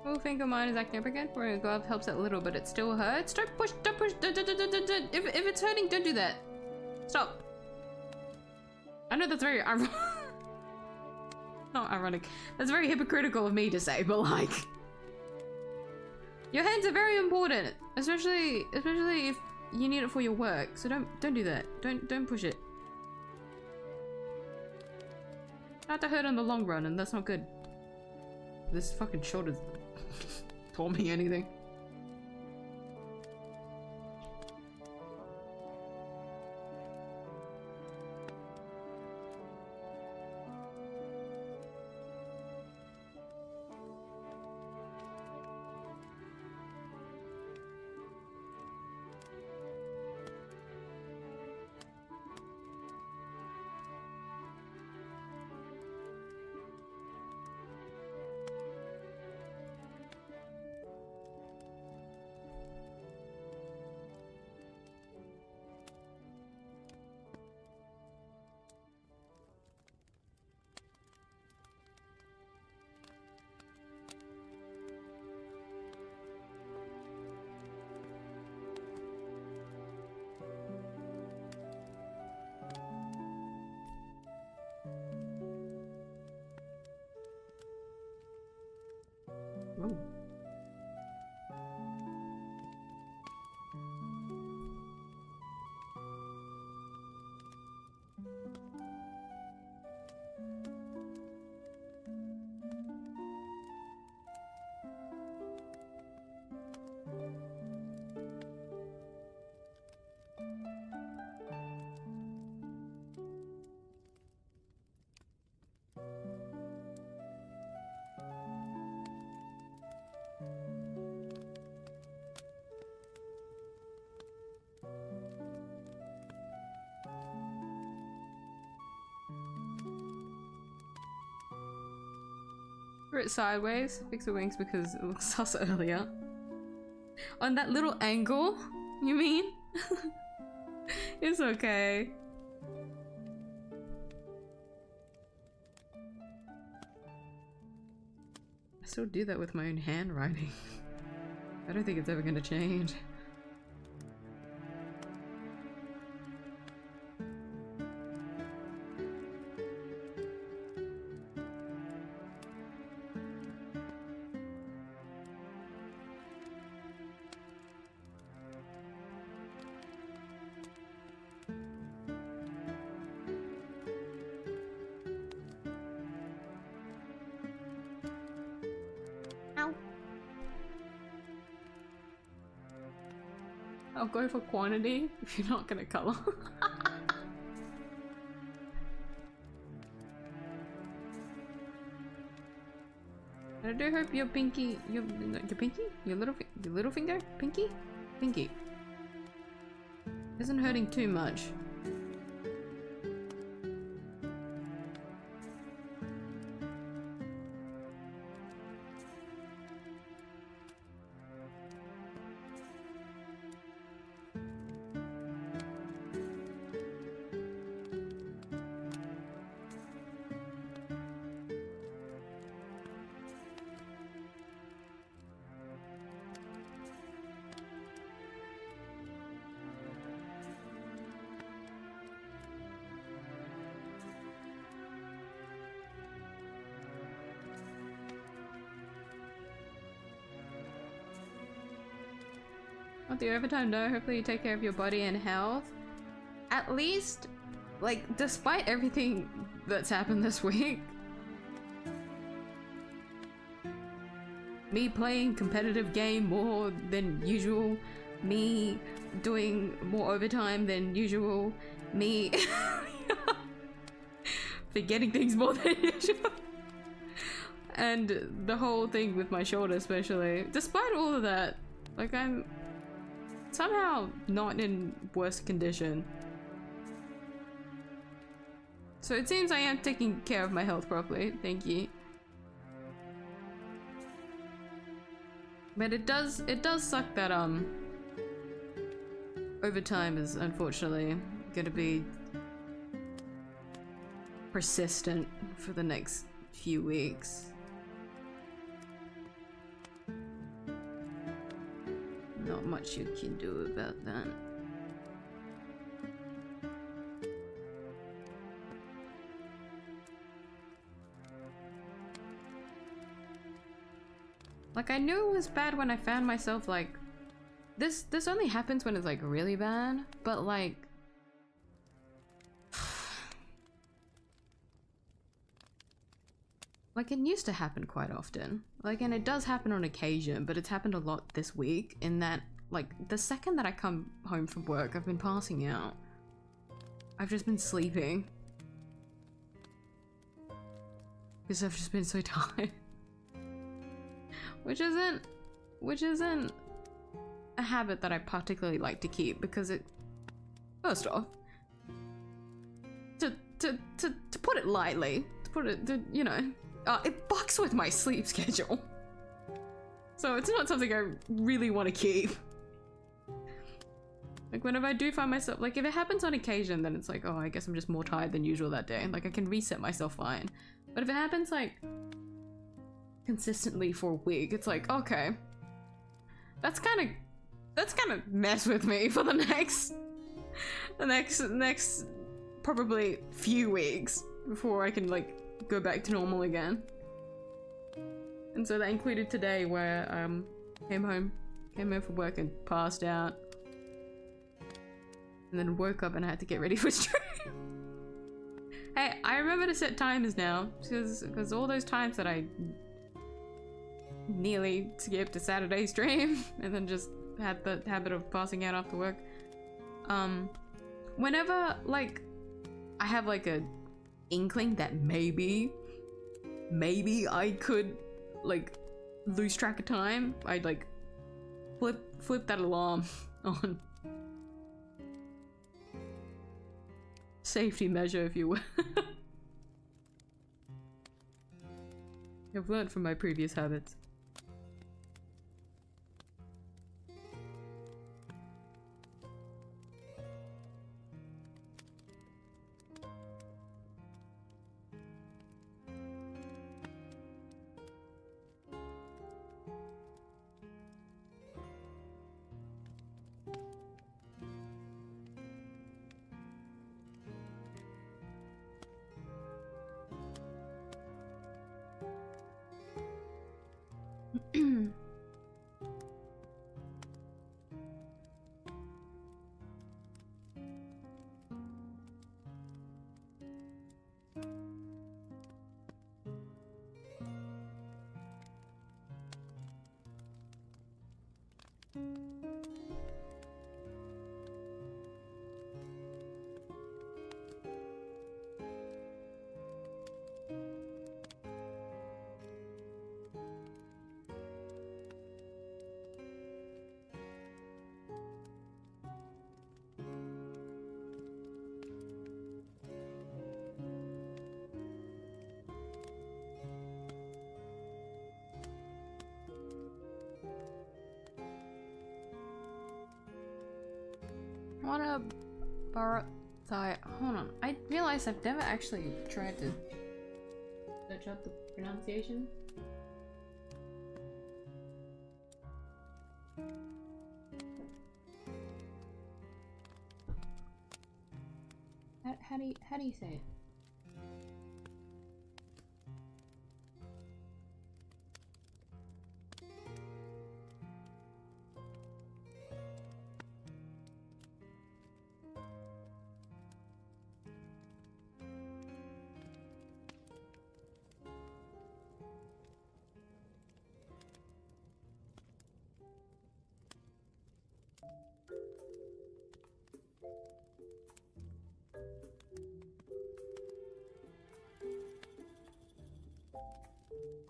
Little finger mine is acting up again. Wearing a glove helps it a little, but it still hurts. Don't push, don't push, don't. If it's hurting, don't do that. Stop. I know that's very ironic. Not ironic. That's very hypocritical of me to say, but like, your hands are very important, especially if you need it for your work. So don't do that. Don't push it. Not to hurt in the long run, and that's not good. This fucking shoulder's told me anything. Oh. Threw it sideways, fix the wings because it looks sus earlier. On that little angle, you mean? It's okay. I still do that with my own handwriting. I don't think it's ever gonna change. I'll go for quantity if you're not gonna color. I do hope your pinky, your pinky, your little finger, pinky, isn't hurting too much. Not the overtime, no. Hopefully you take care of your body and health. At least, like, despite everything that's happened this week, me playing competitive game more than usual, me doing more overtime than usual, me forgetting things more than usual, and the whole thing with my shoulder especially. Despite all of that, like, I'm somehow not in worse condition. So it seems I am taking care of my health properly, thank you. But it does suck that overtime is unfortunately gonna be persistent for the next few weeks. much you can do about that. Like, I knew it was bad when I found myself like this only happens when it's like really bad, but like like it used to happen quite often. Like, and it does happen on occasion, but it's happened a lot this week in that like the second that I come home from work, I've been passing out. I've just been sleeping because I've just been so tired. Which isn't a habit that I particularly like to keep, because it, first off, to put it lightly, you know, it fucks with my sleep schedule. So it's not something I really want to keep. Like, whenever I do find myself, like, if it happens on occasion, then it's like, oh, I guess I'm just more tired than usual that day. Like, I can reset myself fine. But if it happens, like, consistently for a week, it's like, okay, that's kind of mess with me for the next probably few weeks before I can like go back to normal again. And so that included today, where came home from work and passed out, and then woke up and I had to get ready for stream. Hey, I remember to set timers now, because all those times that I nearly skipped a Saturday stream and then just had the habit of passing out after work. Whenever like I have like a inkling that maybe I could like lose track of time, I'd like flip that alarm on. Safety measure, if you will. I've learned from my previous habits. What a bar. Sorry, hold on. I realized I've never actually tried to search up the pronunciation. How do you say it?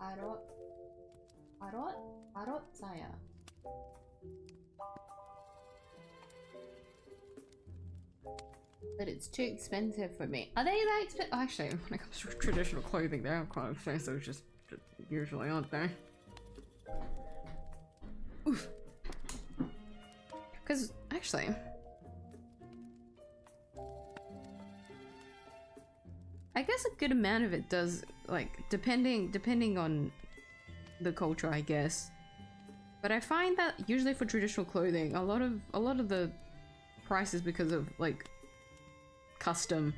𝙼𝚘𝚗𝚗𝚑𝚕�. But it's too expensive for me. Are they that expensive? Oh, actually, when it comes to traditional clothing, they're quite expensive, just usually, aren't they? Oof. Because, actually, I guess a good amount of it does, like, depending on the culture, I guess, But I find that usually for traditional clothing, a lot of the price is because of like custom,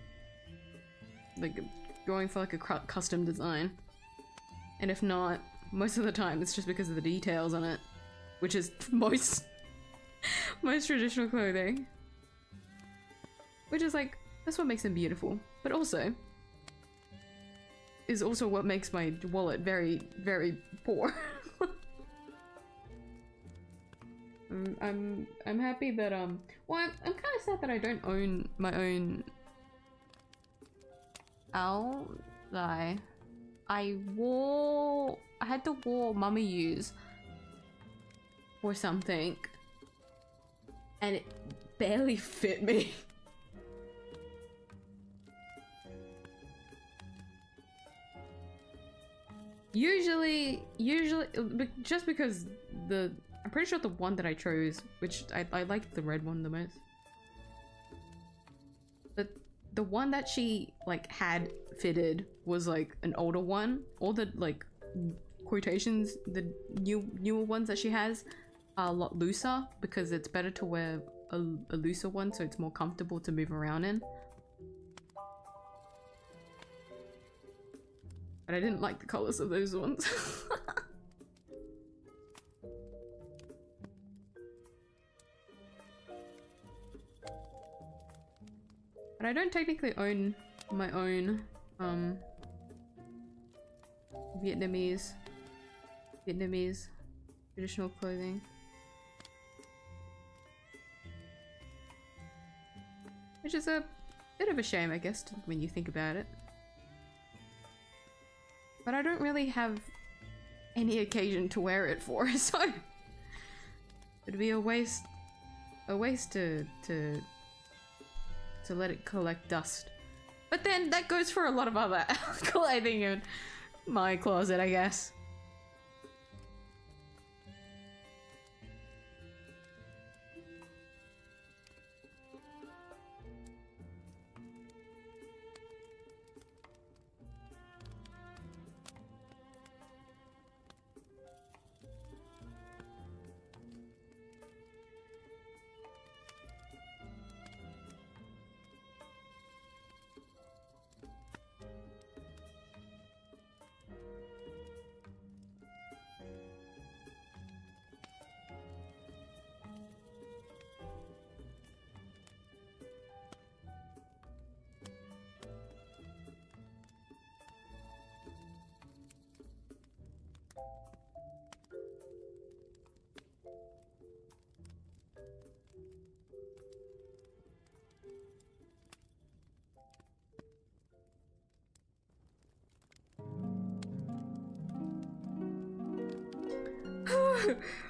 like going for like a custom design. And if not, most of the time it's just because of the details on it, which is most traditional clothing. Which is like, that's what makes them beautiful, but also is also what makes my wallet very, very poor. I'm happy that well, I'm kind of sad that I don't own my own 𝙼𝚘𝚗𝚗𝚑𝚕�. I had to wear miyuu or something, and it barely fit me. Usually, just because I'm pretty sure the one that I chose, which I liked the red one the most. But the one that she like had fitted was like an older one. All the like quotations, the newer ones that she has are a lot looser because it's better to wear a looser one so it's more comfortable to move around in. But I didn't like the colors of those ones. But I don't technically own my own Vietnamese traditional clothing. Which is a bit of a shame, I guess, when you think about it. But I don't really have any occasion to wear it for, so it'd be a waste to let it collect dust. But then that goes for a lot of other clothing in my closet, I guess.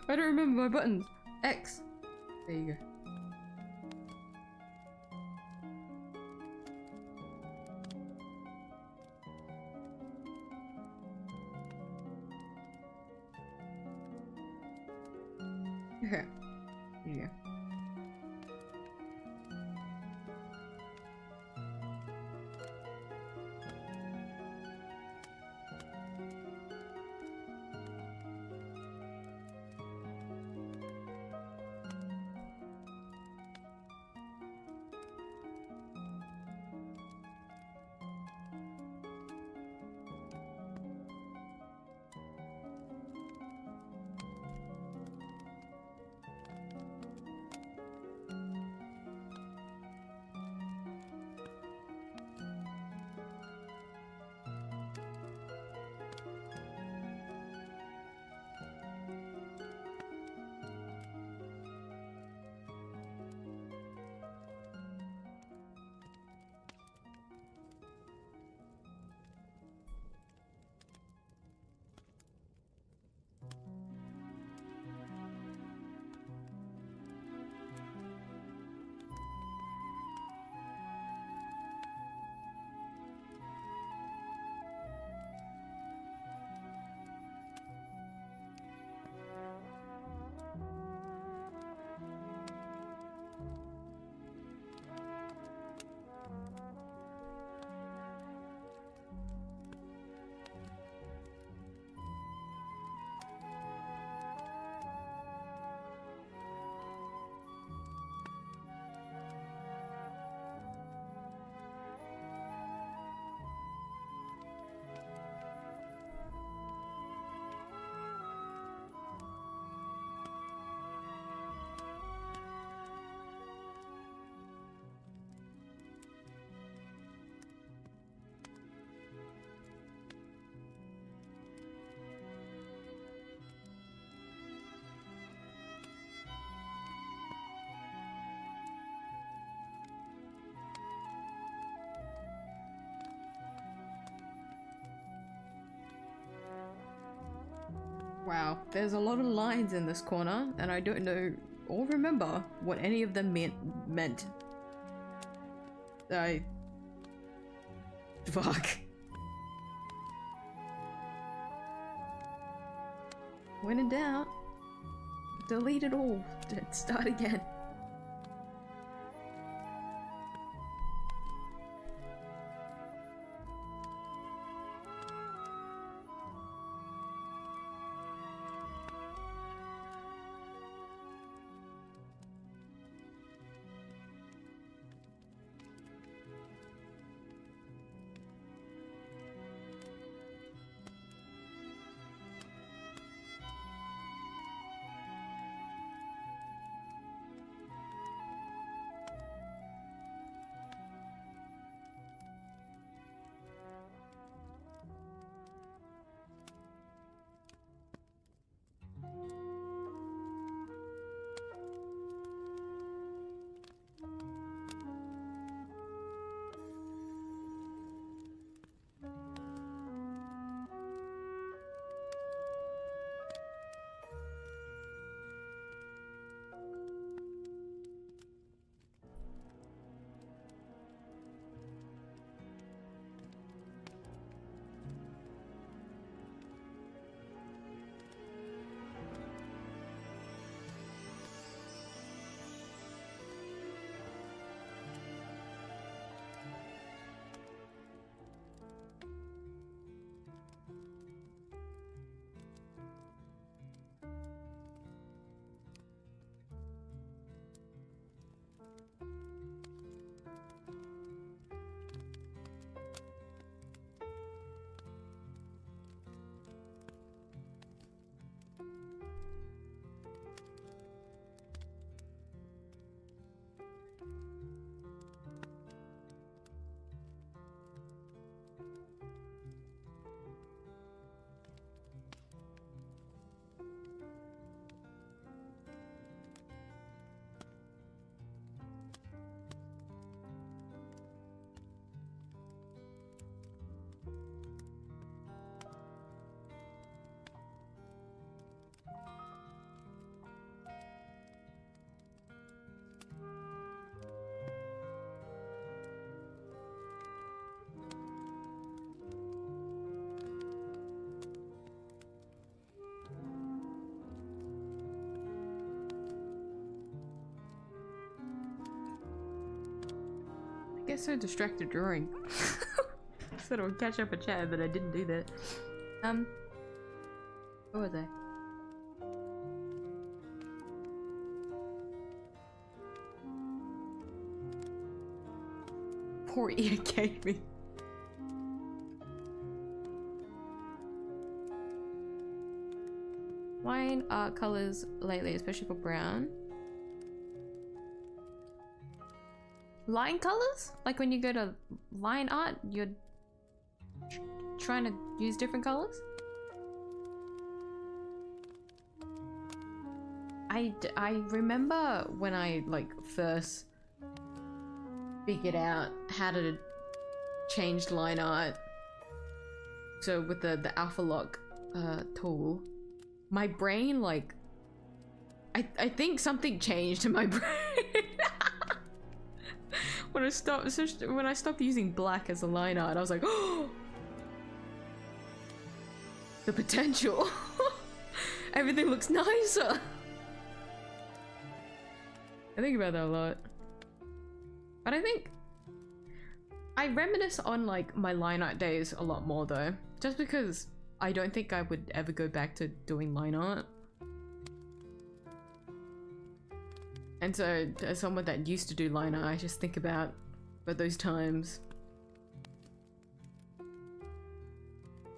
I don't remember my buttons. X. There you go. Okay. Here you go. Wow, there's a lot of lines in this corner, and I don't know or remember what any of them meant. Fuck. When in doubt, delete it all. Start again. I get so distracted drawing. Said I would catch up a chat, but I didn't do that. Where was I? Poor ear gaming. Line art colors lately, especially for brown. Line colors? Like when you go to line art, you're trying to use different colors? I remember when I like first figured out how to change line art. So with the alpha lock tool, my brain like I think something changed in my brain. When I stopped using black as a line art, I was like, oh, the potential. Everything looks nicer. I think about that a lot. But I think I reminisce on like my line art days a lot more though, just because I don't think I would ever go back to doing line art. And so as someone that used to do line art, I just think about those times.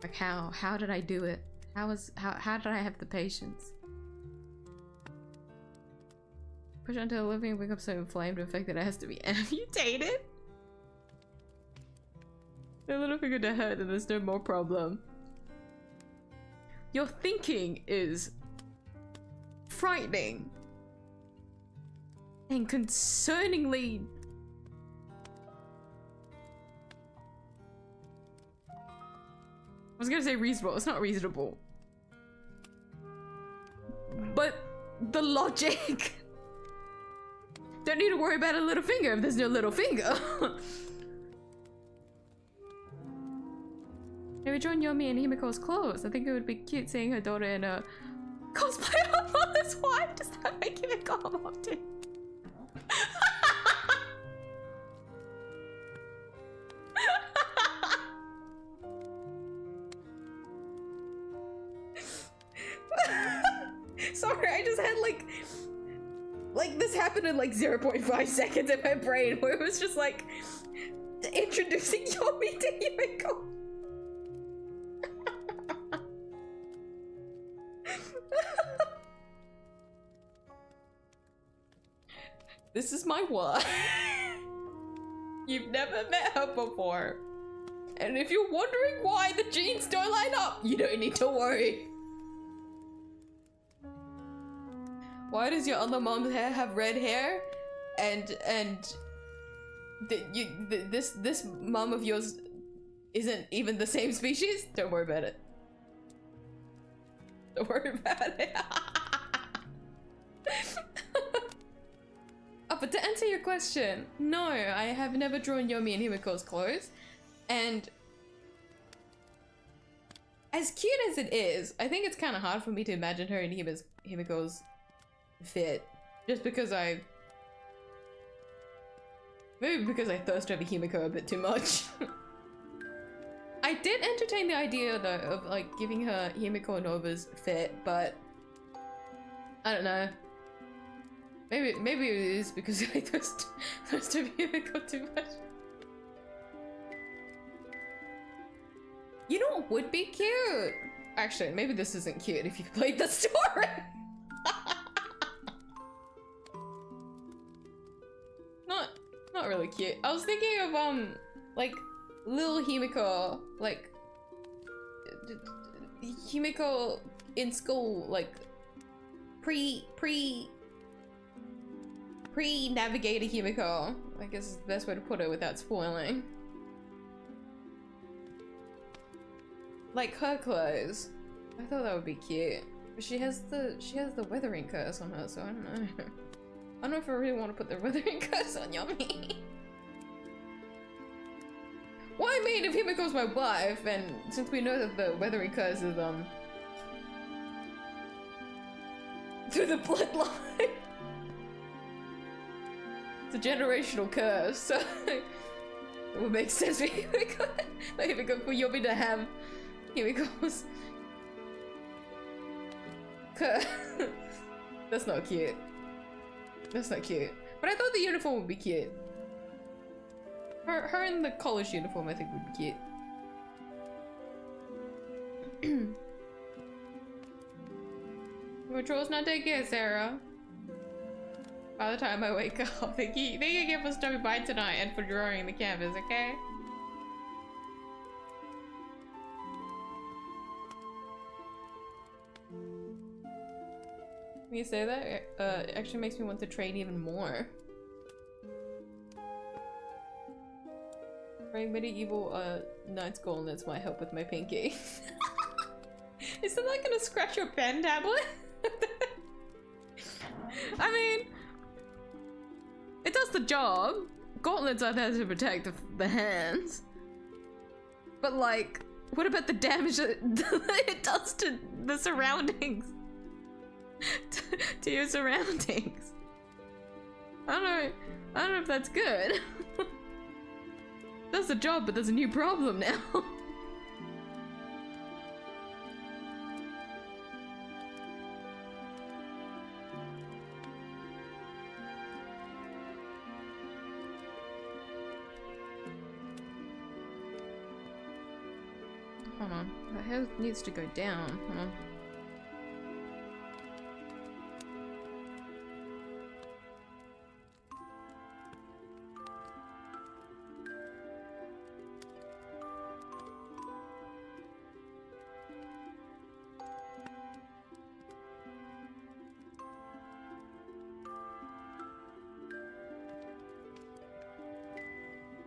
Like how did I do it? How did I have the patience? Push until the living becomes so inflamed and affected it has to be amputated? A little finger to hurt and there's no more problem. Your thinking is frightening and concerningly I was gonna say reasonable, it's not reasonable. But the logic. Don't need to worry about a little finger if there's no little finger. Have you drawn Yomi and Himiko's clothes? I think it would be cute seeing her daughter in a cosplay of her mother's wife. Does that make Himiko a mom too? Sorry, I just had like this happened in like 0.5 seconds in my brain where it was just like introducing Yomi to Himiko. This is my wife. You've never met her before. And if you're wondering why the genes don't line up, you don't need to worry. Why does your other mom's hair have red hair? And this mom of yours isn't even the same species? Don't worry about it. Don't worry about it. Oh, but to answer your question, no, I have never drawn Yomi and Himiko's clothes. And as cute as it is, I think it's kind of hard for me to imagine her in Himiko's fit. Just because maybe because I thirst over Himiko a bit too much. I did entertain the idea though of like giving her Himiko Nova's fit, but I don't know. Maybe it is because I thirst over Himiko too much. You know what would be cute? Actually, maybe this isn't cute if you played the story. Not really cute. I was thinking of like little Himiko, like Himiko in school, like pre-navigator Himiko, I guess is the best way to put it without spoiling. Like her clothes. I thought that would be cute. But she has the weathering curse on her, so I don't know. I don't know if I really want to put the weathering curse on Yomi. Well, I mean, if Himiko's my wife, and since we know that the weathering curse is through the bloodline. It's a generational curse, so it would make sense for Himiko, for Yomi to have Himiko's curse. That's not cute. That's not cute. But I thought the uniform would be cute. Her in the college uniform I think would be cute. Your chores not take care, Sarah. By the time I wake up, thank you again for stopping by tonight and for drawing the canvas, okay? When you say that, it actually makes me want to trade even more. Praying medieval knight's gauntlets might help with my pinky. Isn't that gonna scratch your pen tablet? I mean, it does the job. Gauntlets are there to protect the hands. But like, what about the damage that it does to the surroundings? to your surroundings? I don't know if that's good. Does the job, but there's a new problem now. Hold on, the hair needs to go down. Hold on.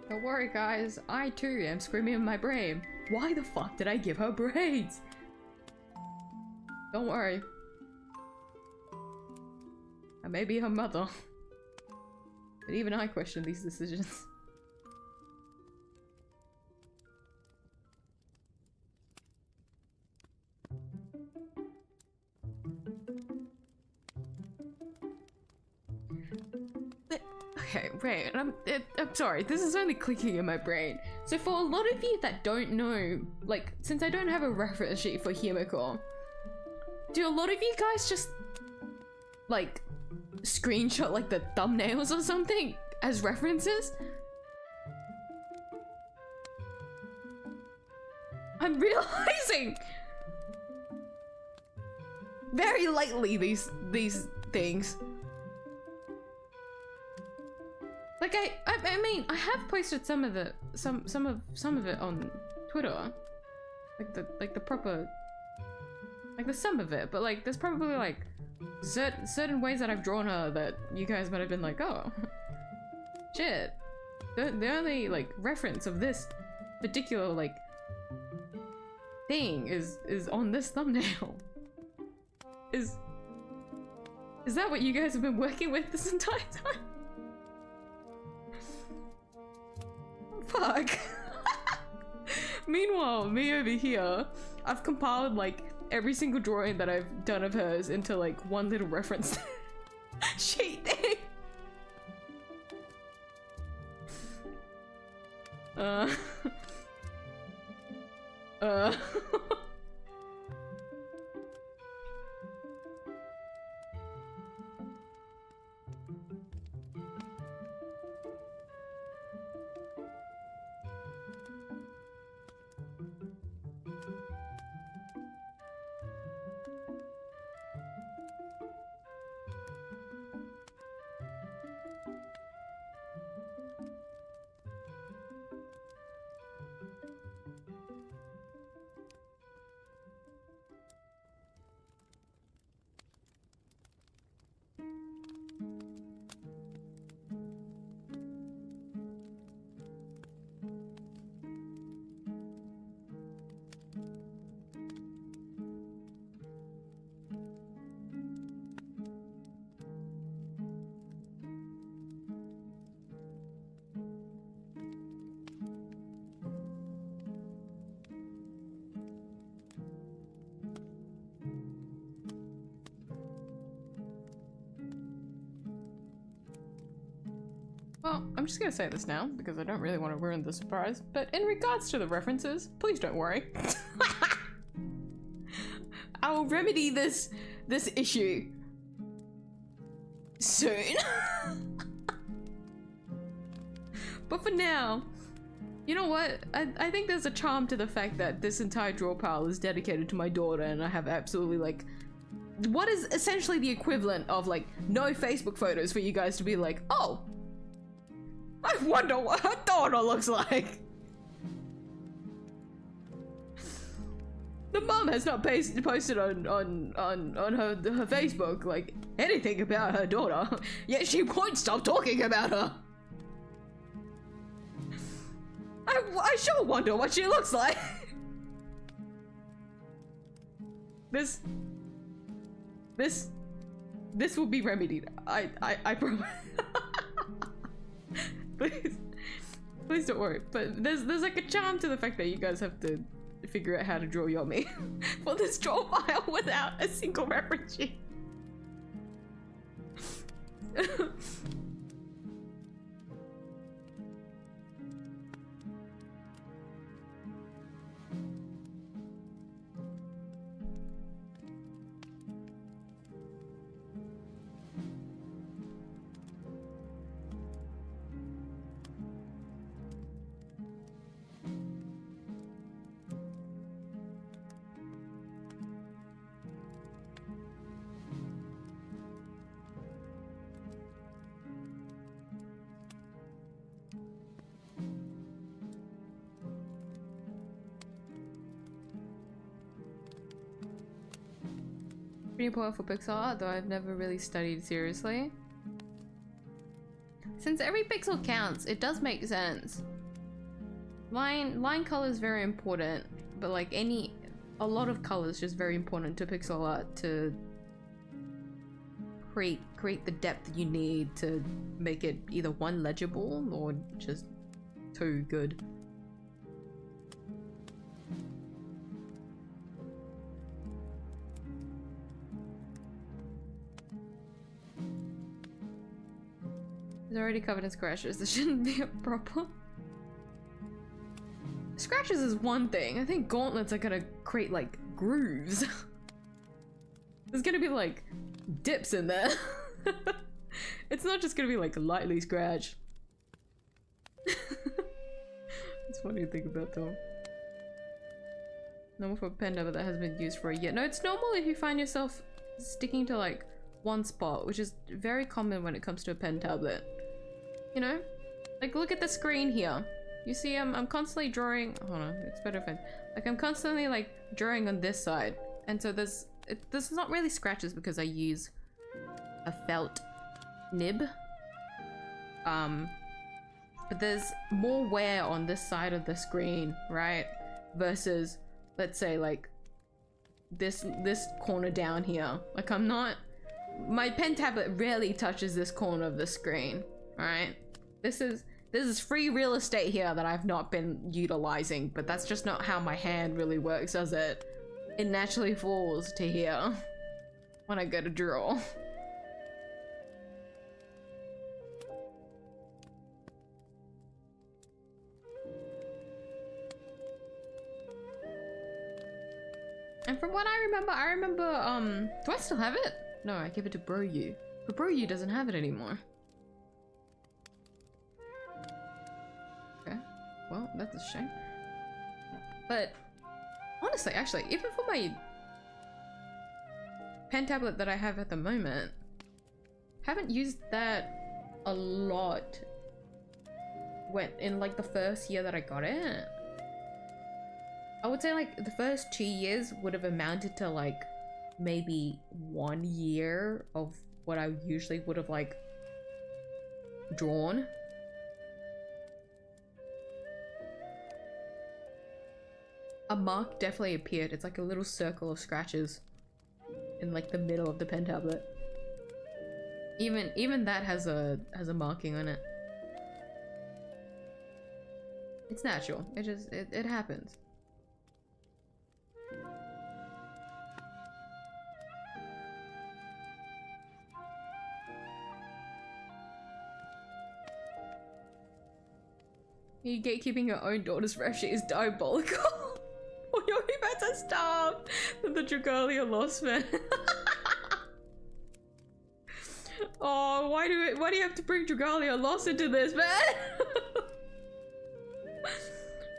Don't worry guys, I too am screaming in my brain. Why the fuck did I give her braids? Don't worry. I may be her mother. But even I question these decisions. Okay, right, I'm sorry, this is only clicking in my brain. So for a lot of you that don't know, like, since I don't have a reference sheet for Himiko, do a lot of you guys just, like, screenshot, like, the thumbnails or something as references? I'm realizing very lately these things. Like I mean, I have posted some of it on Twitter, like the proper, like the some of it, but like there's probably like certain ways that I've drawn her that you guys might have been like, oh, shit. The only like reference of this particular like thing is on this thumbnail. Is that what you guys have been working with this entire time? Fuck. Meanwhile, me over here, I've compiled like every single drawing that I've done of hers into like one little reference sheet thing. Well, I'm just gonna say this now, because I don't really want to ruin the surprise, but in regards to the references, please don't worry. I will remedy this issue soon. But for now, you know what? I think there's a charm to the fact that this entire draw pile is dedicated to my daughter, and I have absolutely like what is essentially the equivalent of like no Facebook photos for you guys to be like, oh, I wonder what her daughter looks like. The mom has not posted on her Facebook like anything about her daughter, yet she won't stop talking about her. I sure wonder what she looks like. This will be remedied. I promise. Please don't worry. But there's like a charm to the fact that you guys have to figure out how to draw Y0M1 for this draw file without a single reference sheet. Pretty important for pixel art, though I've never really studied seriously. Since every pixel counts, it does make sense. Line color is very important, but like a lot of color is just very important to pixel art to create the depth that you need to make it either one, legible, or just two, good. It's already covered in scratches. This shouldn't be a problem. Scratches is one thing. I think gauntlets are gonna create like grooves. There's gonna be like dips in there. It's not just gonna be like lightly scratched. It's funny to think about though. Normal for a pen tablet that has been used for a year. No, it's normal if you find yourself sticking to like one spot, which is very common when it comes to a pen tablet. You know? Like look at the screen here. You see I'm constantly drawing, hold on, it's better if I, like I'm constantly like drawing on this side. And so this is not really scratches because I use a felt nib. But there's more wear on this side of the screen, right? Versus, let's say like this corner down here. Like I'm not, my pen tablet rarely touches this corner of the screen, right? This is free real estate here that I've not been utilizing, but that's just not how my hand really works, does it? It naturally falls to here when I go to draw. And from what I remember, do I still have it? No, I give it to 𝚘𝚘𝚗𝚗𝚗𝚘𝚘 but 𝚘𝚘𝚗𝚗𝚗 doesn't have it anymore. Okay, well, that's a shame. But honestly, actually, even for my pen tablet that I have at the moment, haven't used that a lot when in like the first year that I got it. I would say like the first 2 years would have amounted to like maybe 1 year of what I usually would have like drawn. A mark definitely appeared. It's like a little circle of scratches in like the middle of the pen tablet. Even that has a marking on it. It's natural. It happens. You gatekeeping your own daughter's refugee is diabolical. Oh, your events are starved that the 𝚖𝚗𝚗𝚗𝚗 lost, man. Oh, why do you have to bring 𝚖𝚗𝚗𝚗𝚗 lost into this, man?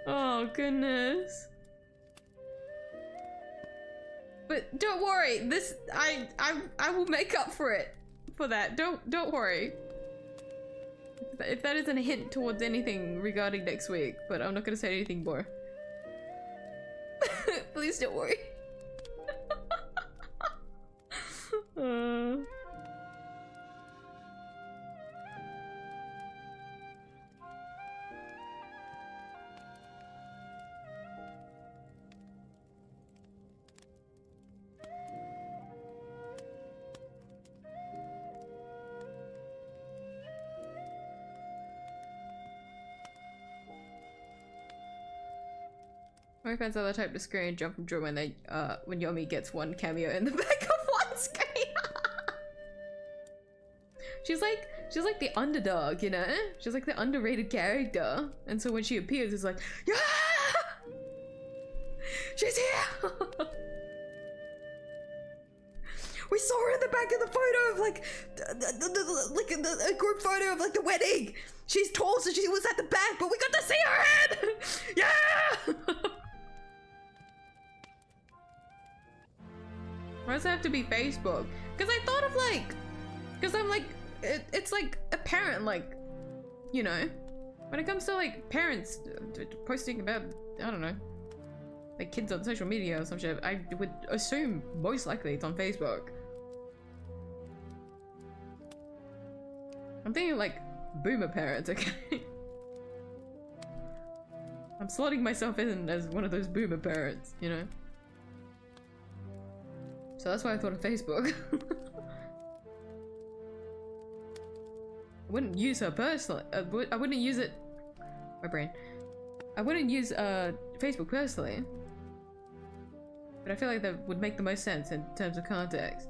Oh goodness. But don't worry, this I will make up for it for that. Don't worry. If that isn't a hint towards anything regarding next week, but I'm not gonna say anything more. Please don't worry. My fans are the type to scream and jump from joy when they when Yomi gets one cameo in the back of one screen. She's like the underdog, you know? She's like the underrated character. And so when she appears, it's like, yeah! She's here! We saw her in the back of the photo of like a group photo of like the wedding. She's tall, so she was at the back, but we got to see her head! Yeah! Why does it have to be Facebook? Because I thought of like, because I'm like, it's like apparent, like, you know, when it comes to like parents posting about, I don't know, like kids on social media or some shit, I would assume most likely it's on Facebook. I'm thinking like boomer parents, okay? I'm slotting myself in as one of those boomer parents, you know? So that's why I thought of Facebook. wouldn't use her personally. I wouldn't use it. My brain. I wouldn't use Facebook personally. But I feel like that would make the most sense in terms of context.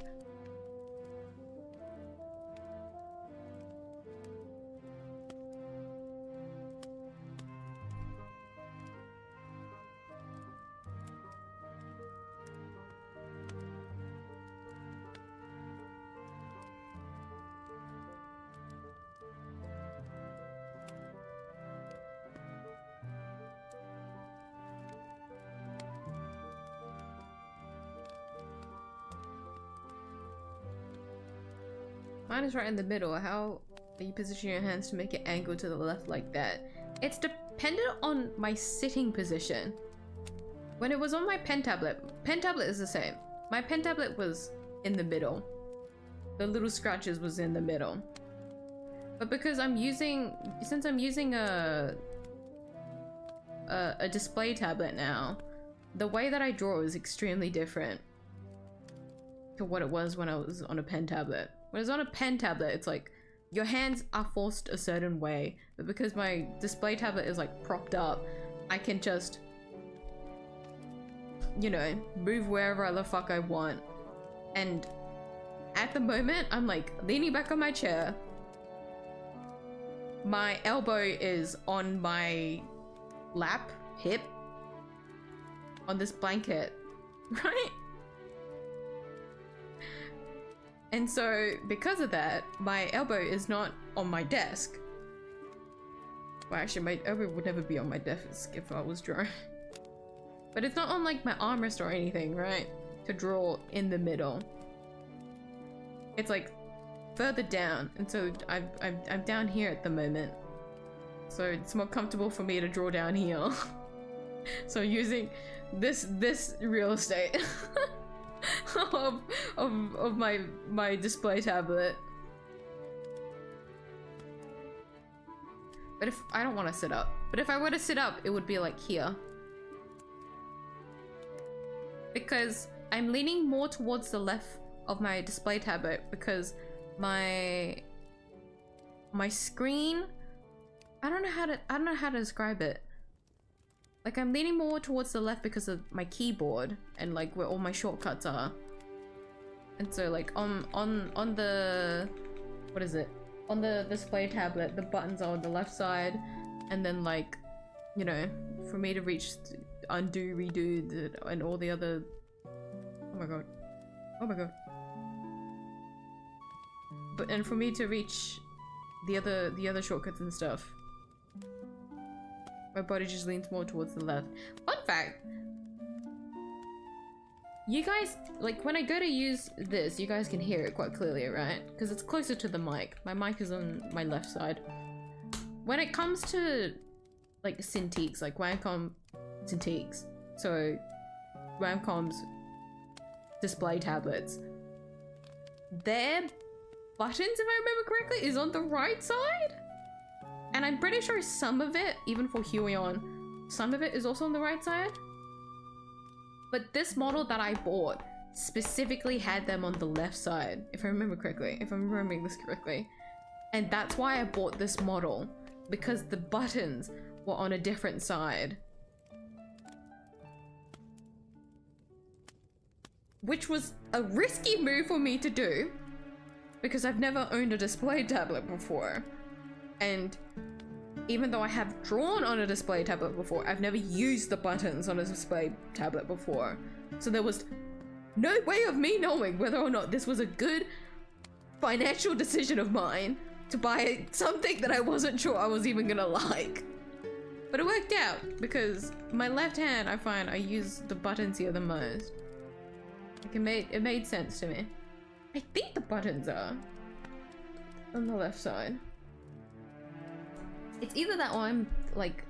Mine is right in the middle. How do you position your hands to make it angle to the left like that? It's dependent on my sitting position. When it was on my pen tablet is the same. My pen tablet was in the middle. The little scratches was in the middle. But because since I'm using a display tablet now, the way that I draw is extremely different to what it was when I was on a pen tablet. When it's on a pen tablet, it's like your hands are forced a certain way, but because my display tablet is like propped up, I can just, you know, move wherever the fuck I want. And at the moment, I'm like leaning back on my chair. My elbow is on my lap, hip, on this blanket, right? And so, because of that, my elbow is not on my desk. Well, actually, my elbow would never be on my desk if I was drawing. But it's not on, like, my armrest or anything, right? To draw in the middle. It's, like, further down. And so, I'm down here at the moment. So, it's more comfortable for me to draw down here. So, using this real estate. of my display tablet. But if I don't want to sit up, but if I were to sit up, it would be like here, because I'm leaning more towards the left of my display tablet because my screen, I don't know how to describe it. Like, I'm leaning more towards the left because of my keyboard and like where all my shortcuts are. And so like on the, what is it? On the display tablet, the buttons are on the left side, and then like, you know, for me to reach undo, redo, and all the other, oh my god. Oh my god. And for me to reach the other shortcuts and stuff, my body just leans more towards the left. Fun fact! You guys, like, when I go to use this, you guys can hear it quite clearly, right? Because it's closer to the mic. My mic is on my left side. When it comes to, like, Cintiqs, like Wacom Cintiqs, so Wacom's display tablets, their buttons, if I remember correctly, is on the right side? And I'm pretty sure some of it, even for Y0M1, some of it is also on the right side. But this model that I bought specifically had them on the left side, if I remember correctly, if I'm remembering this correctly. And that's why I bought this model, because the buttons were on a different side. Which was a risky move for me to do, because I've never owned a display tablet before. And even though I have drawn on a display tablet before, I've never used the buttons on a display tablet before. So there was no way of me knowing whether or not this was a good financial decision of mine to buy something that I wasn't sure I was even gonna like. But it worked out, because my left hand, I find I use the buttons here the most. Like, it made sense to me. I think the buttons are on the left side. It's either that or I'm like,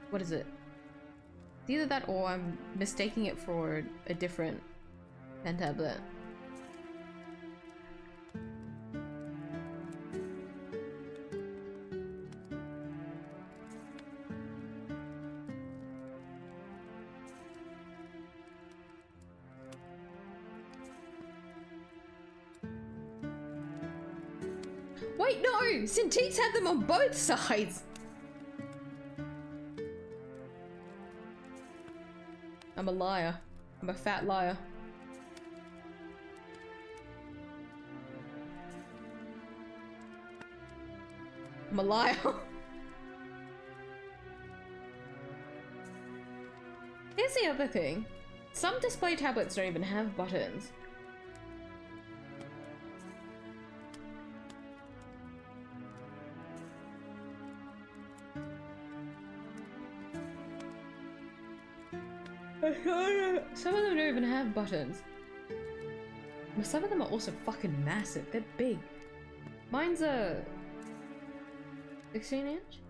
what is it? It's either that or I'm mistaking it for a different pen tablet. Wait, no! Cintiq's had them on both sides! I'm a liar. I'm a fat liar. I'm a liar. Here's the other thing. Some display tablets don't even have buttons. Some of them don't even have buttons. But some of them are also fucking massive. They're big. Mine's a 16-inch?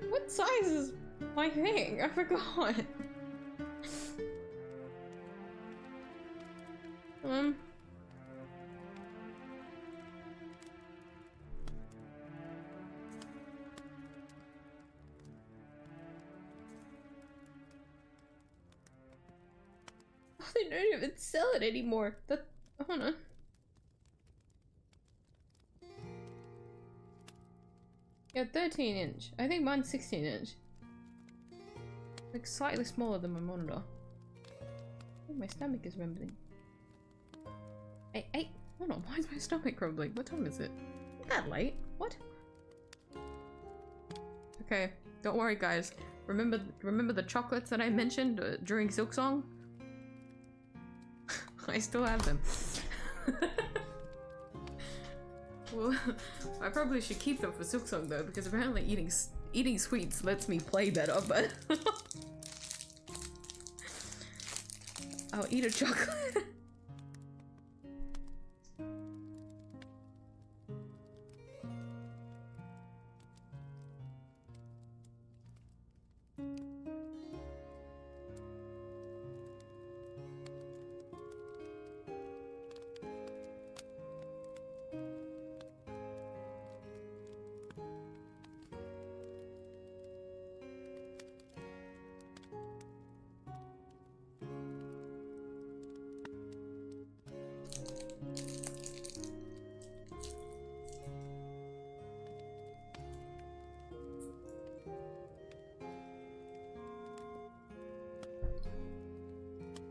What size is my thing? I forgot. Oh, they don't even sell it anymore. Oh no. Yeah, 13-inch. I think mine's 16-inch. Like slightly smaller than my monitor. Oh, my stomach is rumbling. Hey, hold on, why is my stomach rumbling? What time is it? Not that late. What? Okay, don't worry guys. Remember the chocolates that I mentioned during Silksong? I still have them. Well, I probably should keep them for Silksong though, because apparently eating sweets lets me play better, but I'll eat a chocolate.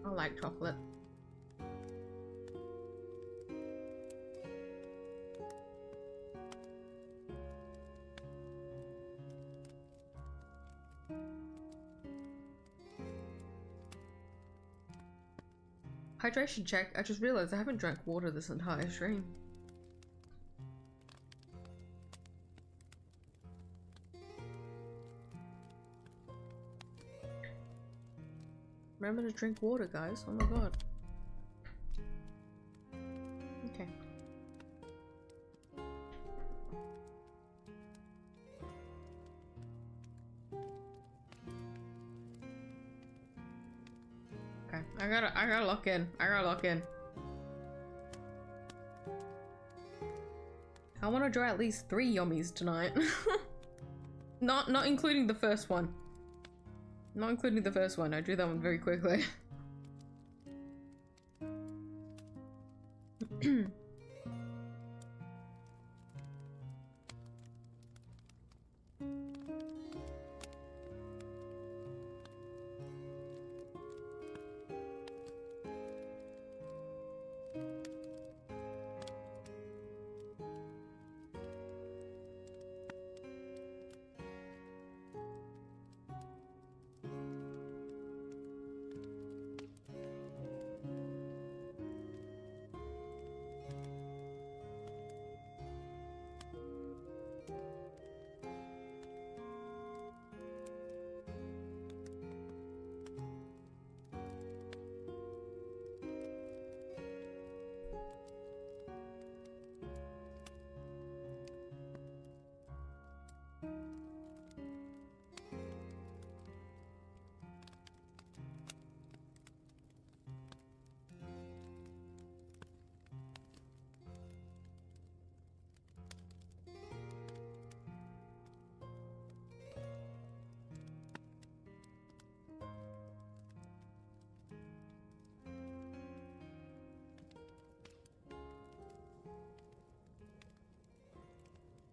I like chocolate. Hydration check. I just realized I haven't drank water this entire stream. Remember to drink water, guys. Oh my god. Okay. Okay. I gotta lock in. I gotta lock in. I want to draw at least 3 yummies tonight. Not including the first one. Not including the first one. I drew that one very quickly.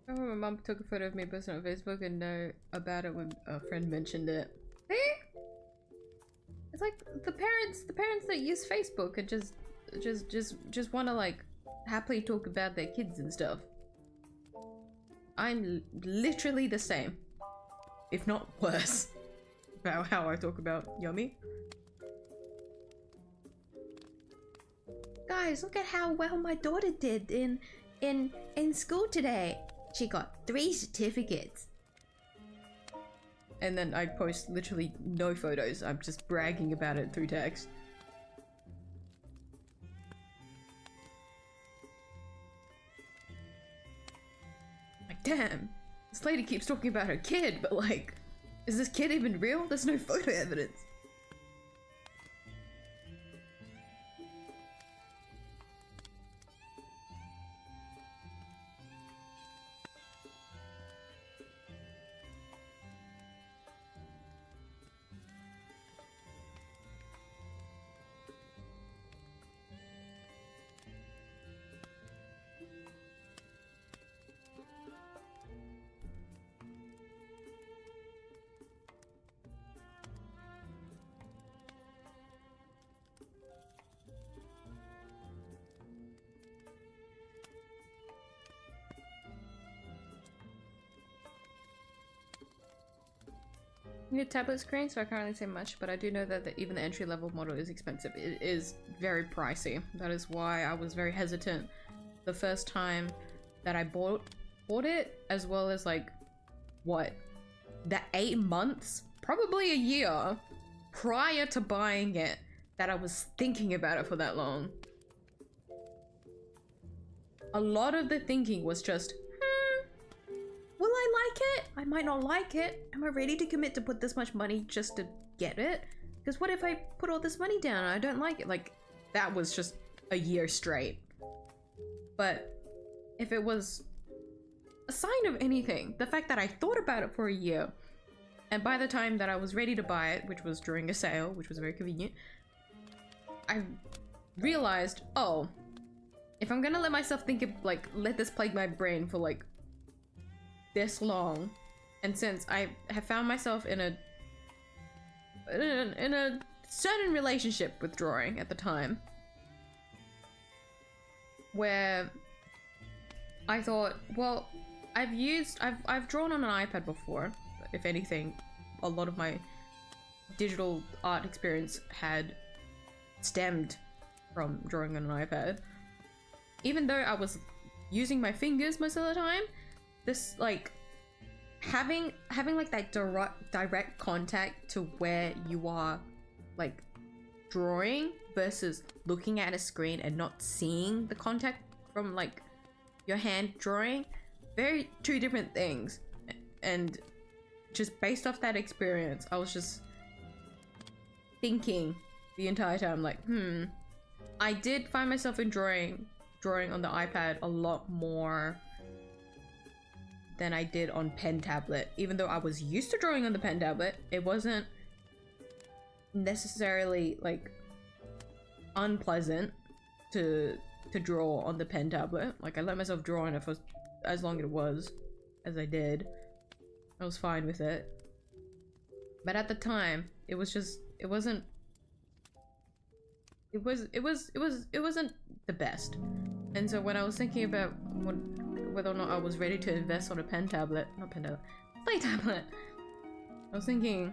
I remember my mum took a photo of me posting on Facebook and know about it when a friend mentioned it. See? It's like the parents that use Facebook and just want to like happily talk about their kids and stuff. I'm literally the same, if not worse, about how I talk about Yummy. Guys, look at how well my daughter did in school today. She got 3 certificates. And then I post literally no photos. I'm just bragging about it through text. Like, damn, this lady keeps talking about her kid, but like, is this kid even real? There's no photo evidence. New tablet screen, so I can't really say much, but I do know that even the entry-level model is expensive. It is very pricey. That is why I was very hesitant the first time that I bought it, as well as like, what, the 8 months, probably a year prior to buying it, that I was thinking about it for that long. A lot of the thinking was just, will I like it? I might not like it. Am I ready to commit to put this much money just to get it? Because what if I put all this money down and I don't like it? Like, that was just a year straight. But if it was a sign of anything, the fact that I thought about it for a year, and by the time that I was ready to buy it, which was during a sale, which was very convenient, I realized, oh, if I'm gonna let myself think of, like, let this plague my brain for like this long, and since I have found myself in a certain relationship with drawing at the time, where I thought, well, I've drawn on an iPad before. If anything, a lot of my digital art experience had stemmed from drawing on an iPad. Even though I was using my fingers most of the time, this, like, having like that direct contact to where you are, like, drawing versus looking at a screen and not seeing the contact from, like, your hand drawing, very two different things. And just based off that experience, I was just thinking the entire time, like, I did find myself enjoying drawing on the iPad a lot more than I did on pen tablet. Even though I was used to drawing on the pen tablet, it wasn't necessarily like unpleasant to draw on the pen tablet. Like, I let myself draw on it for as long as it was as I did. I was fine with it. But at the time, it was just, it wasn't the best. And so when I was thinking about whether or not I was ready to invest on a play tablet, I was thinking,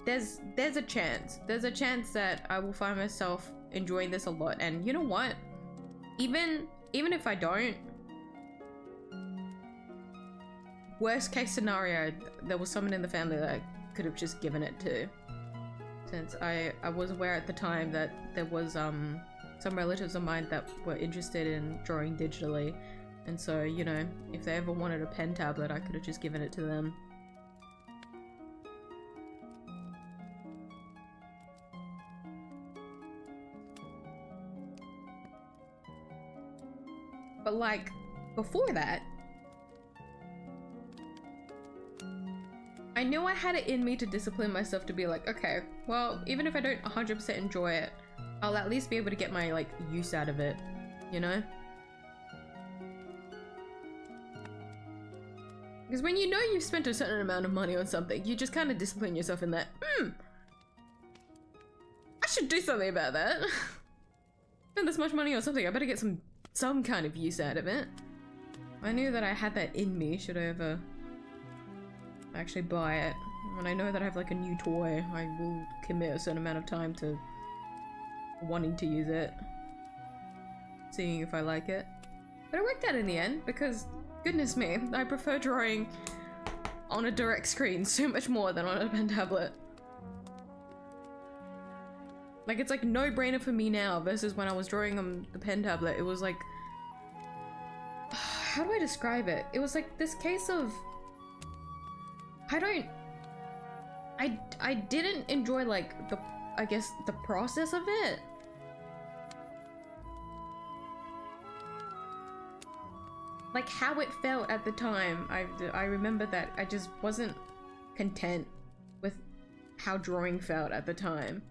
there's a chance that I will find myself enjoying this a lot. And you know what? Even if I don't, worst case scenario, there was someone in the family that I could have just given it to. Since I was aware at the time that there was some relatives of mine that were interested in drawing digitally, and so, you know, if they ever wanted a pen tablet, I could have just given it to them. But like, before that, I knew I had it in me to discipline myself to be like, okay, well, even if I don't 100% enjoy it, I'll at least be able to get my, like, use out of it, you know? Because when you know you've spent a certain amount of money on something, you just kind of discipline yourself in that, I should do something about that. Spend this much money on something, I better get some kind of use out of it. I knew that I had that in me, should I ever actually buy it. When I know that I have like a new toy, I will commit a certain amount of time to wanting to use it. Seeing if I like it. But it worked out in the end, because goodness me, I prefer drawing on a direct screen so much more than on a pen tablet. Like, it's like no-brainer for me now versus when I was drawing on the pen tablet. It was like, how do I describe it? It was like this case of, I didn't enjoy like I guess the process of it. Like how it felt at the time. I remember that I just wasn't content with how drawing felt at the time.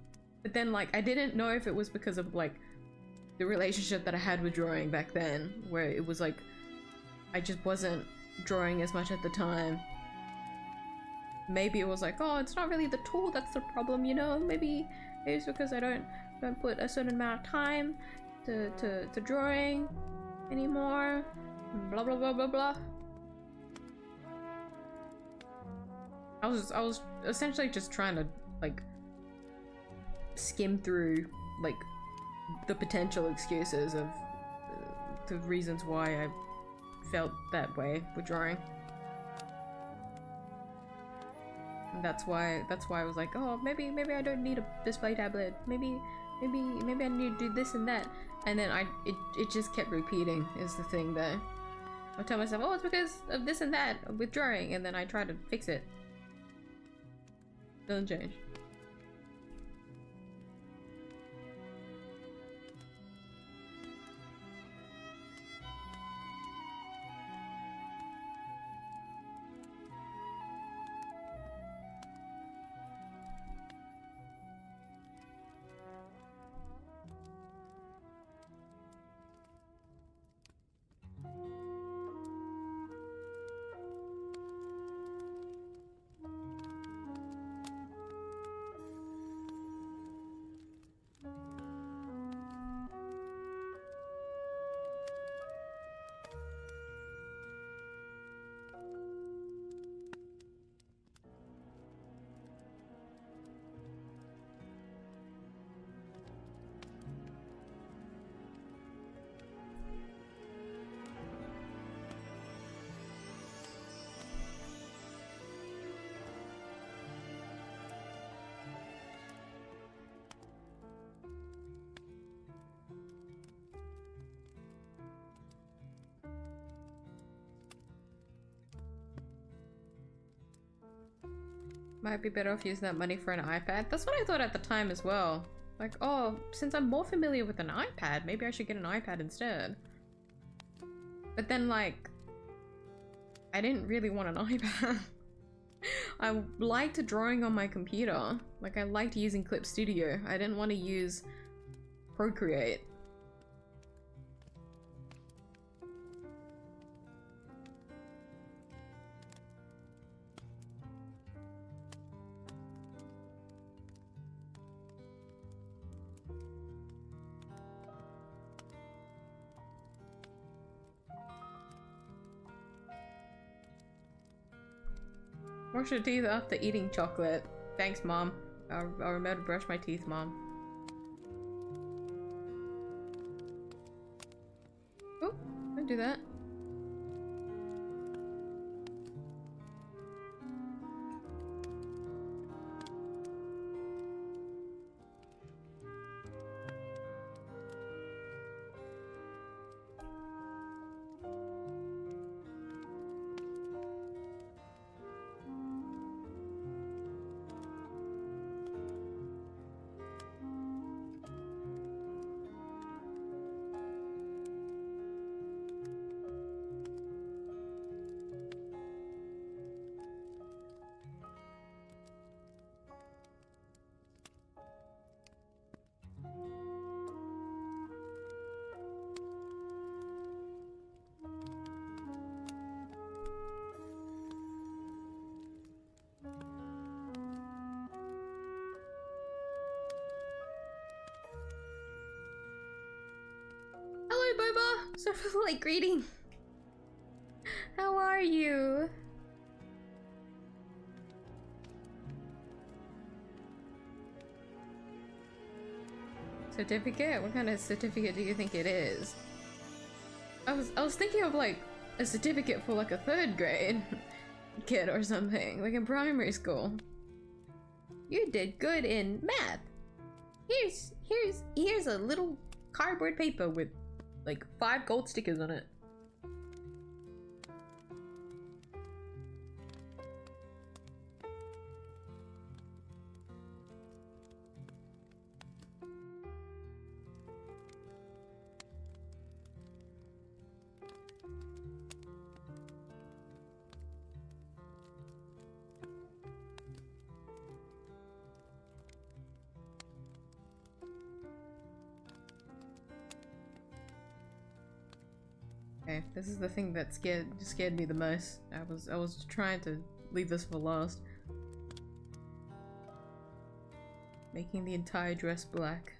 But then like I didn't know if it was because of like the relationship that I had with drawing back then, where it was like I just wasn't drawing as much at the time. Maybe it was like, oh, it's not really the tool that's the problem, you know? Maybe it's because I don't put a certain amount of time to drawing anymore. Blah blah blah blah blah. I was essentially just trying to like skim through like the potential excuses of the reasons why I felt that way with drawing. And that's why I was like, oh, maybe I don't need a display tablet. Maybe I need to do this and that. And then it just kept repeating is the thing there. I tell myself, oh, it's because of this and that with drawing, and then I try to fix it. Doesn't change. Might be better off using that money for an iPad. That's what I thought at the time as well. Like, oh, since I'm more familiar with an iPad, maybe I should get an iPad instead. But then, like, I didn't really want an iPad. I liked drawing on my computer. Like, I liked using Clip Studio. I didn't want to use Procreate. Brush your teeth after eating chocolate. Thanks, Mom. I'll remember to brush my teeth, Mom. Oh, don't do that. So for the late greeting. How are you? Certificate? What kind of certificate do you think it is? I was thinking of like a certificate for like a 3rd grade kid or something, like in primary school. You did good in math. Here's a little cardboard paper with like 5 gold stickers on it. Okay, this is the thing that scared me the most. I was trying to leave this for last. Making the entire dress black.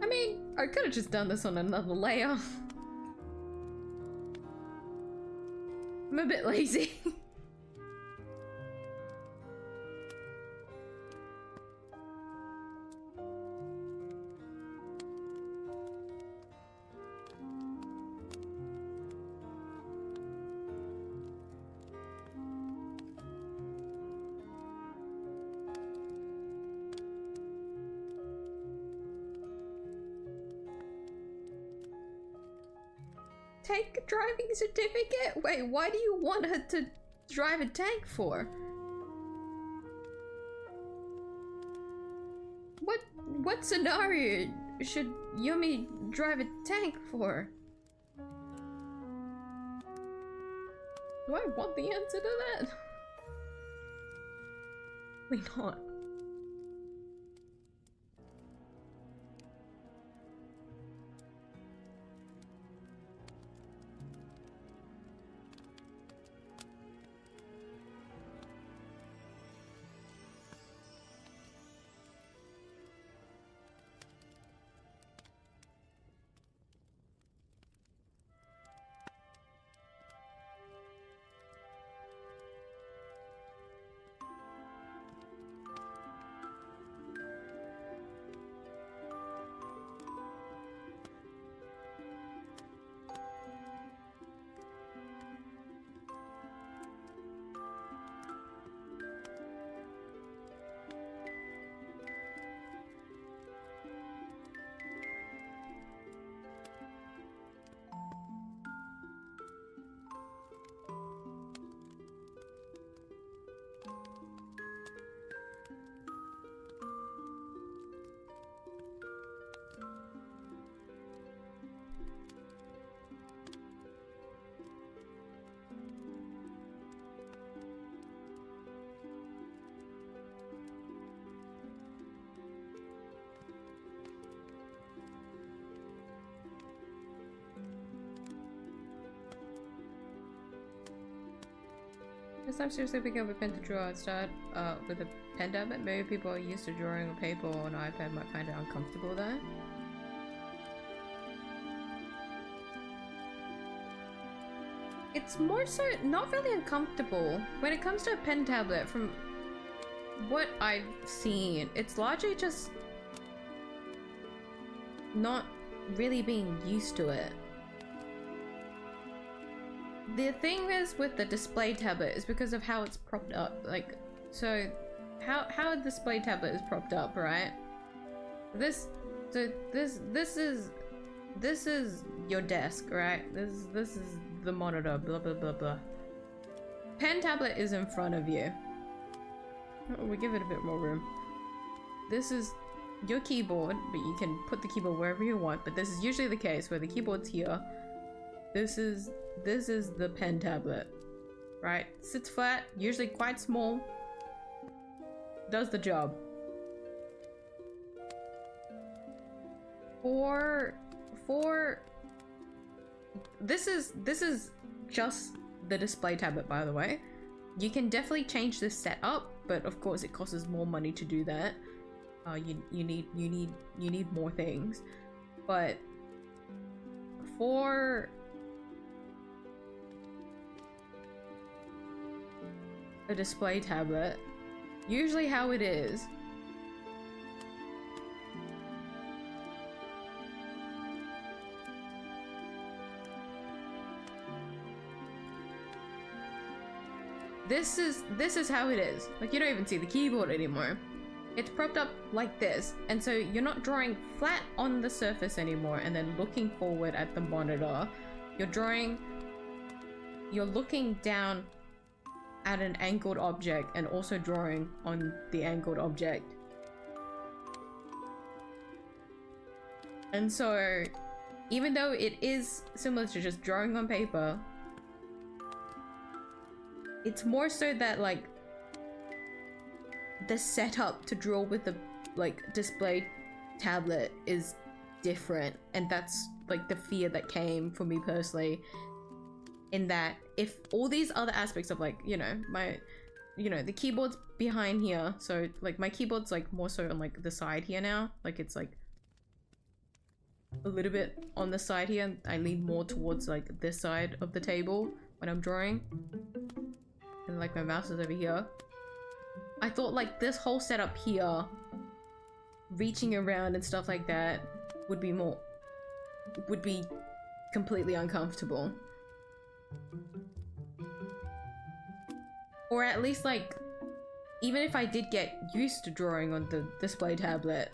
I mean, I could have just done this on another layer. I'm a bit lazy. Take a driving certificate? Wait, why do you want her to drive a tank for? What scenario should Yumi drive a tank for? Do I want the answer to that? Probably not. This time seriously pick up a pen to draw and start with a pen tablet. Maybe people are used to drawing on paper or an iPad might find it uncomfortable there. It's more so not really uncomfortable when it comes to a pen tablet. From what I've seen, it's largely just not really being used to it. The thing is with the display tablet is because of how it's propped up. Like, so how a display tablet is propped up, right? This is your desk, right? This is the monitor, blah blah blah blah. Pen tablet is in front of you. Oh, we give it a bit more room. This is your keyboard, but you can put the keyboard wherever you want, but this is usually the case where the keyboard's here. This is the pen tablet, right? Sits flat, usually quite small, does the job. For for this is just the display tablet, by the way. You can definitely change this setup, but of course it costs more money to do that. You need more things. But for a display tablet, usually how it is, this is how it is. Like, you don't even see the keyboard anymore. It's propped up like this, and so you're not drawing flat on the surface anymore and then looking forward at the monitor. You're looking down at an angled object and also drawing on the angled object. And so even though it is similar to just drawing on paper, it's more so that like the setup to draw with the like display tablet is different, and that's like the fear that came for me personally, in that if all these other aspects of like, you know, the keyboard's behind here, so like my keyboard's like more so on like the side here now, like it's like a little bit on the side here. I lean more towards like this side of the table when I'm drawing, and like my mouse is over here. I thought like this whole setup here, reaching around and stuff like that, would be completely uncomfortable. Or at least like, even if I did get used to drawing on the display tablet,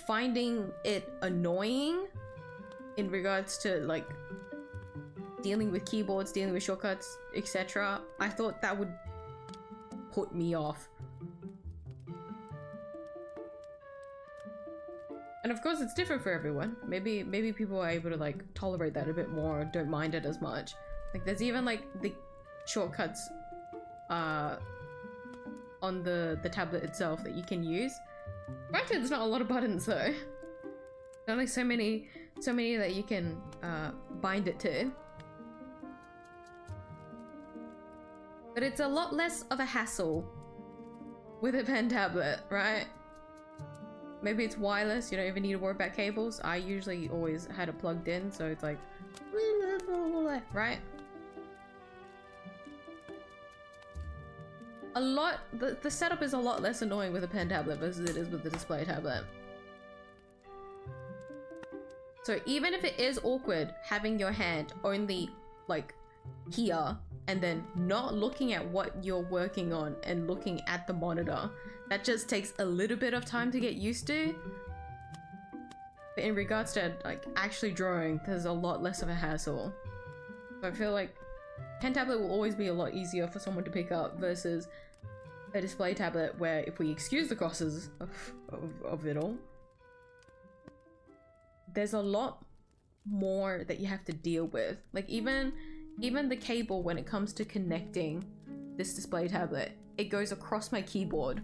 finding it annoying in regards to like dealing with keyboards, dealing with shortcuts, etc., I thought that would put me off. And of course it's different for everyone. Maybe people are able to like tolerate that a bit more, don't mind it as much. Like there's even like the shortcuts on the tablet itself that you can use. Granted, there's not a lot of buttons though. There's only so many that you can bind it to. But it's a lot less of a hassle with a pen tablet, right? Maybe it's wireless, you don't even need to worry about cables. I usually always had it plugged in, so it's like, right? The setup is a lot less annoying with a pen tablet versus it is with the display tablet. So even if it is awkward having your hand only like here and then not looking at what you're working on and looking at the monitor, that just takes a little bit of time to get used to. But in regards to like actually drawing, there's a lot less of a hassle. So I feel like pen tablet will always be a lot easier for someone to pick up versus a display tablet, where if we excuse the crosses of it all, there's a lot more that you have to deal with. Like even the cable, when it comes to connecting this display tablet, it goes across my keyboard.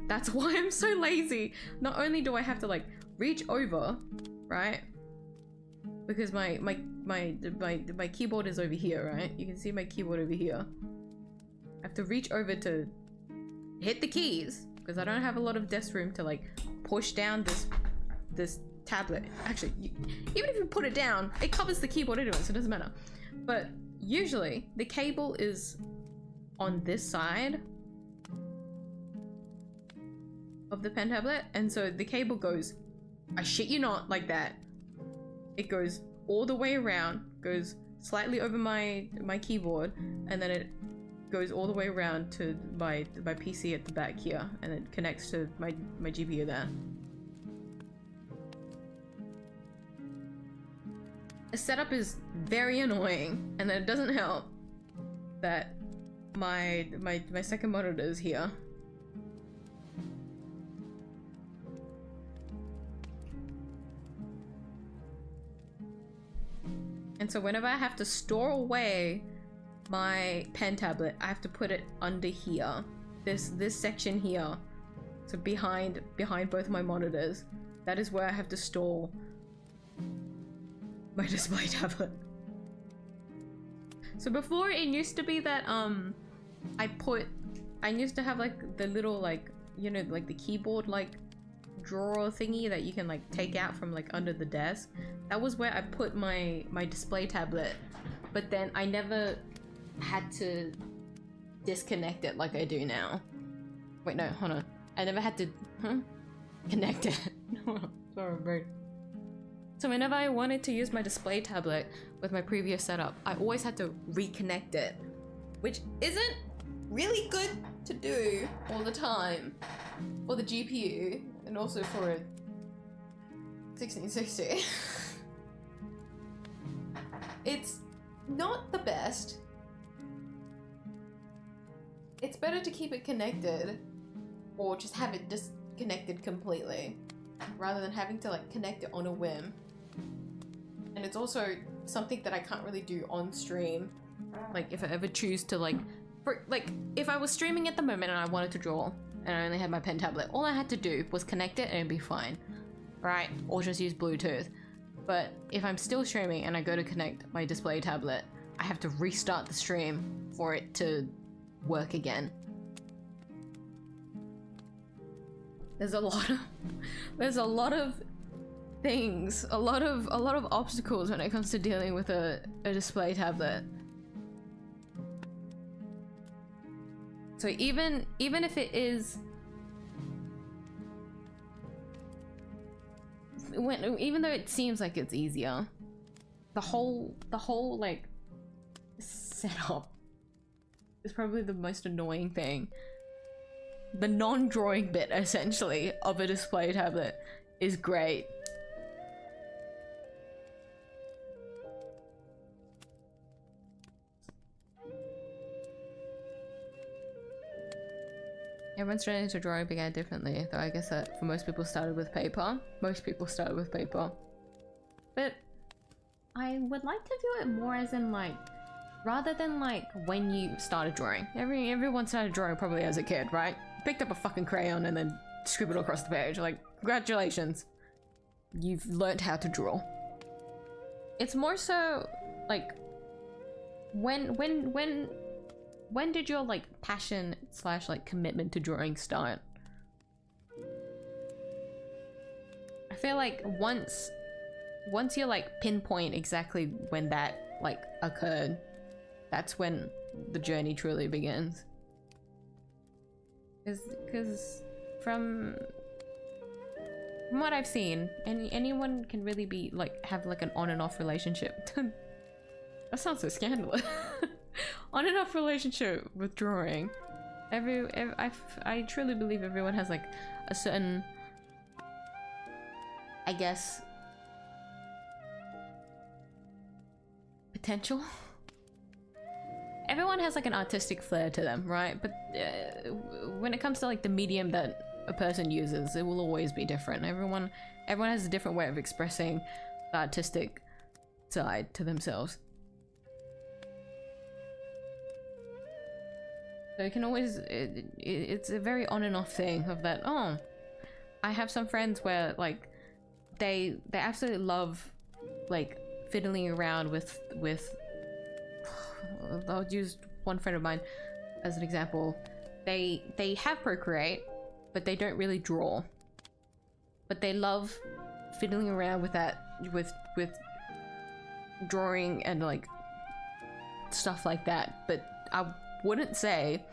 That's why I'm so lazy. Not only do I have to like reach over, right? Because my keyboard is over here, right? You can see my keyboard over here. I have to reach over to hit the keys because I don't have a lot of desk room to like push down this tablet. Actually, even if you put it down, it covers the keyboard anyway, so it doesn't matter. But usually the cable is on this side of the pen tablet, and so the cable goes, I shit you not, like that. It goes all the way around, goes slightly over my keyboard, and then it goes all the way around to my PC at the back here, and it connects to my GPU there. The setup is very annoying, and then it doesn't help that my second monitor is here. And so whenever I have to store away my pen tablet, I have to put it under here. This section here. So behind both my monitors. That is where I have to store my display tablet. So before it used to be that I used to have like the little like, you know, like the keyboard like drawer thingy that you can like take out from like under the desk. That was where I put my display tablet, but then I never had to disconnect it like I do now. Wait, no, hold on. I never had to connect it. Sorry, bro. So whenever I wanted to use my display tablet with my previous setup, I always had to reconnect it, which isn't really good to do all the time for the GPU and also for a 1660. It's not the best. It's better to keep it connected or just have it disconnected completely rather than having to like connect it on a whim. And it's also something that I can't really do on stream. Like if I ever choose to like if I was streaming at the moment and I wanted to draw and I only had my pen tablet, all I had to do was connect it and it'd be fine, right? Or just use Bluetooth. But if I'm still streaming and I go to connect my display tablet, I have to restart the stream for it to work again. There's a lot of things, a lot of obstacles when it comes to dealing with a display tablet. So even if it is even though it seems like it's easier, the whole like setup is probably the most annoying thing. The non-drawing bit, essentially, of a display tablet is great. Everyone's trying to draw began differently, though I guess that for most people started with paper. Most people started with paper. But I would like to view it more as in like, rather than like when you started drawing. Everyone started drawing probably as a kid, right? Picked up a fucking crayon and then scribbled across the page. Like, congratulations. You've learnt how to draw. It's more so like when did your like passion / like commitment to drawing start? I feel like once you like pinpoint exactly when that like occurred, that's when the journey truly begins. Because from what I've seen, anyone can really be like have like an on and off relationship. That sounds so scandalous. On and off relationship with drawing. I truly believe everyone has like a certain, I guess, potential. Everyone has like an artistic flair to them, right? But when it comes to like the medium that a person uses, it will always be different. Everyone has a different way of expressing the artistic side to themselves. So it can always, it's a very on and off thing of that. Oh, I have some friends where like they absolutely love like fiddling around with I'll use one friend of mine as an example. They have Procreate, but they don't really draw. But they love fiddling around with that, with drawing and like stuff like that. But I wouldn't say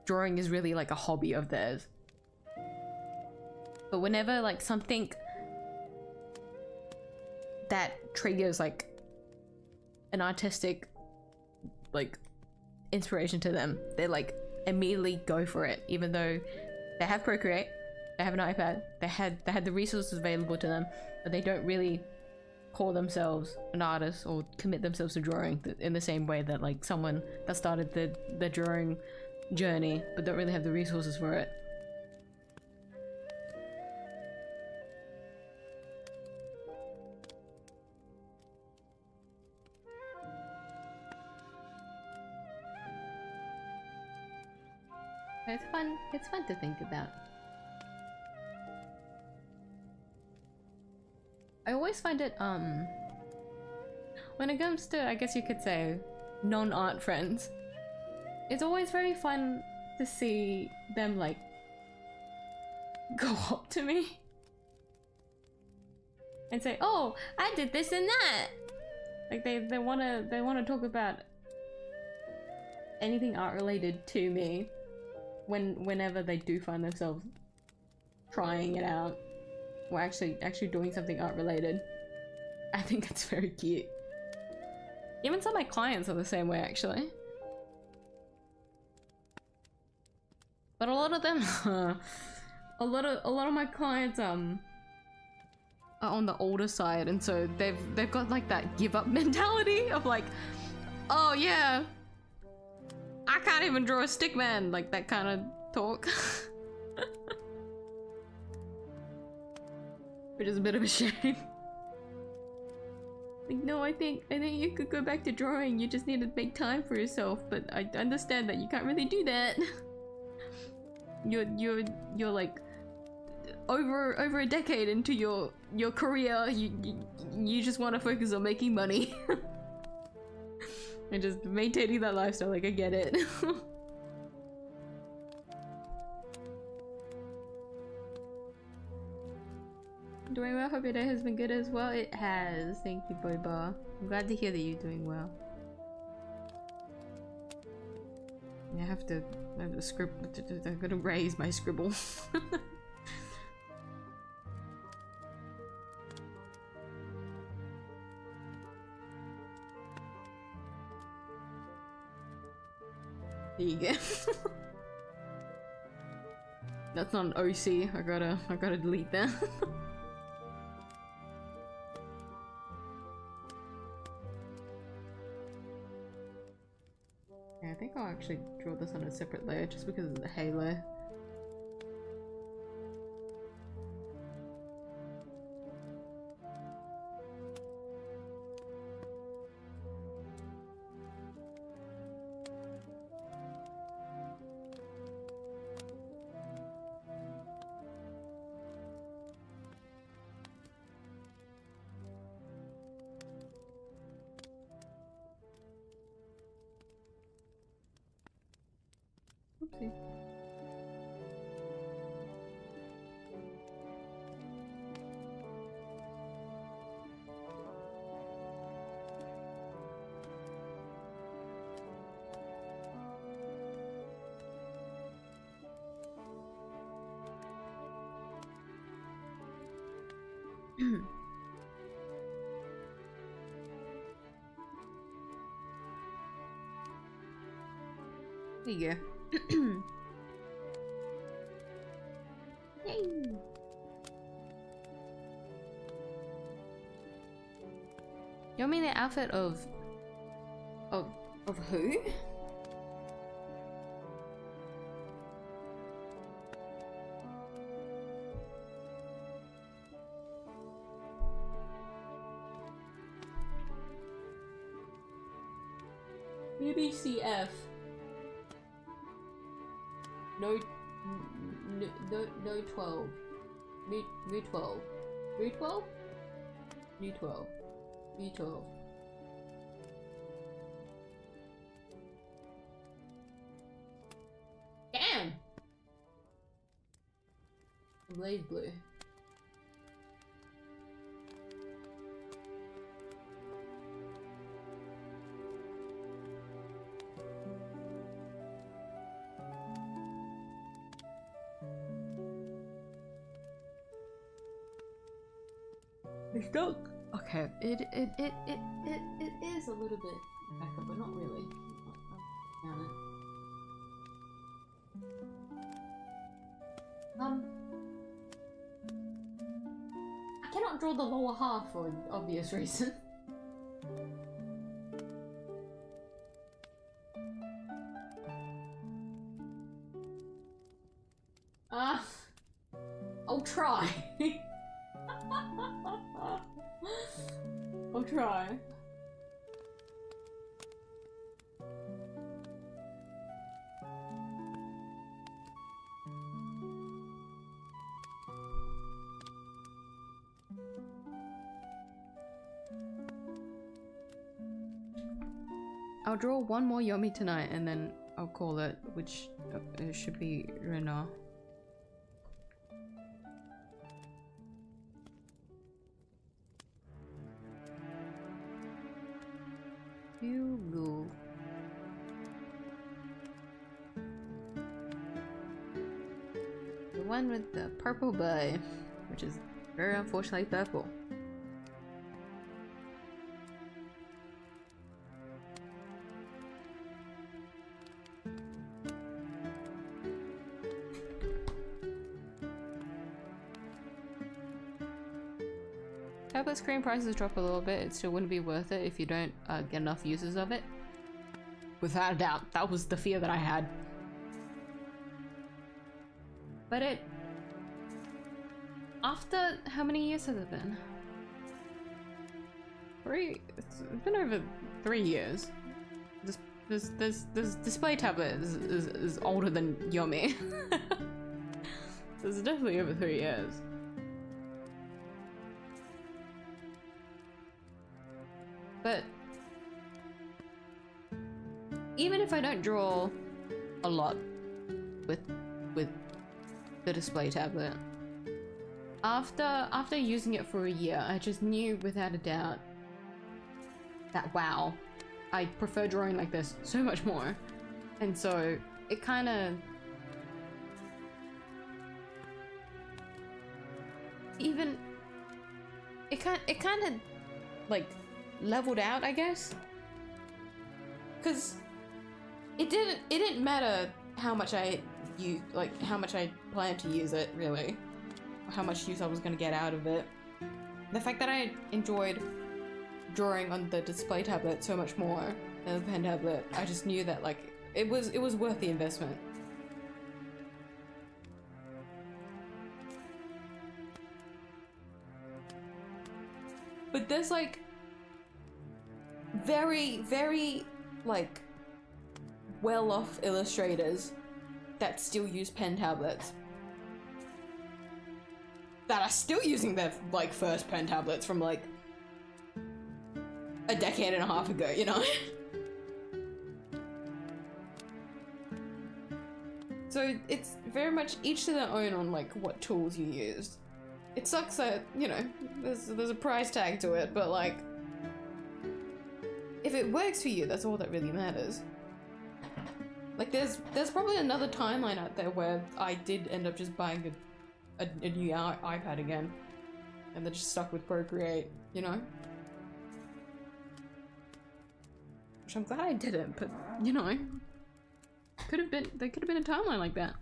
drawing is really like a hobby of theirs. But whenever like something that triggers like an artistic like inspiration to them, they like immediately go for it, even though they have Procreate, they have an iPad, they had the resources available to them, but they don't really call themselves an artist or commit themselves to drawing in the same way that like someone that started the drawing journey but don't really have the resources for it. It's fun to think about. I always find it when it comes to, I guess you could say, non-art friends, it's always very fun to see them like go up to me and say, "Oh, I did this and that." Like they wanna talk about anything art related to me whenever they do find themselves trying it out or actually doing something art related. I think it's very cute. Even some of my clients are the same way, actually. But a lot of them, a lot of my clients are on the older side, and so they've got like that give up mentality of like, oh yeah, I can't even draw a stick man, like that kind of talk. Which is a bit of a shame. Like, no, I think you could go back to drawing. You just need to make time for yourself. But I understand that you can't really do that. You're like over a decade into your career. You just want to focus on making money and just maintaining that lifestyle. Like, I get it. Doing well. Hope your day has been good as well. It has. Thank you, Boba. I'm glad to hear that you're doing well. I have to scribble. I'm gonna raise my scribble. There you go. That's not an OC. I gotta delete that. I think I'll actually draw this on a separate layer just because of the halo. Oopsie. There you go. Yay! You mean the outfit of who? UBCF. No 12. Mu 12. Mu 12? Mu 12. Mu 12. Damn! Blaze blue. It's dark. Okay, it is a little bit back up, but not really. Down it. I cannot draw the lower half for obvious reason. I'll try. I'll try. I'll draw one more Yomi tonight and then I'll call it, which it should be Rena. Miyuu. The one with the purple bud, which is very unfortunately purple. Tablet screen prices drop a little bit, it still wouldn't be worth it if you don't get enough uses of it. Without a doubt, that was the fear that I had. But it... After... how many years has it been? It's been over 3 years. This display tablet is older than Yomi. This is definitely over 3 years. But even if I don't draw a lot with the display tablet, after using it for a year, I just knew without a doubt that wow, I prefer drawing like this so much more. And so it kind of like leveled out, I guess, because it didn't matter how much I planned to use it, really, or how much use I was gonna get out of it. The fact that I enjoyed drawing on the display tablet so much more than the pen tablet, I just knew that like it was worth the investment. But there's like very like well-off illustrators that still use pen tablets, that are still using their like first pen tablets from like a decade and a half ago, you know? So it's very much each to their own on like what tools you use. It sucks that, you know, there's a price tag to it, but like if it works for you, that's all that really matters. Like there's probably another timeline out there where I did end up just buying a new iPad again, and then just stuck with Procreate, you know? Which I'm glad I didn't, but you know, there could have been a timeline like that.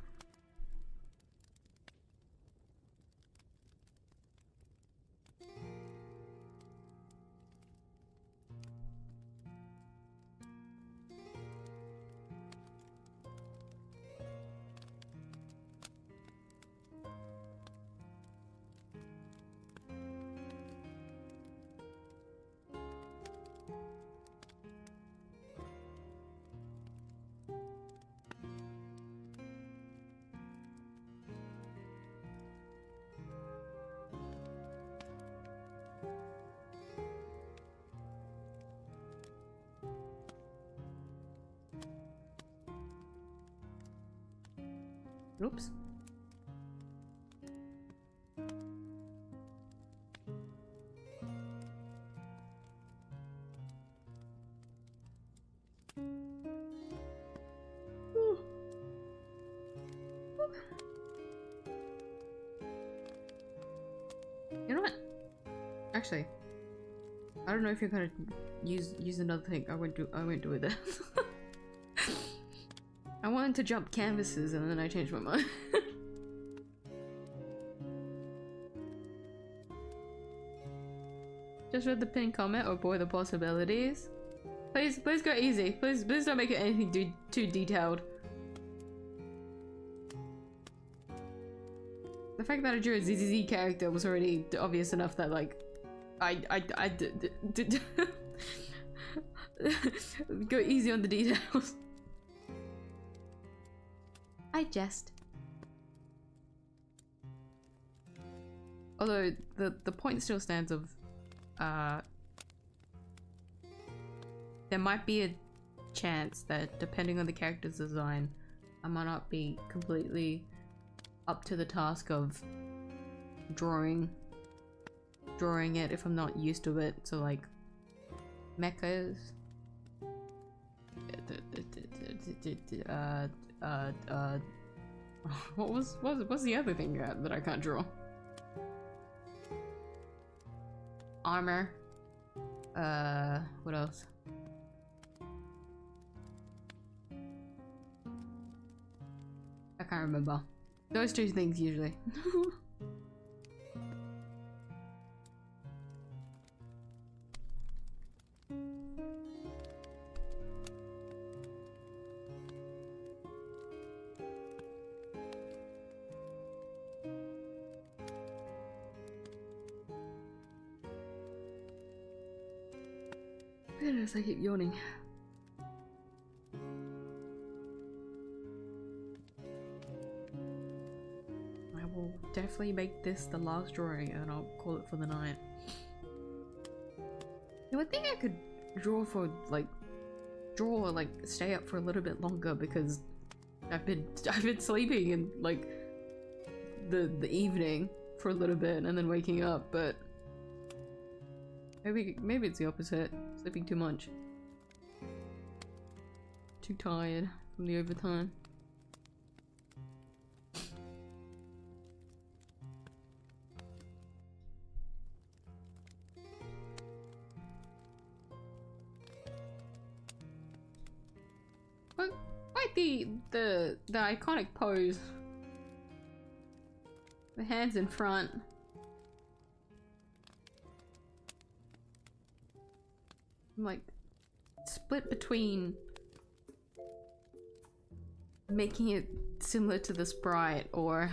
Oops. You know what? Actually, I don't know if you're gonna use another thing. I won't do it then. I wanted to jump canvases and then I changed my mind. Just read the pinned comment. Oh boy, the possibilities. Please go easy. Please don't make it anything too detailed. The fact that I drew a ZZZ character was already obvious enough that like I did go easy on the details. I jest. Although the point still stands of there might be chance that depending on the character's design, I might not be completely up to the task of drawing it if I'm not used to it. So like mechas, what's the other thing that I can't draw? Armor. What else? I can't remember. Those two things usually. Goodness, I keep yawning. I will definitely make this the last drawing and I'll call it for the night. You would think I could draw stay up for a little bit longer because I've been sleeping in like the evening for a little bit and then waking up, but maybe it's the opposite. Sleeping too much. Too tired from the overtime. But quite the iconic pose. The hands in front. I'm like split between making it similar to the sprite or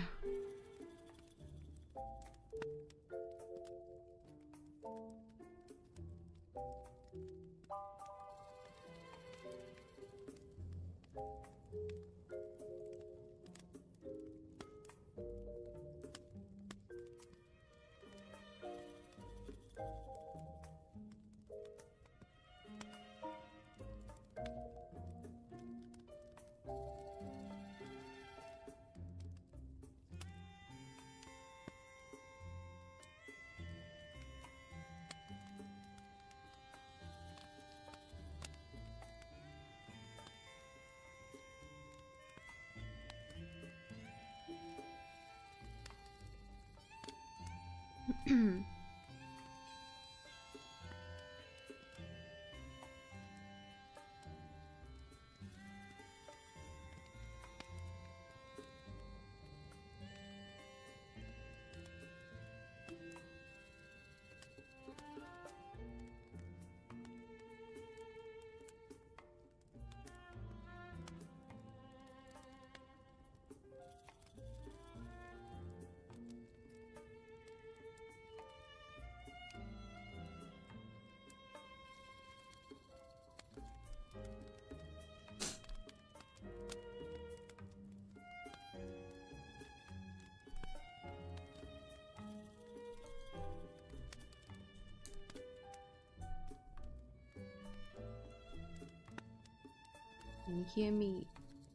Can you hear me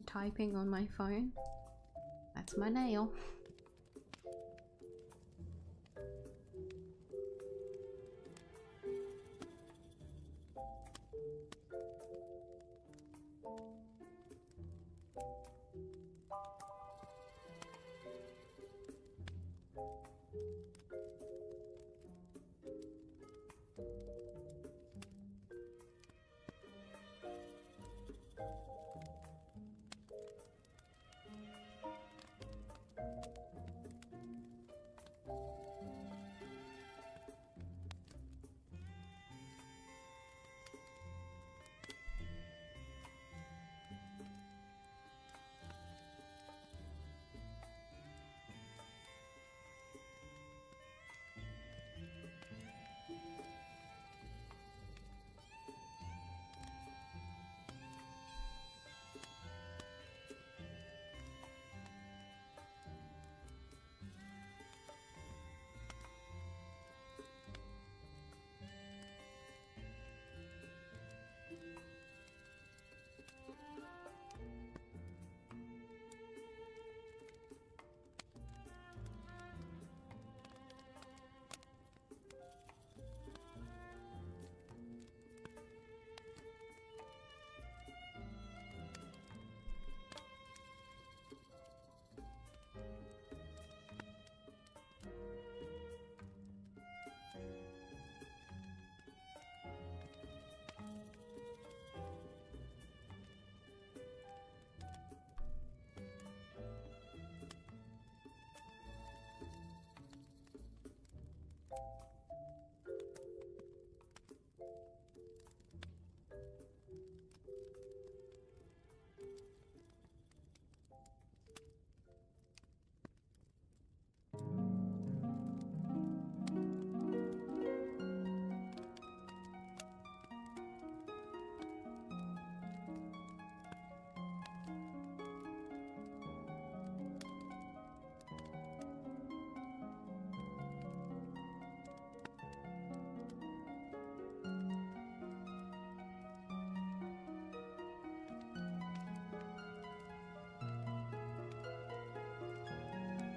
typing on my phone? That's my nail.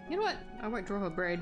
You know what? I won't draw her braid.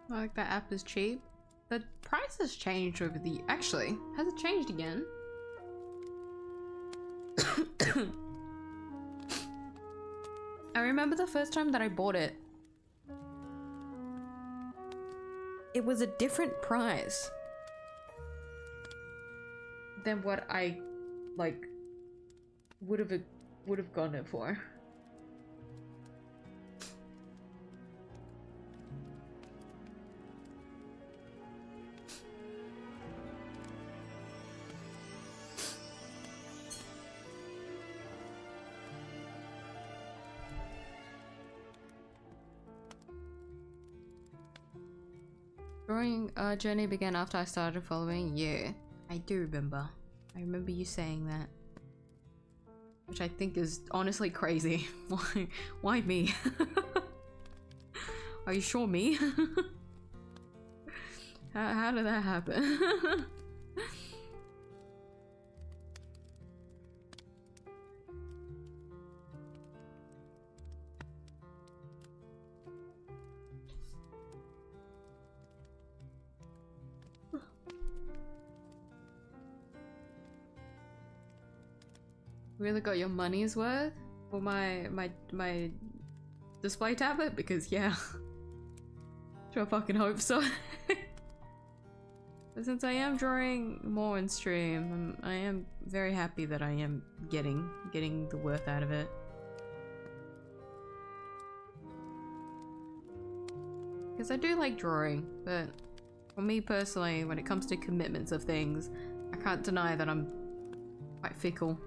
Like that app is cheap. The price has changed over the— actually, has it changed again? I remember the first time that I bought it. It was a different price than what I like would have gone it for. Drawing journey began after I started following you. I do remember. I remember you saying that. Which I think is honestly crazy. Why me? Are you sure me? How did that happen? Really got your money's worth for my display tablet? Because yeah, sure fucking hope so. But since I am drawing more in stream, I am very happy that I am getting the worth out of it. Because I do like drawing, but for me personally, when it comes to commitments of things, I can't deny that I'm quite fickle.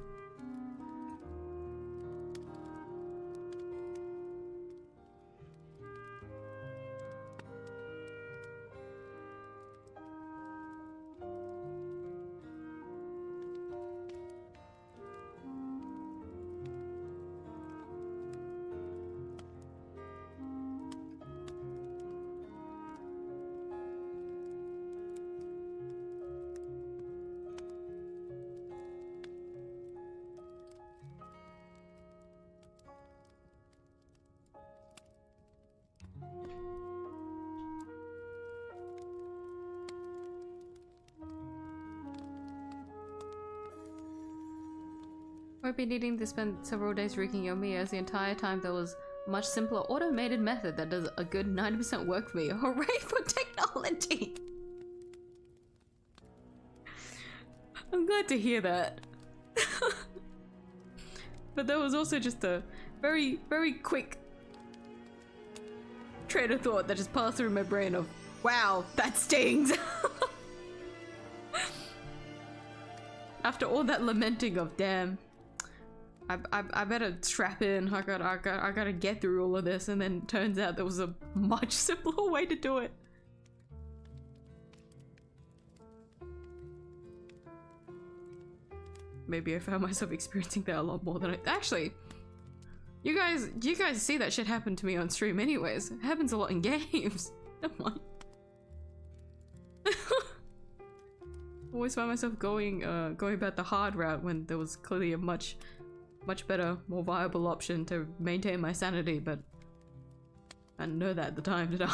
Might be needing to spend several days rigging your Miyuu, as the entire time there was a much simpler automated method that does a good 90% work for me. Hooray for technology! I'm glad to hear that. But there was also just a very, very quick train of thought that just passed through my brain of, wow, that stings! After all that lamenting of, damn, I better strap in, I gotta get through all of this, and then turns out there was a much simpler way to do it. Maybe I found myself experiencing that a lot more than I— actually, you guys see that shit happen to me on stream anyways. It happens a lot in games. Never mind. Always find myself going about the hard route when there was clearly a much better, more viable option to maintain my sanity, but I didn't know that at the time, did I?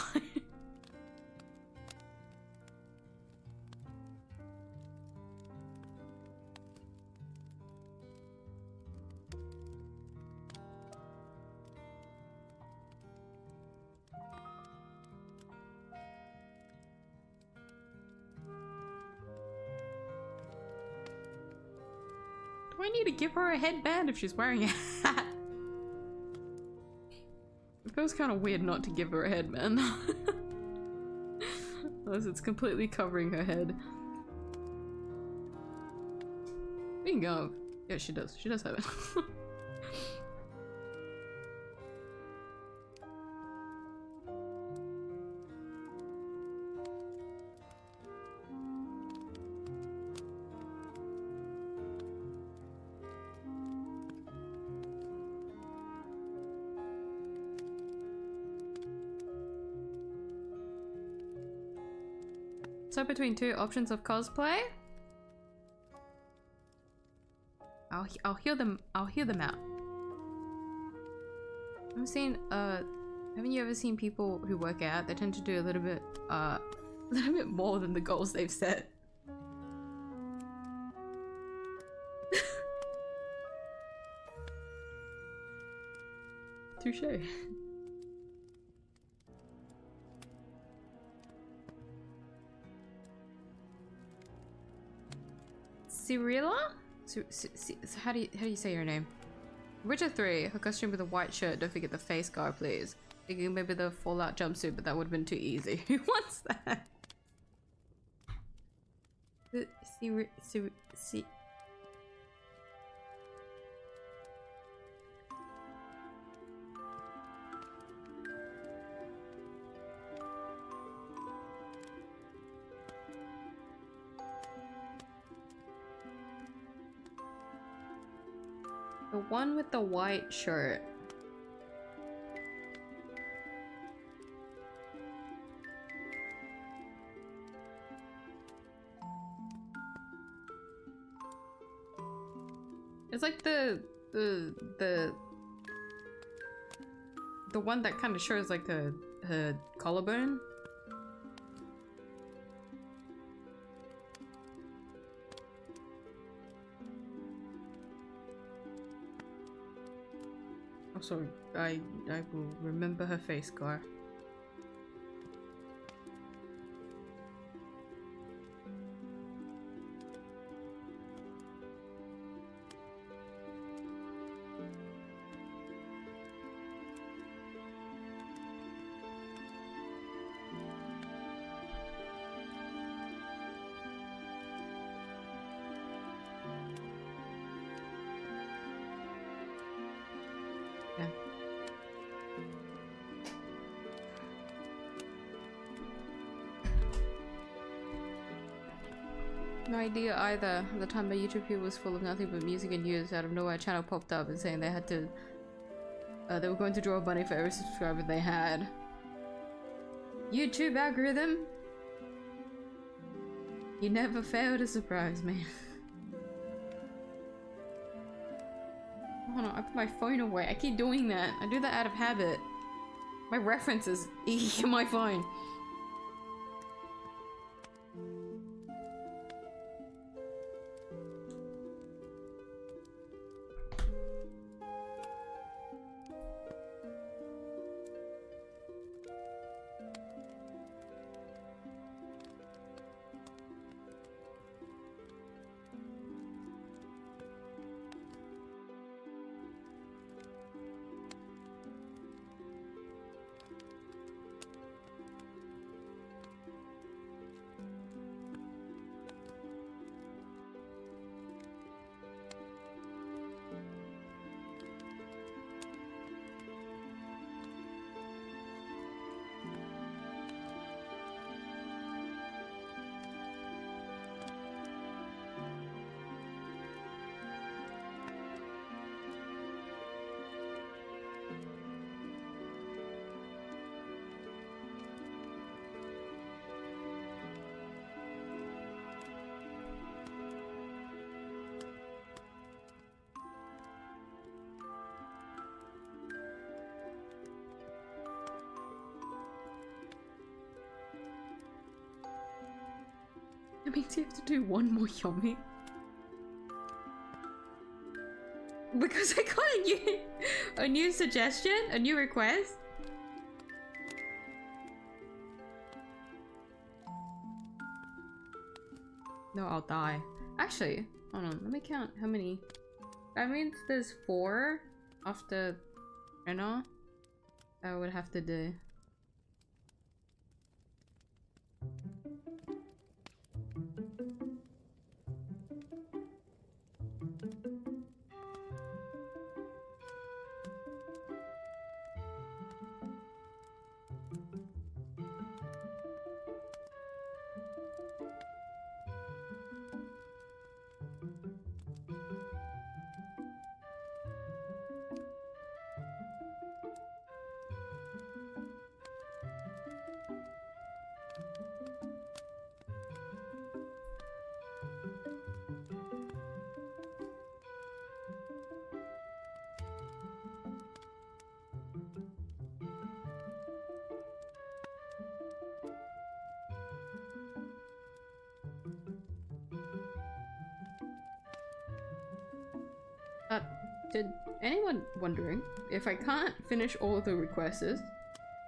Do I need to give her a headband if she's wearing a hat? It feels kind of weird not to give her a headband. Unless it's completely covering her head. Speaking of, yeah, she does. She does have it. So between two options of cosplay, I'll hear them out. I've seen haven't you ever seen people who work out? They tend to do a little bit more than the goals they've set. Touché. Cirilla? How do you say your name? Witcher 3, her costume with a white shirt. Don't forget the face guard, please. Thinking maybe the Fallout jumpsuit, but that would have been too easy. Who wants that? The one with the white shirt. It's like the one that kind of shows like her collarbone. So I will remember her face scar. No idea either. At the time my YouTube feed was full of nothing but music and news. Out of nowhere a channel popped up and saying they had to they were going to draw a bunny for every subscriber they had. YouTube algorithm, you never fail to surprise me. Hold on, I put my phone away. I keep doing that. I do that out of habit. My references in my phone. That means you have to do one more Yomi. Because I got a new suggestion, a new request. No, I'll die. Actually, hold on, let me count how many. That means there's 4 after Reno. I would have to do. Did anyone wondering if I can't finish all of the requests,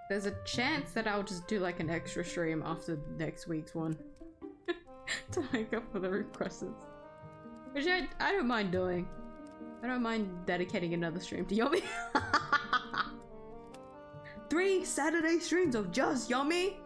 there's a chance that I'll just do like an extra stream after next week's one to make up for the requests, which I don't mind doing. I don't mind dedicating another stream to Yomi. 3 Saturday streams of just Yomi.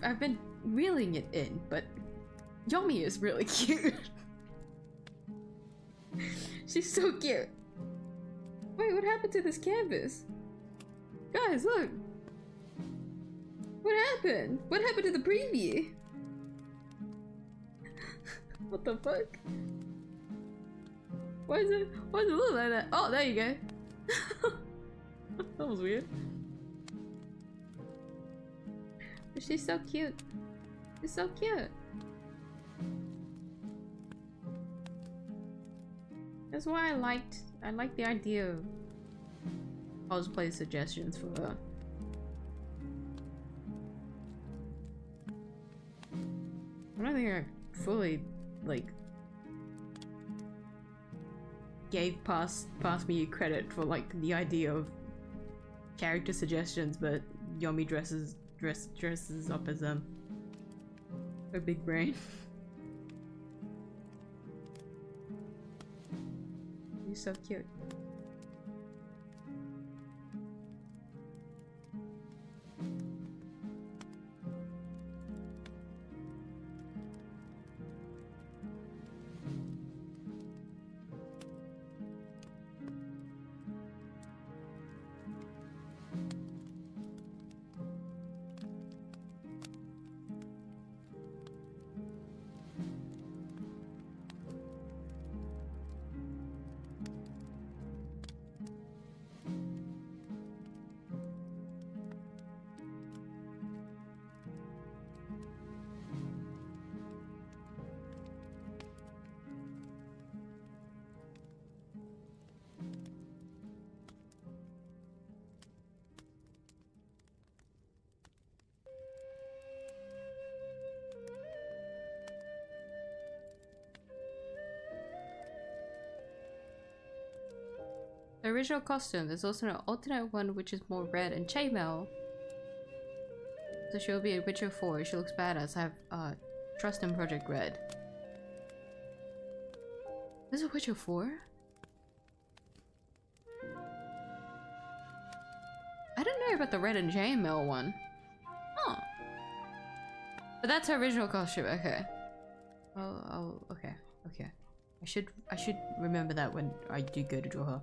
I've been reeling it in, but Yomi is really cute. She's so cute. Wait, what happened to this canvas? Guys, look. What happened? What happened to the preview? What the fuck? Why does it look like that? Oh, there you go. That was weird. But she's so cute. She's so cute. That's why I liked the idea of cosplay suggestions for her. I don't think I fully like gave past me credit for like the idea of character suggestions, but Yomi dresses up as a big brain. He's so cute. The original costume, there's also an alternate one which is more red and chainmail. So she'll be in Witcher 4. She looks badass. I have trust in Project Red. This is Witcher 4? I don't know about the red and chainmail one. Oh. But that's her original costume, okay. Oh, okay. I should remember that when I do go to draw her.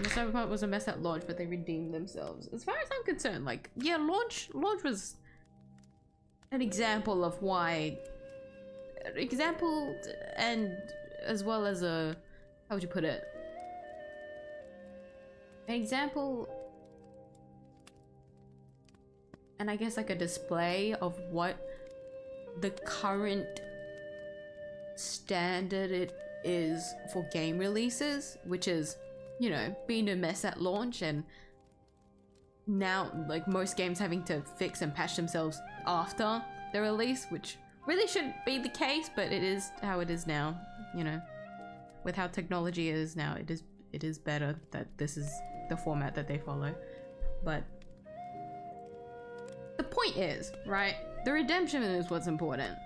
The Cyberpunk was a mess at launch, but they redeemed themselves. As far as I'm concerned, like, yeah, launch was an example of why, and as well as a, how would you put it? An example, and I guess like a display of what the current standard it is for game releases, which is, you know, being a mess at launch, and now like most games having to fix and patch themselves after the release, which really shouldn't be the case, but it is how it is now. You know, with how technology is now, it is better that this is the format that they follow. But the point is, right, the redemption is what's important.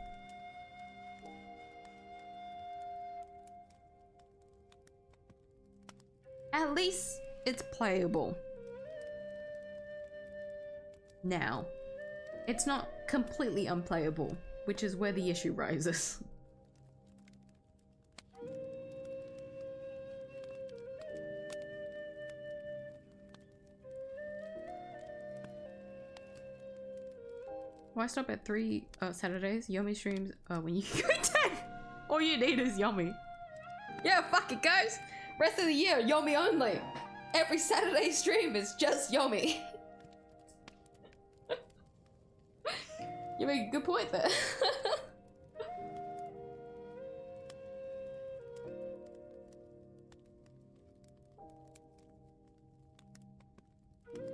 At least it's playable. Now, it's not completely unplayable, which is where the issue rises. Why stop at 3 Saturdays? Yummy streams when you can go 10. All you need is Yummy. Yeah, fuck it, guys. Rest of the year, Yomi only. Every Saturday stream is just Yomi. You make a good point there.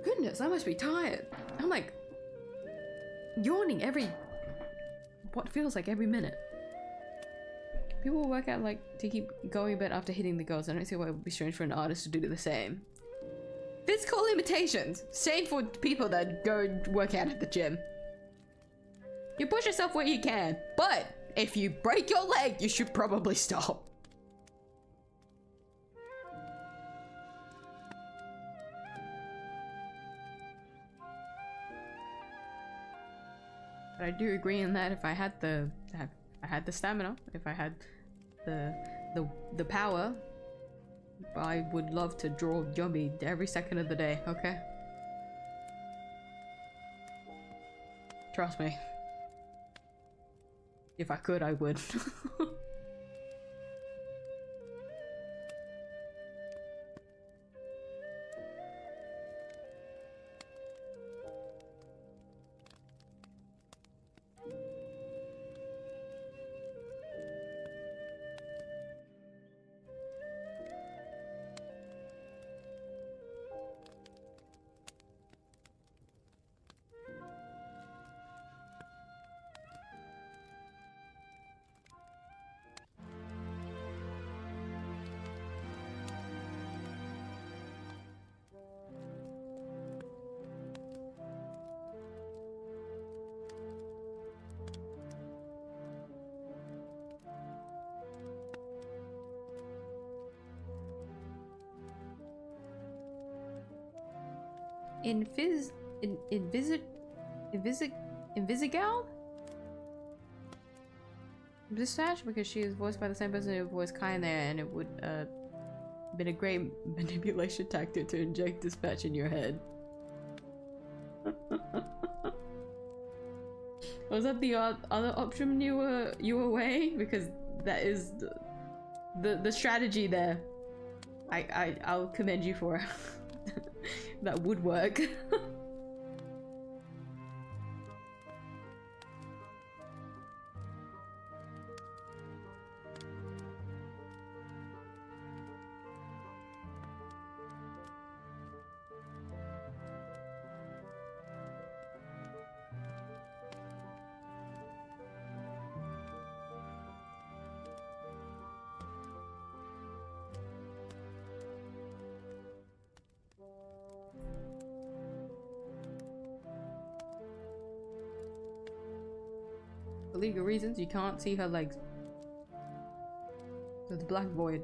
Goodness, I must be tired. I'm like yawning what feels like every minute. People work out like to keep going, but after hitting the goals, I don't see why it would be strange for an artist to do the same. Physical limitations. Same for people that go work out at the gym. You push yourself where you can, but if you break your leg, you should probably stop. But I do agree in that if I had the stamina, if I had the power, I would love to draw Yomi every second of the day, okay? Trust me. If I could, I would. Invisigal? Dispatch, because she is voiced by the same person who voiced Kai in there, and it would been a great manipulation tactic to inject dispatch in your head. Was that the other option you were weighing? Because that is the strategy there. I'll commend you for it. That would work. For legal reasons, you can't see her legs. So it's black void.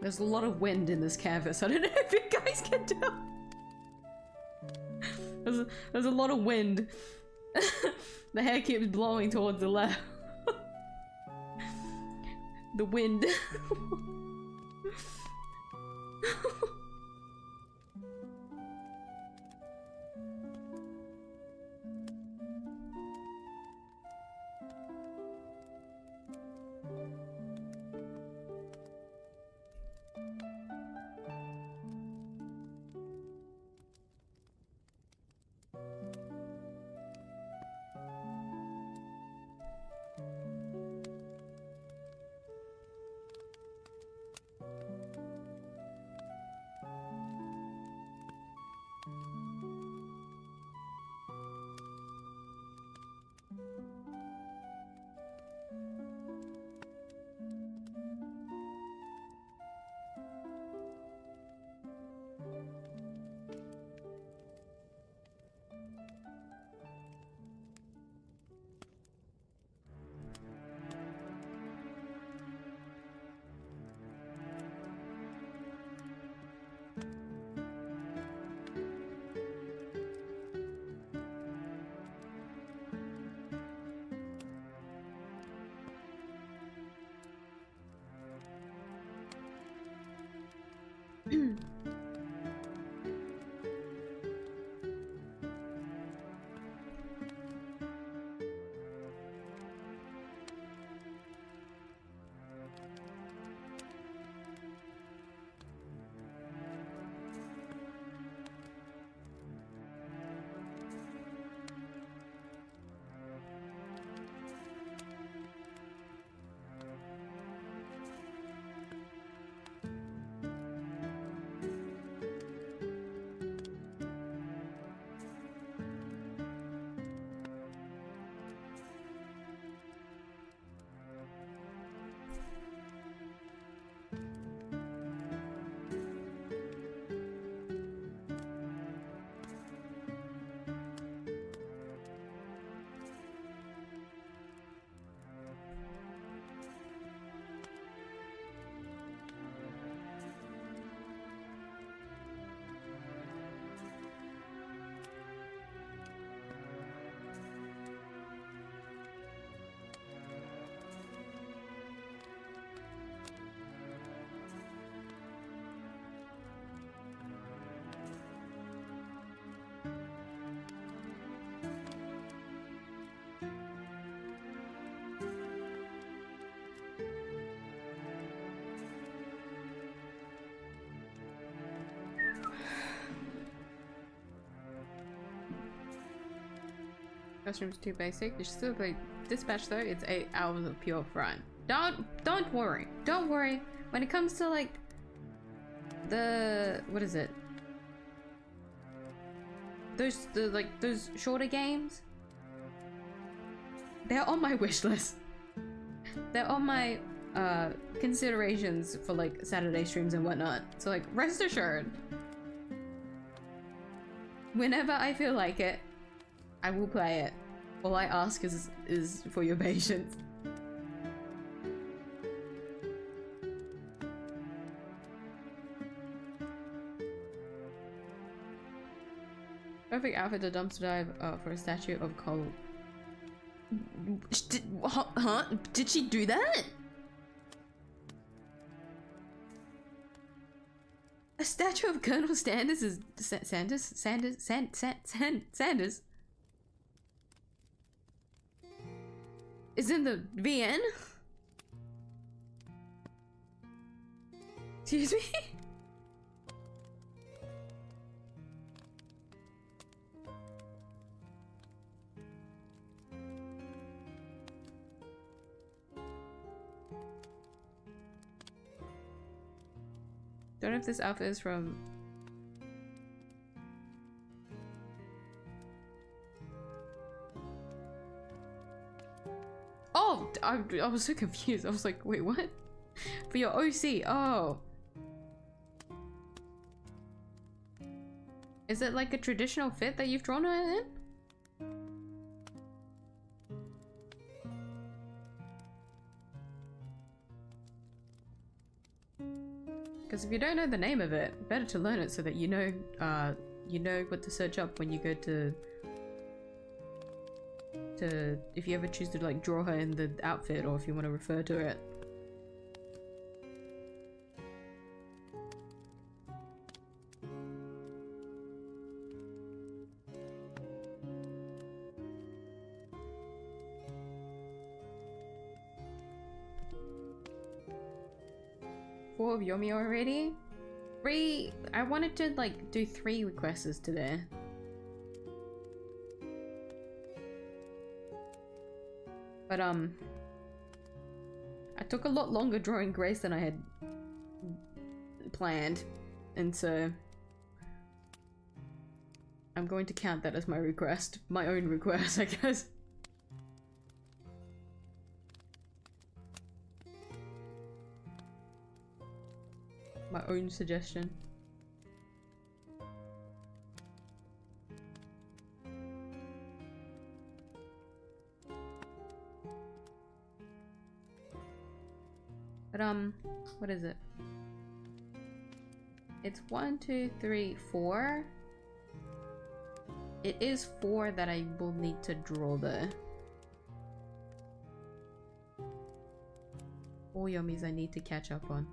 There's a lot of wind in this canvas. I don't know if you guys can tell. There's a lot of wind. The hair keeps blowing towards the left. The wind. Costume's too basic. You should still play Dispatch though. It's 8 hours of pure fun. Don't worry. Don't worry. When it comes to like what is it? Those shorter games. They're on my wish list. They're on my considerations for like Saturday streams and whatnot. So like rest assured, whenever I feel like it, I will play it. All I ask is for your patience. Perfect outfit to dumpster dive for a statue of Cole. Huh? Did she do that? A statue of Colonel Sanders is Sanders is in the VN? Excuse me? Don't know if this outfit is from... Oh! I was so confused. I was like, wait, what? For your OC, oh. Is it like a traditional fit that you've drawn her in? Because if you don't know the name of it, better to learn it so that you know what to search up when you go to if you ever choose to like draw her in the outfit or if you want to refer to it. Of Y0M1 already? 3. I wanted to like do 3 requests today. But I took a lot longer drawing Grace than I had planned, and so I'm going to count that as my request. My own request, I guess. My own suggestion. But what is it? It's 1, 2, 3, 4. It is 4 that I will need to draw there. 4 Y0Ms I need to catch up on.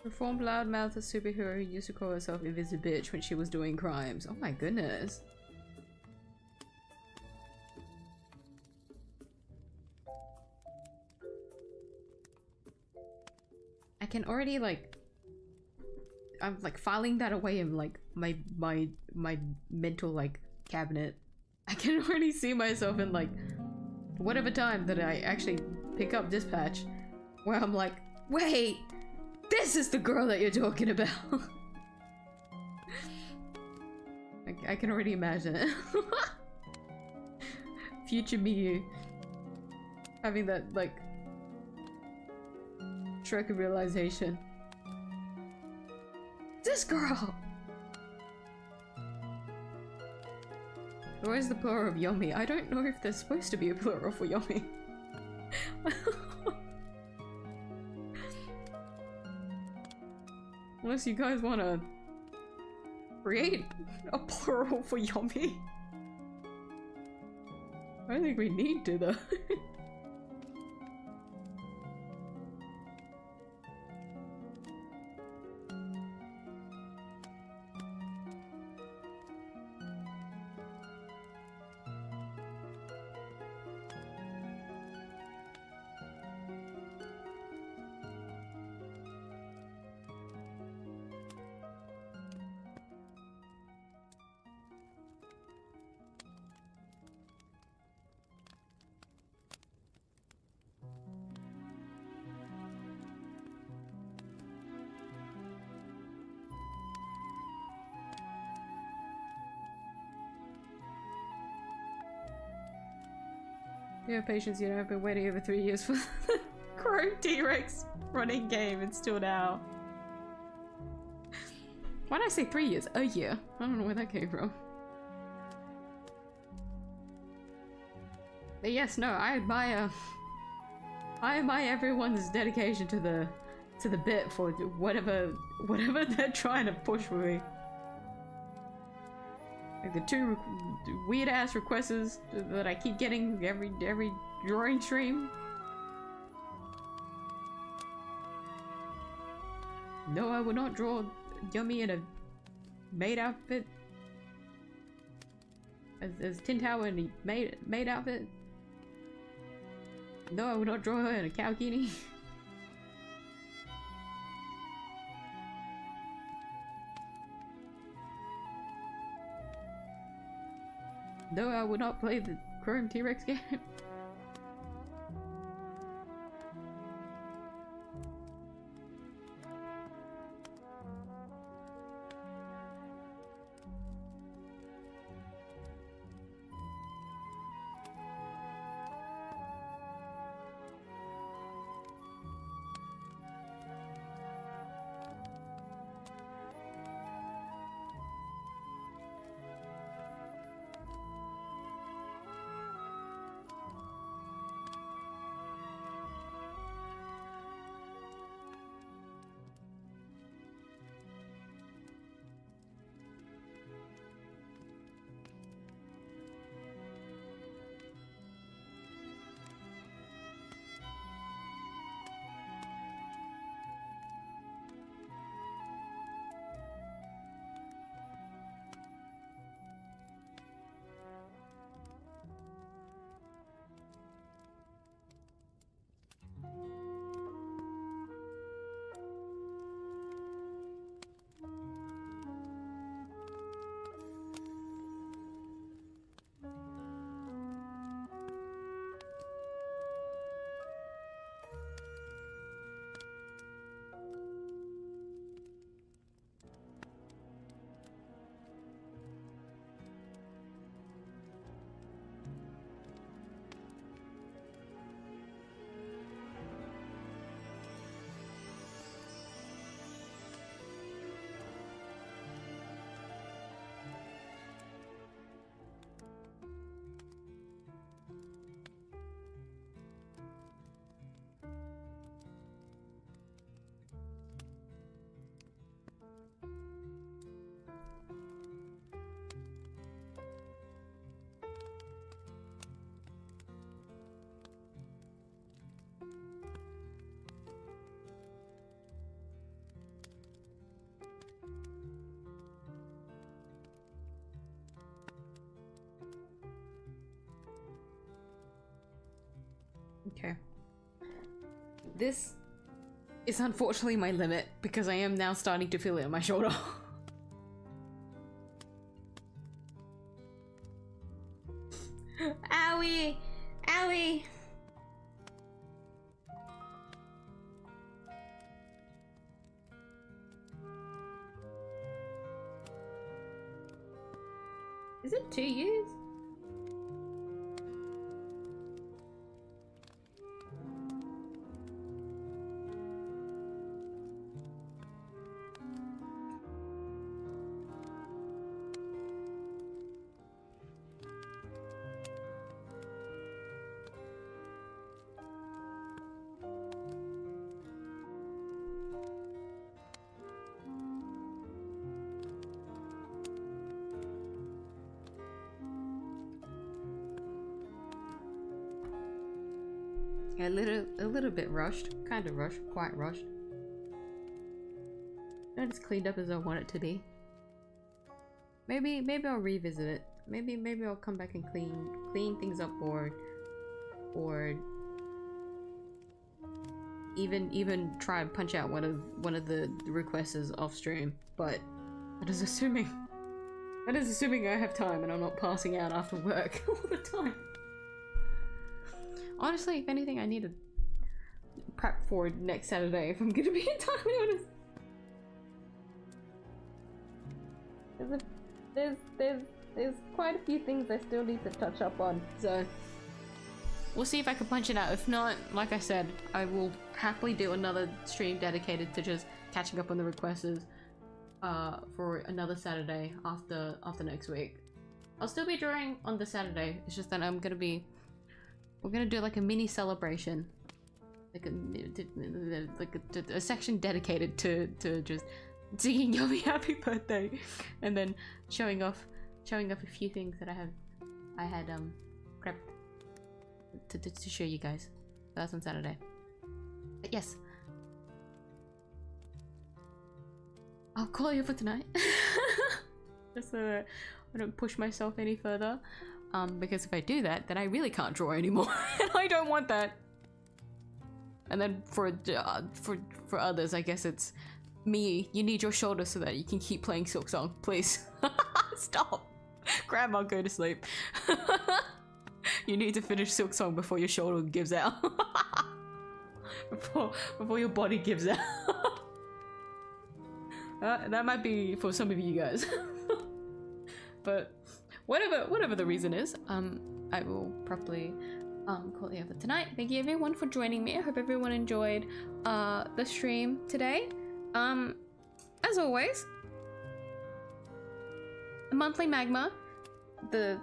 Reformed loudmouth a superhero who used to call herself Bitch when she was doing crimes. Oh my goodness. I can already like I'm like filing that away in like my mental like cabinet. I can already see myself in like whatever time that I actually pick up Dispatch where I'm like, wait, this is the girl that you're talking about. I can already imagine it. Future Miyuu having that like Shrek of realization. This girl! Where's the plural of Yomi? I don't know if there's supposed to be a plural for Yomi. Unless you guys want to create a plural for Yomi. I don't think we need to though. You have patience, you know, I've been waiting over 3 years for the Chrome T-Rex running game and still now. Why did I say 3 years? A year. I don't know where that came from. But yes, no, I admire everyone's dedication to the bit for whatever they're trying to push for me. Like the two weird ass requests that I keep getting every drawing stream. No, I would not draw Yummy in a maid outfit. As Tin Tower in a maid outfit. No, I would not draw her in a cow bikini. No, I would not play the Chrome T-Rex game. This is unfortunately my limit because I am now starting to feel it on my shoulder. Owie! Owie! Is it 2 years? A little bit rushed, kind of rushed, quite rushed. Not as cleaned up as I want it to be. Maybe I'll revisit it. Maybe I'll come back and clean things up, or even try and punch out one of the requests off stream. But that is assuming I have time and I'm not passing out after work all the time. Honestly, if anything, I need to prep for next Saturday if I'm gonna be entirely honest. There's quite a few things I still need to touch up on, so we'll see if I can punch it out. If not, like I said, I will happily do another stream dedicated to just catching up on the requests for another Saturday after next week. I'll still be drawing on the Saturday. It's just that we're gonna do like a mini celebration, like a section dedicated to just singing "Yummy Happy Birthday," and then showing off a few things that I had prepped to show you guys. That's on Saturday. But yes, I'll call you for tonight, just so that I don't push myself any further. Because if I do that, then I really can't draw anymore, and I don't want that. And then for others, I guess it's me. You need your shoulder so that you can keep playing Silksong, please. Stop. Grandma, go to sleep. You need to finish Silksong before your shoulder gives out. before your body gives out. That might be for some of you guys. But whatever the reason is, I will probably call it over tonight. Thank you everyone for joining me. I hope everyone enjoyed the stream today. As always, the monthly magma, the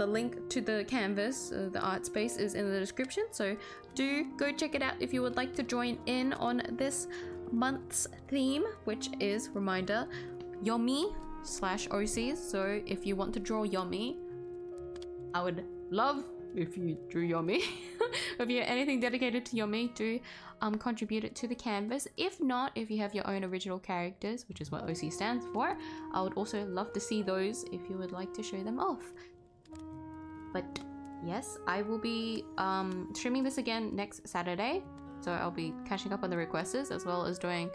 link to the canvas, the art space, is in the description, so do go check it out if you would like to join in on this month's theme, which is, reminder, Yomi/OCs. So if you want to draw Yomi, I would love if you drew Yomi. If you have anything dedicated to Yomi, do contribute it to the canvas. If not, if you have your own original characters, which is what OC stands for, I would also love to see those if you would like to show them off. But yes, I will be streaming this again next Saturday, so I'll be catching up on the requests as well as doing,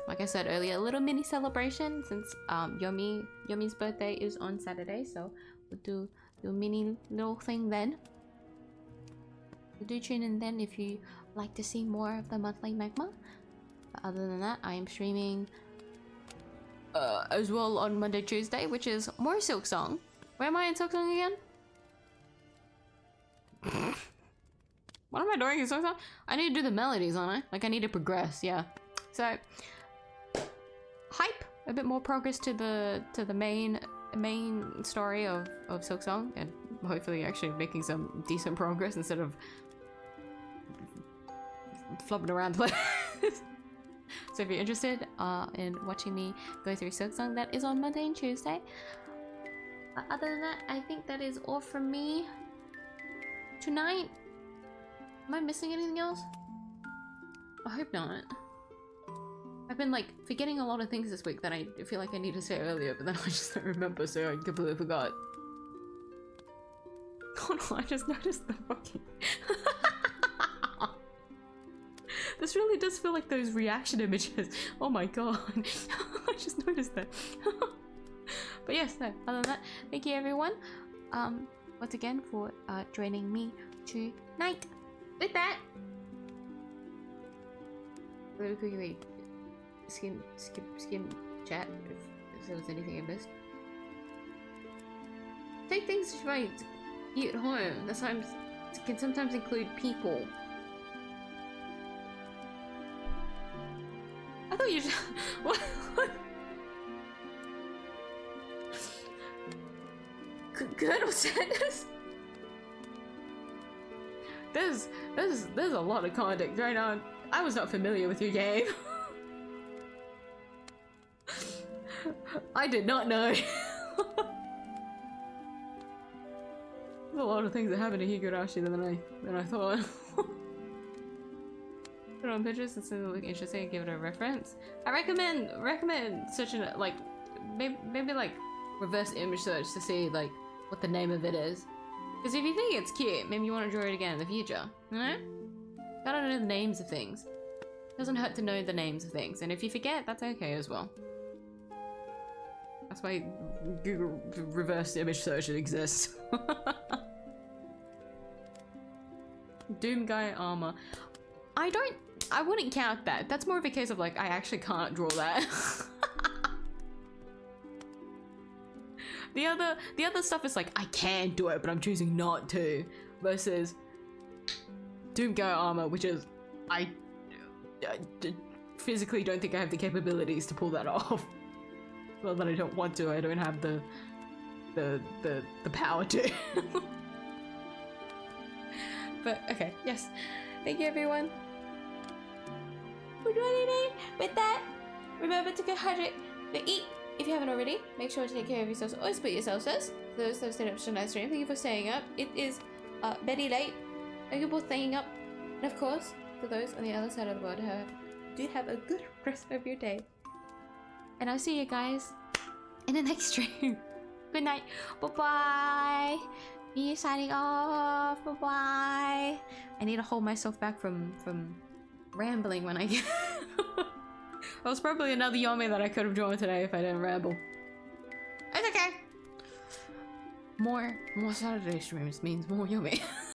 like I said earlier, a little mini celebration since Yomi's birthday is on Saturday, so we'll do a mini little thing then. So do tune in then if you like to see more of the monthly magma. But other than that, I am streaming as well on Monday, Tuesday, which is more Silksong. Where am I in Silksong again? What am I doing in Silksong? I need to do the melodies, aren't I? Like, I need to progress, yeah. So hype, a bit more progress to the main story of Silksong, and hopefully actually making some decent progress instead of flopping around the place. So if you're interested in watching me go through Silksong, that is on Monday and Tuesday. Other than that, I think that is all from me tonight. Am I missing anything else? I hope not. I've been like forgetting a lot of things this week that I feel like I need to say earlier, but then I just don't remember, so I completely forgot. Oh no, I just noticed the fucking This really does feel like those reaction images. Oh my god. I just noticed that. But yes, no, other than that, thank you everyone. Once again for joining me tonight. With that, really quickly skim chat if there was anything I missed. Take things to my you at home. That can sometimes include people. I thought you just what? Good or sadness? There's a lot of context right now. I was not familiar with your game. I did not know. There's a lot of things that happen to Higurashi than I thought. Put on pictures and something look interesting and give it a reference. I recommend searching like maybe like reverse image search to see like what the name of it is. Because if you think it's cute, maybe you want to draw it again in the future. You know? Gotta know the names of things. Doesn't hurt to know the names of things, and if you forget, that's okay as well. That's why Google reverse image search exists. Doom guy armor. I wouldn't count that. That's more of a case of like, I actually can't draw that. The other stuff is like, I can do it, but I'm choosing not to. Versus Doom guy armor, which is, I physically don't think I have the capabilities to pull that off. Well, that I don't want to. I don't have the power to. But okay, yes. Thank you everyone for joining me. With that, remember to get hydrated, to eat if you haven't already. Make sure to take care of yourselves. Always put yourselves first. For those that stayed up to tonight's stream, thank you for staying up. It is very late. Thank you for staying up. And of course, for those on the other side of the world, do have a good rest of your day. And I'll see you guys in the next stream. Good night. Bye-bye. Me signing off. Bye-bye. I need to hold myself back from rambling when I get... That was probably another Yomi that I could have drawn today if I didn't ramble. It's okay. More Saturday streams means more Yomi.